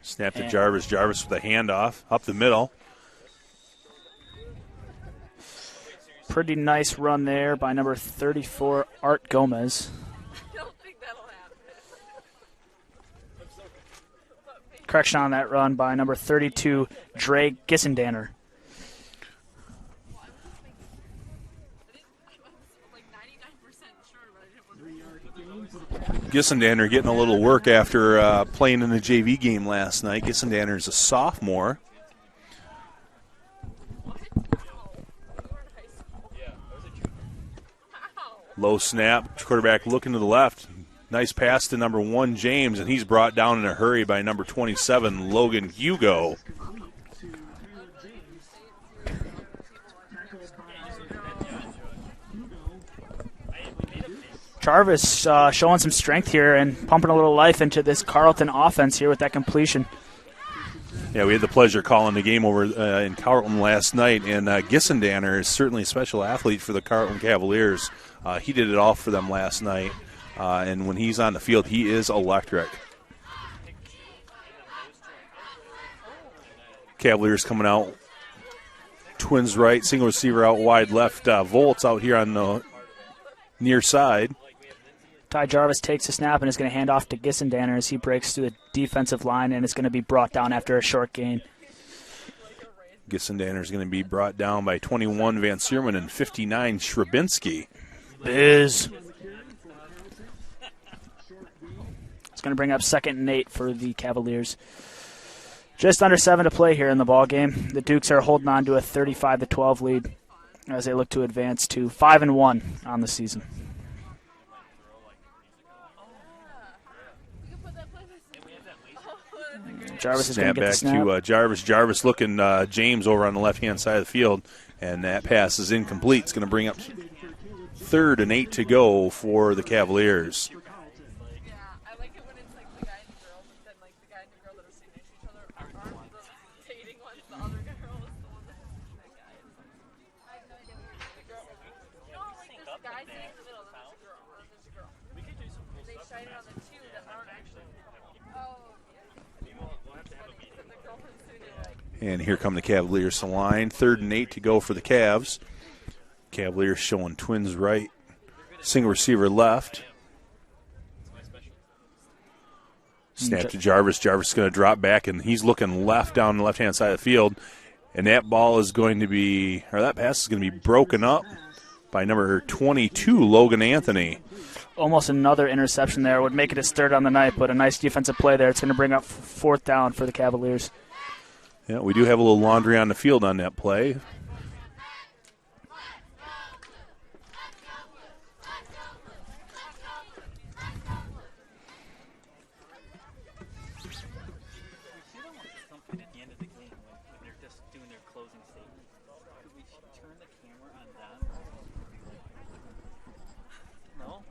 Snap to Jarvis. Jarvis with a handoff up the middle. Pretty nice run there by number 34, Art Gomez. Correction on that run by number 32, Dre Gissendanner. Gissendanner getting a little work after playing in the JV game last night. Gissendanner is a sophomore. Low snap, quarterback looking to the left. Nice pass to number 1, James, and he's brought down in a hurry by number 27, Logan Hugo. Jarvis showing some strength here and pumping a little life into this Carrollton offense here with that completion. Yeah, we had the pleasure of calling the game over in Carrollton last night, and Gissendanner is certainly a special athlete for the Carrollton Cavaliers. He did it all for them last night. And when he's on the field, he is electric. Cavaliers coming out. Twins right, single receiver out wide left. Volts out here on the near side. Ty Jarvis takes a snap and is going to hand off to Gissendanner as he breaks through the defensive line and is going to be brought down after a short gain. Gissendanner is going to be brought down by 21 Van Seerman and 59 Shrabinski. Biz. It's going to bring up 2nd and 8 for the Cavaliers. Just under 7 to play here in the ball game. The Dukes are holding on to a 35-12 lead as they look to advance to 5-1 on the season. Jarvis is going to get the snap. Snap back to Jarvis. Jarvis looking James over on the left-hand side of the field, and that pass is incomplete. It's going to bring up 3rd and 8 to go for the Cavaliers. And here come the Cavaliers to the line. 3rd and 8 to go for the Cavs. Cavaliers showing twins right. Single receiver left. Snap to Jarvis. Jarvis is going to drop back, and he's looking left down the left-hand side of the field. And that ball is going to be, or that pass is going to be broken up by number 22, Logan Anthony. almost another interception there. Would make it his third on the night, but a nice defensive play there. It's going to bring up fourth down for the Cavaliers. Yeah, we do have a little laundry on the field on that play. No.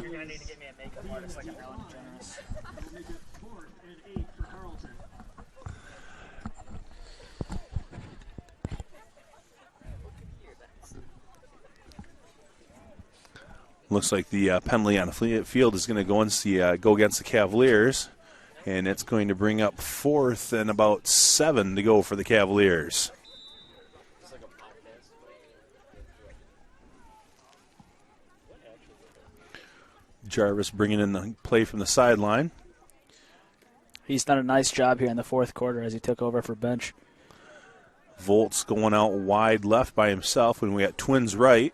You're going to need to get me a makeup artist like an Ellen DeGeneres. Make it 4th and 8 for Carrollton. Looks like the penalty on the field is going to go against the Cavaliers, and it's going to bring up 4th and about 7 to go for the Cavaliers. Jarvis bringing in the play from the sideline. He's done a nice job here in the fourth quarter as he took over for bench. Volt's going out wide left by himself when we got twins right.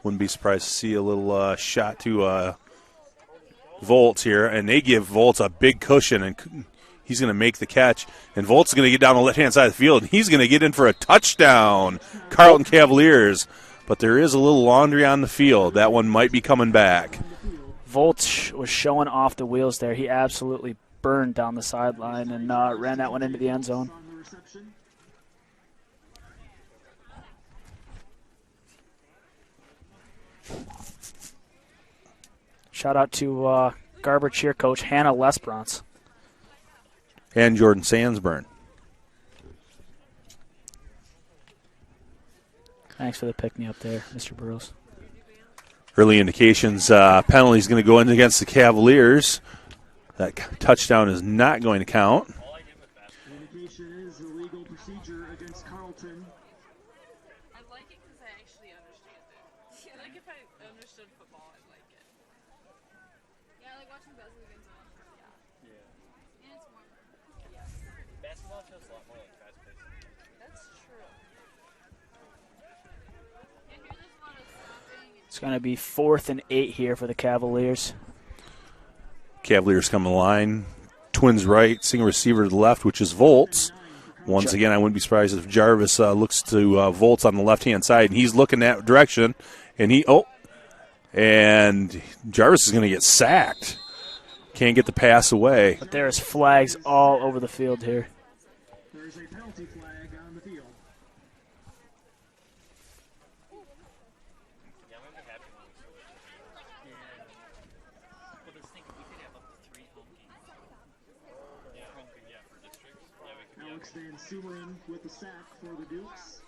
Wouldn't be surprised to see a little shot to Volts here, and they give Volts a big cushion, and he's going to make the catch. And Volts is going to get down the left-hand side of the field, and he's going to get in for a touchdown. Carrollton Cavaliers. But there is a little laundry on the field. That one might be coming back. Volts was showing off the wheels there. He absolutely burned down the sideline and ran that one into the end zone. Shout out to Garber cheer coach Hannah Lesbrance. And Jordan Sandsburn. Thanks for the pick-me-up there, Mr. Burrows. Early indications, penalty is going to go in against the Cavaliers. That touchdown is not going to count. The indication is illegal procedure against Carrollton. I like it because I actually understand it. Yeah, like if I understood football, I'd like it. Yeah, I like watching basketball games. Yeah. And it's warmer. Yes. Basketball feels a lot more like fast-paced. That's true. And here there's a lot of stopping. It's going to be 4th and 8 here for the Cavaliers. Cavaliers come in line. Twins right, single receiver to the left, which is Volts. Once again, I wouldn't be surprised if Jarvis looks to Volts on the left-hand side, and he's looking that direction. And Jarvis is going to get sacked. Can't get the pass away. But there's flags all over the field here. There's a penalty flag on the field. Yeah, I'm going to be happy when we switch. Yeah. Well, this thing, we could have up to 3 home games. Yeah, for districts. Yeah, we could Alex Van Sumeren with the sack for the Dukes.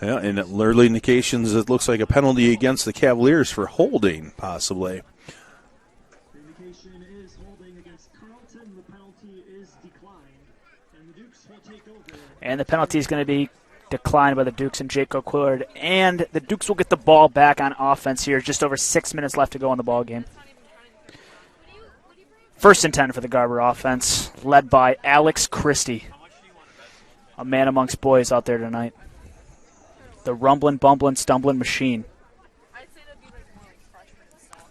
Yeah, and at early indications, it looks like a penalty against the Cavaliers for holding, possibly. The indication is holding against Carrollton. The penalty is declined, and the Dukes will take over. And the penalty is going to be declined by the Dukes and Jake O'Quillard. And the Dukes will get the ball back on offense here. Just over 6 minutes left to go in the ball game. 1st and 10 for the Garber offense, led by Alex Christie, a man amongst boys out there tonight. The rumbling, bumbling, stumbling machine. I'd say that'd be like more like freshman style.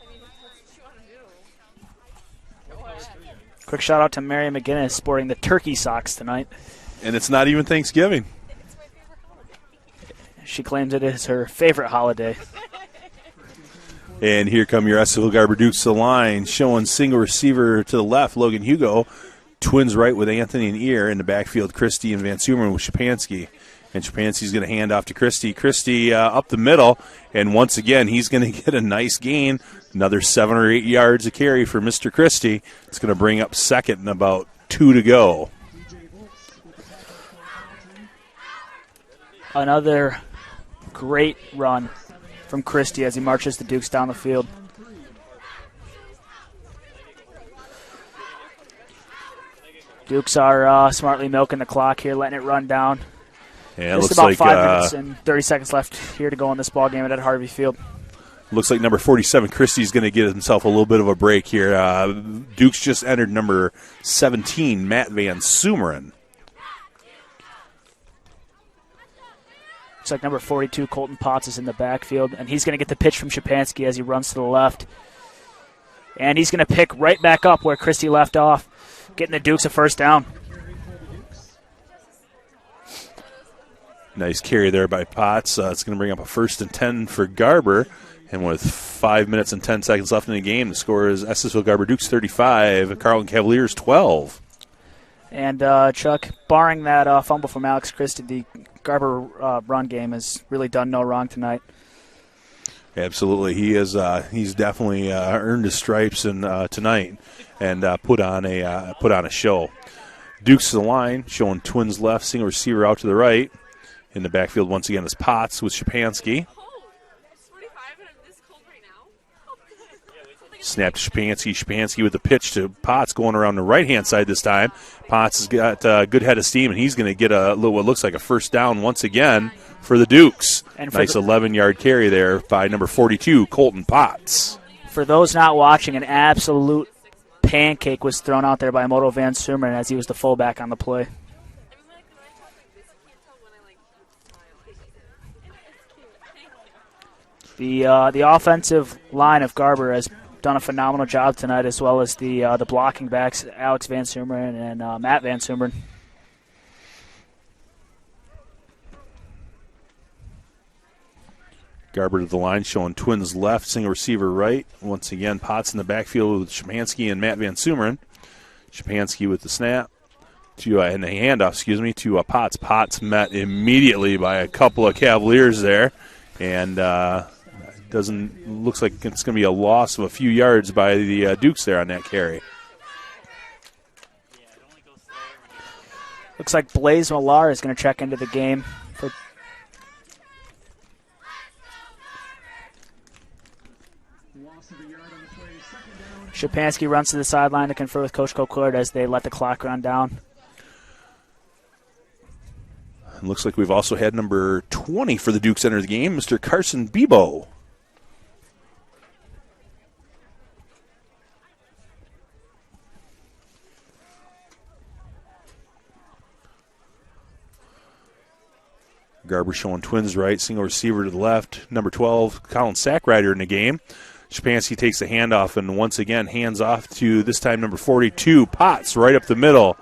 I mean, that's what you want to do. Go ahead. Quick shout out to Mary McGinnis sporting the turkey socks tonight. And it's not even Thanksgiving. It's my favorite holiday. She claims it is her favorite holiday. And here come your Estville Garber Dukes to the line, showing single receiver to the left, Logan Hugo. Twins right with Anthony and Ear. In the backfield, Christie and Van Sumeren with Shapansky. And Shapansky's going to hand off to Christie. Christie up the middle, and once again, he's going to get a nice gain. Another 7 or 8 yards of carry for Mr. Christie. It's going to bring up 2nd and about 2 to go. Another great run from Christie as he marches the Dukes down the field. Dukes are smartly milking the clock here, letting it run down. Yeah, it Just looks about like 5 minutes and 30 seconds left here to go in this ball game at Harvey Field. Looks like number 47, Christie's going to get himself a little bit of a break here. Dukes just entered number 17, Matt Van Sumeren. Looks like number 42, Colton Potts, is in the backfield, and he's going to get the pitch from Shapansky as he runs to the left. And he's going to pick right back up where Christie left off, getting the Dukes a first down. Nice carry there by Potts. It's going to bring up a 1st and 10 for Garber. And with 5 minutes and 10 seconds left in the game, the score is Ecensville Garber Dukes 35, Carrollton Cavaliers 12. And, Chuck, barring that fumble from Alex Christie, the Garber run game has really done no wrong tonight. Absolutely. He is. He's definitely earned his stripes tonight and put on a show. Dukes to the line, showing twins left, single receiver out to the right. In the backfield once again is Potts with Shapansky. Snap to Shapansky. Shapansky with the pitch to Potts going around the right-hand side this time. Potts has got a good head of steam, and he's going to get what looks like a first down once again for the Dukes. And nice 11-yard carry there by number 42, Colton Potts. For those not watching, an absolute pancake was thrown out there by Moto Van Sumeren as he was the fullback on the play. The offensive line of Garber has done a phenomenal job tonight, as well as the blocking backs, Alex Van Sumeren and Matt Van Sumeren. Garber to the line, showing twins left, single receiver right. Once again, Potts in the backfield with Shapansky and Matt Van Sumeren. Shapansky with the snap and the handoff, to Potts. Potts met immediately by a couple of Cavaliers there, and looks like it's going to be a loss of a few yards by the Dukes there on that carry. Looks like Blaze Millar is going to check into the game. Shapansky runs to the sideline to confer with Coach Coquard as they let the clock run down. Looks like we've also had number 20 for the Dukes enter the game, Mr. Carson Bebo. Garber showing twins right, single receiver to the left. Number 12, Colin Sackrider in the game. Shapansky takes the handoff and once again hands off to, this time, number 42, Potts, right up the middle.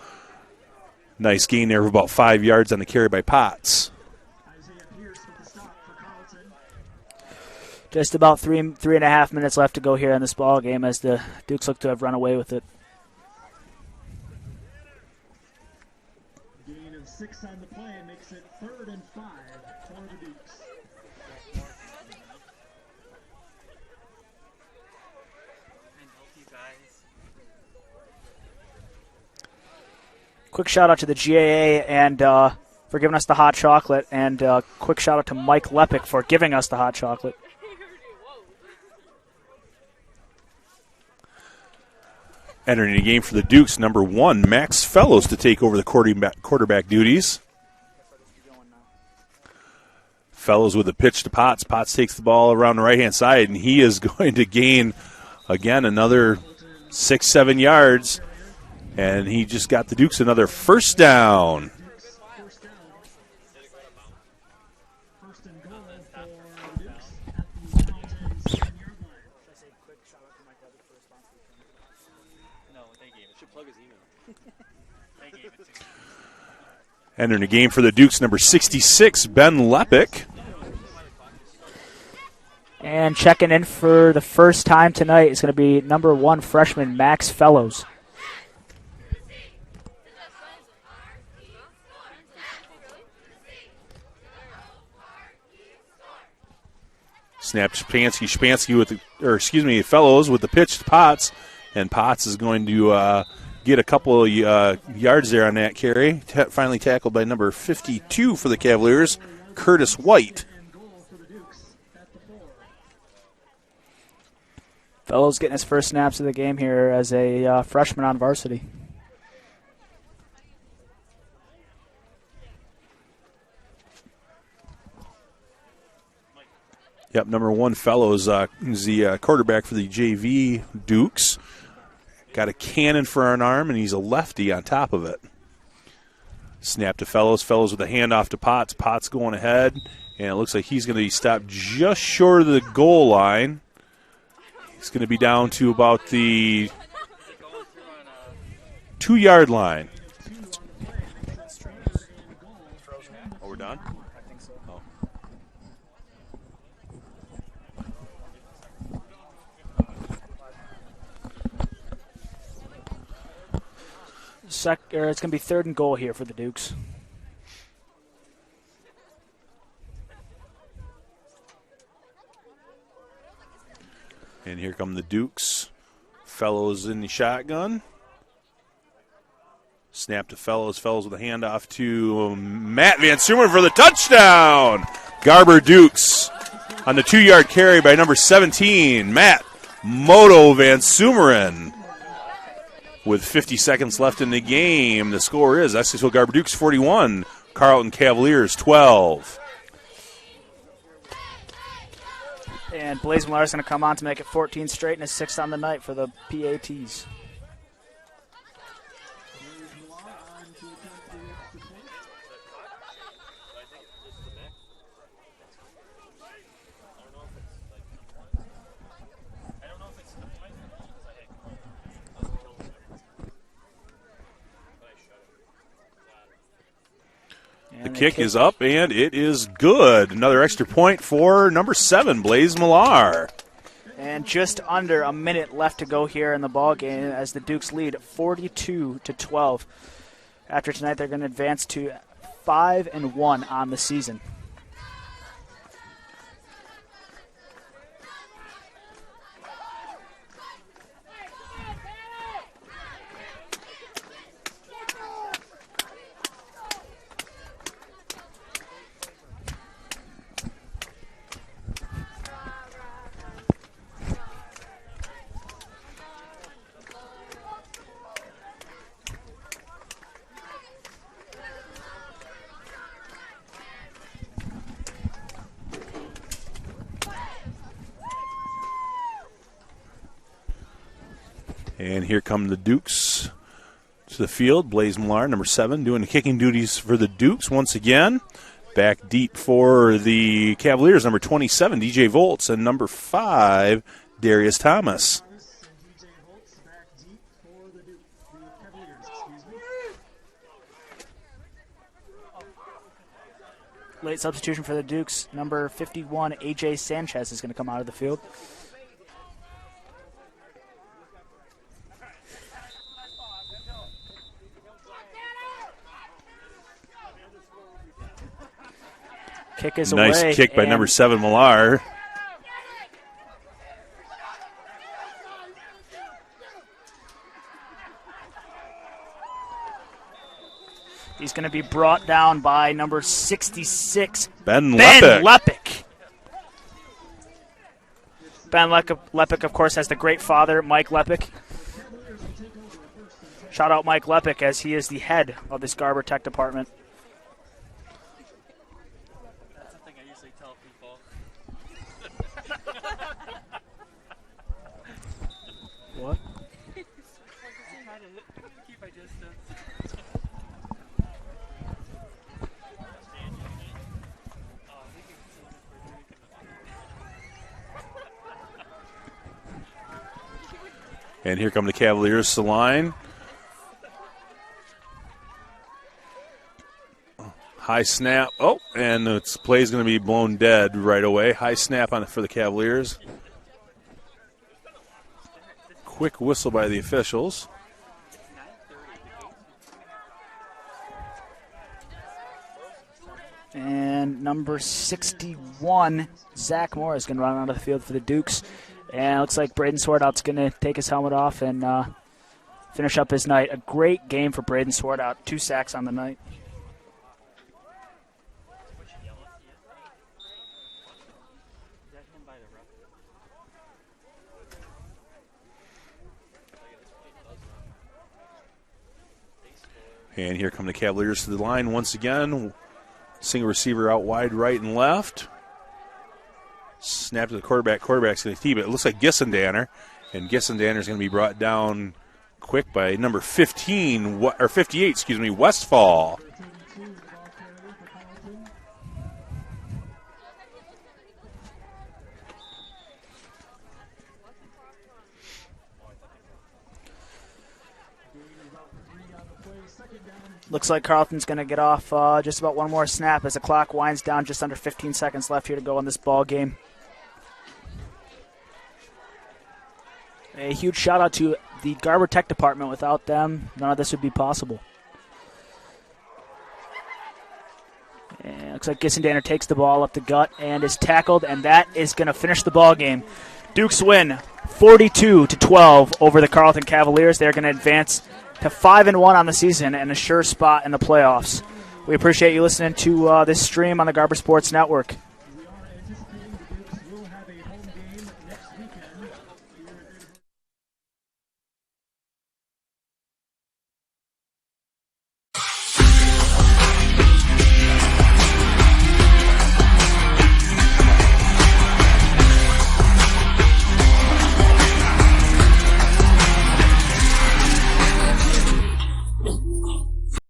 Nice gain there of about 5 yards on the carry by Potts. Just about three and a half minutes left to go here in this ball game as the Dukes look to have run away with it. Gain of 6 on the play makes it 3rd and 5 for the Dukes. Quick shout out to the GAA and for giving us the hot chocolate, and quick shout out to Mike Lepic for giving us the hot chocolate. Entering the game for the Dukes, number 1, Max Fellows, to take over the quarterback duties. Fellows with a pitch to Potts. Potts takes the ball around the right-hand side, and he is going to gain, again, another 6-7 yards. And he just got the Dukes another first down. Entering the game for the Dukes, number 66, Ben Lepic. And checking in for the first time tonight is going to be number 1 freshman Max Fellows. Snap to Shapansky. Fellows with the pitch to Potts, and Potts is going to get a couple of yards there on that carry. Finally tackled by number 52 for the Cavaliers, Curtis White. Fellows getting his first snaps of the game here as a freshman on varsity. Yep, number 1 Fellows is the quarterback for the JV Dukes. Got a cannon for an arm, and he's a lefty on top of it. Snap to Fellows. Fellows with a handoff to Potts. Potts going ahead, and it looks like he's going to be stopped just short of the goal line. He's going to be down to about the 2-yard line. Oh, we're done? I think so. Oh. It's going to be 3rd and goal here for the Dukes. And here come the Dukes. Fellows in the shotgun. Snap to Fellows. Fellows with a handoff to Matt Van Sumeren for the touchdown. Garber Dukes on the 2-yard carry by number 17, Matt Moto Van Sumeren. With 50 seconds left in the game, the score is Essex Garber Dukes 41, Carrollton Cavaliers 12. And Blaze Millar is going to come on to make it 14 straight and his 6th on the night for the PATs. The kick is up, and it is good. Another extra point for number 7, Blaze Millar. And just under a minute left to go here in the ball game as the Dukes lead 42-12. After tonight, they're going to advance to 5-1 on the season. And here come the Dukes to the field. Blaze Millar, number 7, doing the kicking duties for the Dukes once again. Back deep for the Cavaliers, number 27, DJ Volts, and number 5, Darius Thomas. Late substitution for the Dukes. Number 51, A.J. Sanchez, is going to come out of the field. Kick is away. Nice kick by number 7, Millar. He's going to be brought down by number 66, Ben Lepick. Ben Lepick, of course, has the great father, Mike Lepick. Shout out Mike Lepick, as he is the head of this Garber Tech department. That's the thing I usually tell people. What? Try to keep my distance. And here come the Cavaliers to the line. High snap. Oh, and the play is going to be blown dead right away. High snap on it for the Cavaliers. Quick whistle by the officials. And number 61, Zach Moore, is going to run onto the field for the Dukes. And it looks like Braden Swartout's going to take his helmet off and finish up his night. A great game for Braden Swartout. 2 sacks on the night. And here come the Cavaliers to the line once again. Single receiver out wide, right and left. Snap to the quarterback. Quarterback's going to keep it. It looks like Gissendanner, and Gissendanner's going to be brought down quick by number 15, or 58, excuse me, Westfall. Looks like Carrollton's going to get off just about one more snap as the clock winds down. Just under 15 seconds left here to go in this ball game. A huge shout out to the Garber Tech Department. Without them, none of this would be possible. And looks like Gissendanner takes the ball up the gut and is tackled, and that is going to finish the ball game. Dukes win 42-12 over the Carrollton Cavaliers. They're going to advance to 5-1 on the season and a sure spot in the playoffs. We appreciate you listening to this stream on the Garber Sports Network.